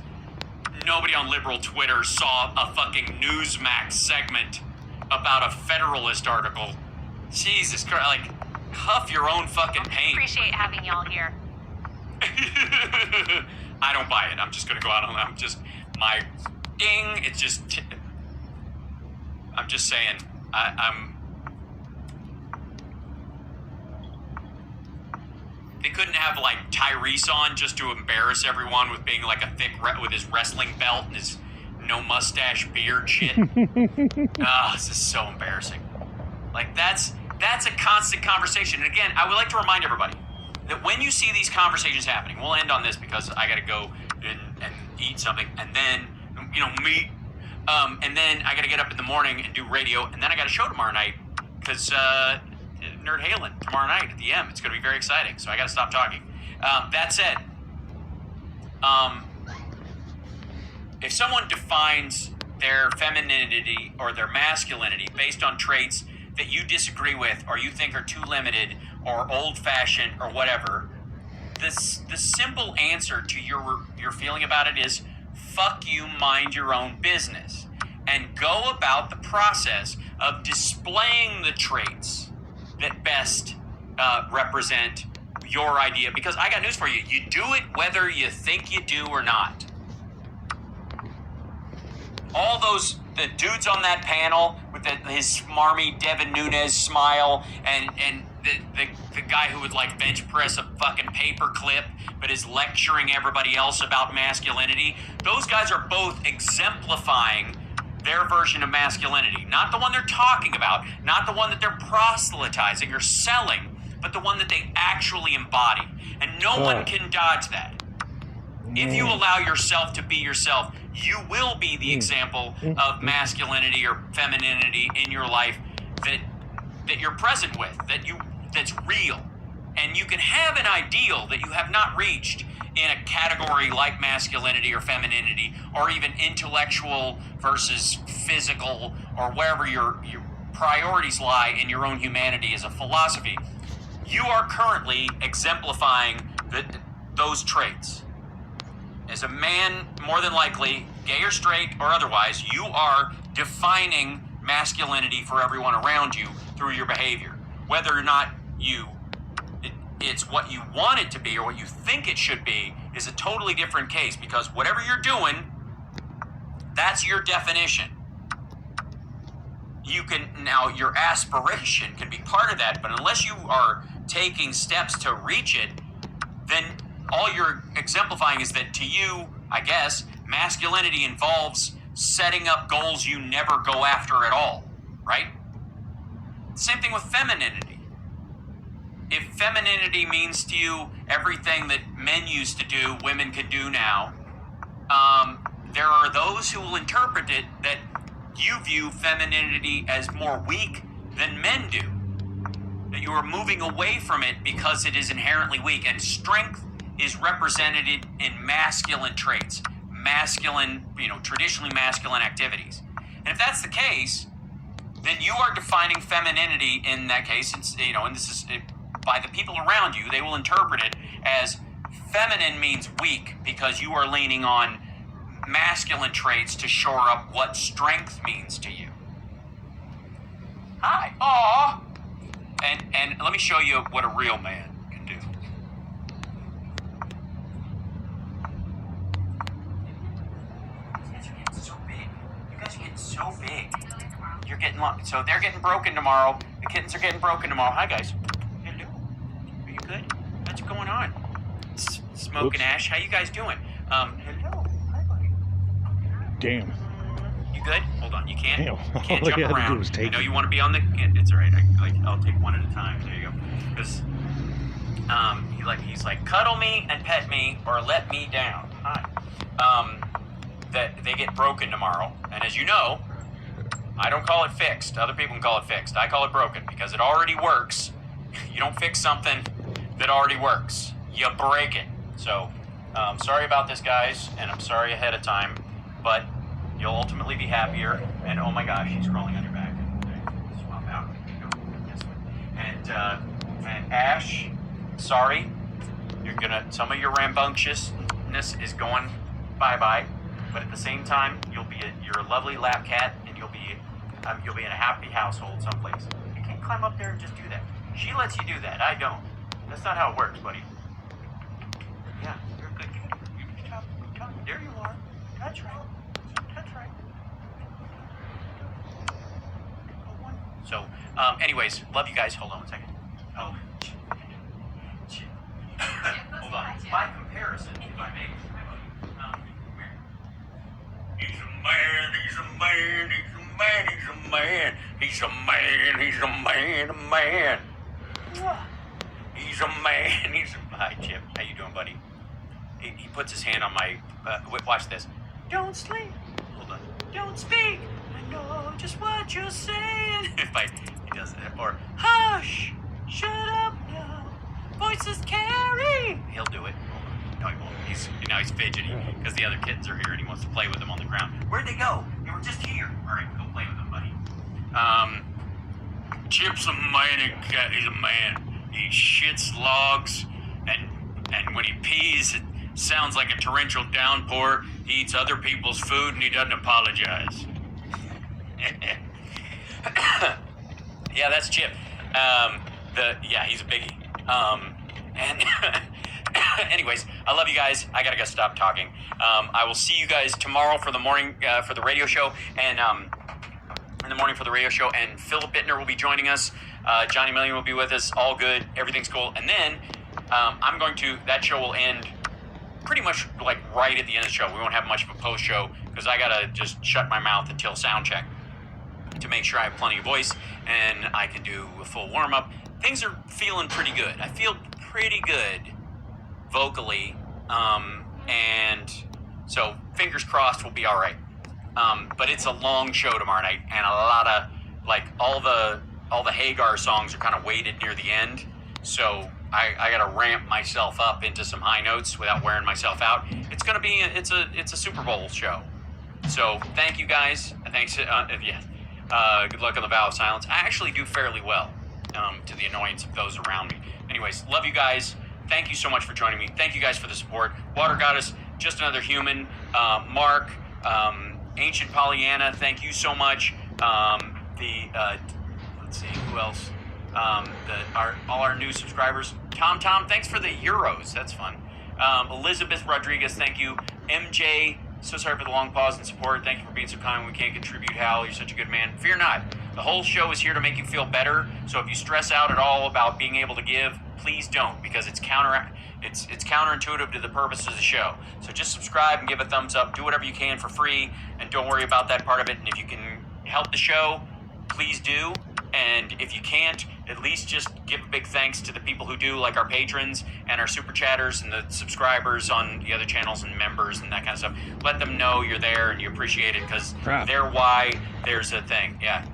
Nobody on liberal Twitter saw a fucking Newsmax segment about a Federalist article. Jesus Christ, huff your own fucking pain. Appreciate having y'all here. I don't buy it. I'm just gonna go out on that. I'm just saying. They couldn't have Tyrese on just to embarrass everyone with being with his wrestling belt and his no mustache beard shit. This is so embarrassing. That's a constant conversation. And again, I would like to remind everybody that when you see these conversations happening, we'll end on this because I got to go and eat something, and then meet, and then I got to get up in the morning and do radio, and then I got a show tomorrow night because Nerd Halen tomorrow night at the M. It's going to be very exciting, so I got to stop talking. That said, if someone defines their femininity or their masculinity based on traits that you disagree with or you think are too limited or old-fashioned or whatever, the simple answer to your feeling about it is fuck you, mind your own business, and go about the process of displaying the traits that best represent your idea. Because I got news for you. You do it whether you think you do or not. all the dudes on that panel with his smarmy Devin Nunes smile, and the guy who would like bench press a fucking paper clip but is lecturing everybody else about masculinity, those guys are both exemplifying their version of masculinity. Not the one they're talking about, not the one that they're proselytizing or selling, but the one that they actually embody. And no one can dodge that. If you allow yourself to be yourself, you will be the example of masculinity or femininity in your life that you're present with, that's real. And you can have an ideal that you have not reached in a category like masculinity or femininity, or even intellectual versus physical, or wherever your priorities lie in your own humanity as a philosophy. You are currently exemplifying those traits. As a man, more than likely, gay or straight or otherwise, you are defining masculinity for everyone around you through your behavior. Whether or not it's what you want it to be or what you think it should be is a totally different case, because whatever you're doing, that's your definition. Now your aspiration can be part of that, but unless you are taking steps to reach it, then all you're exemplifying is that to you, I guess, masculinity involves setting up goals you never go after at all, right? Same thing with femininity. If femininity means to you everything that men used to do, women can do now, there are those who will interpret it that you view femininity as more weak than men do. That you are moving away from it because it is inherently weak. And strength is represented in masculine traits, masculine, traditionally masculine activities. And if that's the case, then you are defining femininity in that case, and this is by the people around you, they will interpret it as feminine means weak because you are leaning on masculine traits to shore up what strength means to you. Hi. Aw. And let me show you what a real man can do. You guys are getting so big. You guys are getting so big. You're getting long. So they're getting broken tomorrow. The kittens are getting broken tomorrow. Hi, guys. Hello. Are you good? What's going on? Smoke and Ash, how you guys doing? Hello. Hi, buddy. Damn. You good? Hold on. You can't All jump you had to do around. was take I know it. you want to be on the. It's all right. I'll take one at a time. There you go. Because he's like, cuddle me and pet me or let me down. Hi. That they get broken tomorrow, and as you know, I don't call it fixed. Other people can call it fixed. I call it broken because it already works. You don't fix something that already works. You break it. So, sorry about this, guys, and I'm sorry ahead of time, but you'll ultimately be happier. And oh my gosh, he's crawling on your back. Swap out. And Ash, sorry. Some of your rambunctiousness is going bye-bye, but at the same time, you're a lovely lap cat, and you'll be in a happy household someplace. You can't climb up there and just do that. She lets you do that. I don't. That's not how it works, buddy. Yeah, you're a good kid. Good job. Good job. There you are. That's right. That's right. So, anyways, love you guys. Hold on one second. Oh. Hold on. By comparison, if I may. He's a man, he's a man, he's a man, he's a man. He's a man, he's a man, a man. He's a man, he's a... Hi, Chip. How you doing, buddy? He puts his hand on my... watch this. Don't sleep. Hold on. Don't speak. I know just what you're saying. He does that. Or, hush. Shut up now. Voices carry. He'll do it. No, he won't. Now he's fidgety because the other kittens are here and he wants to play with them on the ground. Where'd they go? They were just here. All right, go play with them, buddy. Chip's a man. He's a man. He shits logs, and when he pees, it sounds like a torrential downpour. He eats other people's food, and he doesn't apologize. Yeah, that's Chip. He's a biggie. Anyways, I love you guys. I gotta go stop talking. I will see you guys tomorrow for the morning for the radio show, and in the morning for the radio show. And Philip Bittner will be joining us. Johnny Million will be with us. All good. Everything's cool. And then that show will end pretty much like right at the end of the show. We won't have much of a post show because I gotta just shut my mouth until sound check to make sure I have plenty of voice and I can do a full warm up. Things are feeling pretty good. I feel pretty good vocally, and so fingers crossed we'll be all right. But it's a long show tomorrow night, and a lot of like all the Hagar songs are kind of weighted near the end, so I got to ramp myself up into some high notes without wearing myself out. It's gonna be it's a Super Bowl show, so thank you guys. Thanks. Good luck on the Vow of Silence. I actually do fairly well, to the annoyance of those around me. Anyways, love you guys. Thank you so much for joining me. Thank you guys for the support. Water Goddess, Just Another Human, Mark, Ancient Pollyanna, thank you so much. Let's see, who else? All our new subscribers. Tom, thanks for the euros. That's fun. Elizabeth Rodriguez, thank you. MJ, so sorry for the long pause and support. Thank you for being so kind when we can't contribute. Hal, you're such a good man. Fear not. The whole show is here to make you feel better. So if you stress out at all about being able to give, please don't, because it's counterintuitive to the purpose of the show. So just subscribe and give a thumbs up. Do whatever you can for free, and don't worry about that part of it. And if you can help the show, please do. And if you can't, at least just give a big thanks to the people who do, like our patrons and our super chatters and the subscribers on the other channels and members and that kind of stuff. Let them know you're there and you appreciate it, because they're why there's a thing. Yeah.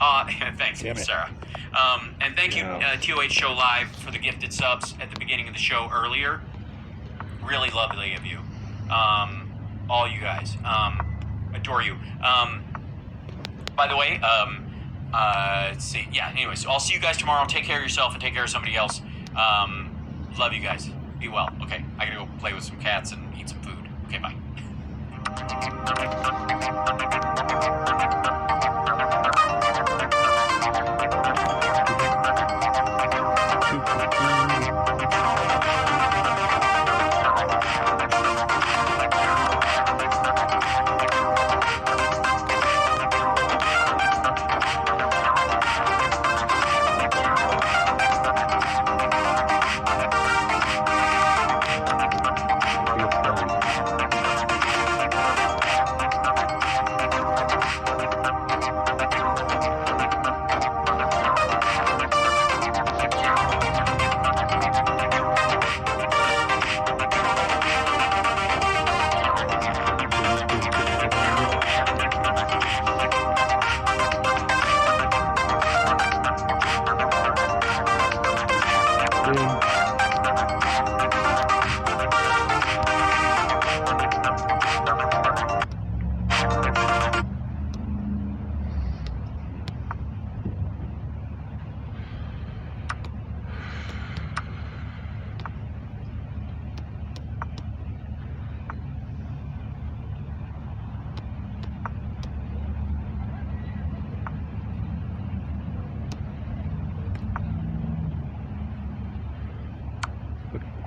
Thanks, Sarah. And thank you, TOH Show Live, for the gifted subs at the beginning of the show earlier. Really lovely of you. All you guys. Adore you. By the way, let's see. Yeah, anyways, I'll see you guys tomorrow. Take care of yourself and take care of somebody else. Love you guys. Be well. Okay, I gotta go play with some cats and eat some food. Okay, bye.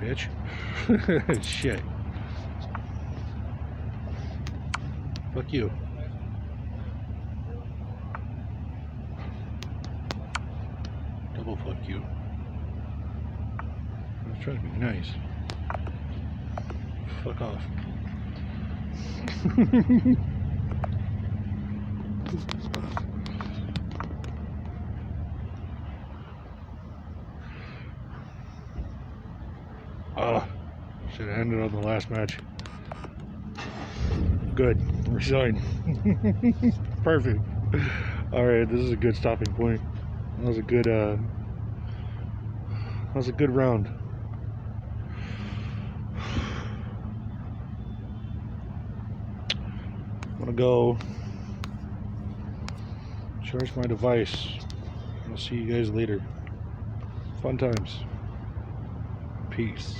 Bitch. Shit. Fuck you. Double fuck you. I was trying to be nice. Fuck off. Should have ended on the last match. Good. Resign. Perfect. Alright, this is a good stopping point. That was a good round. I'm gonna go charge my device. I'll see you guys later. Fun times. Peace.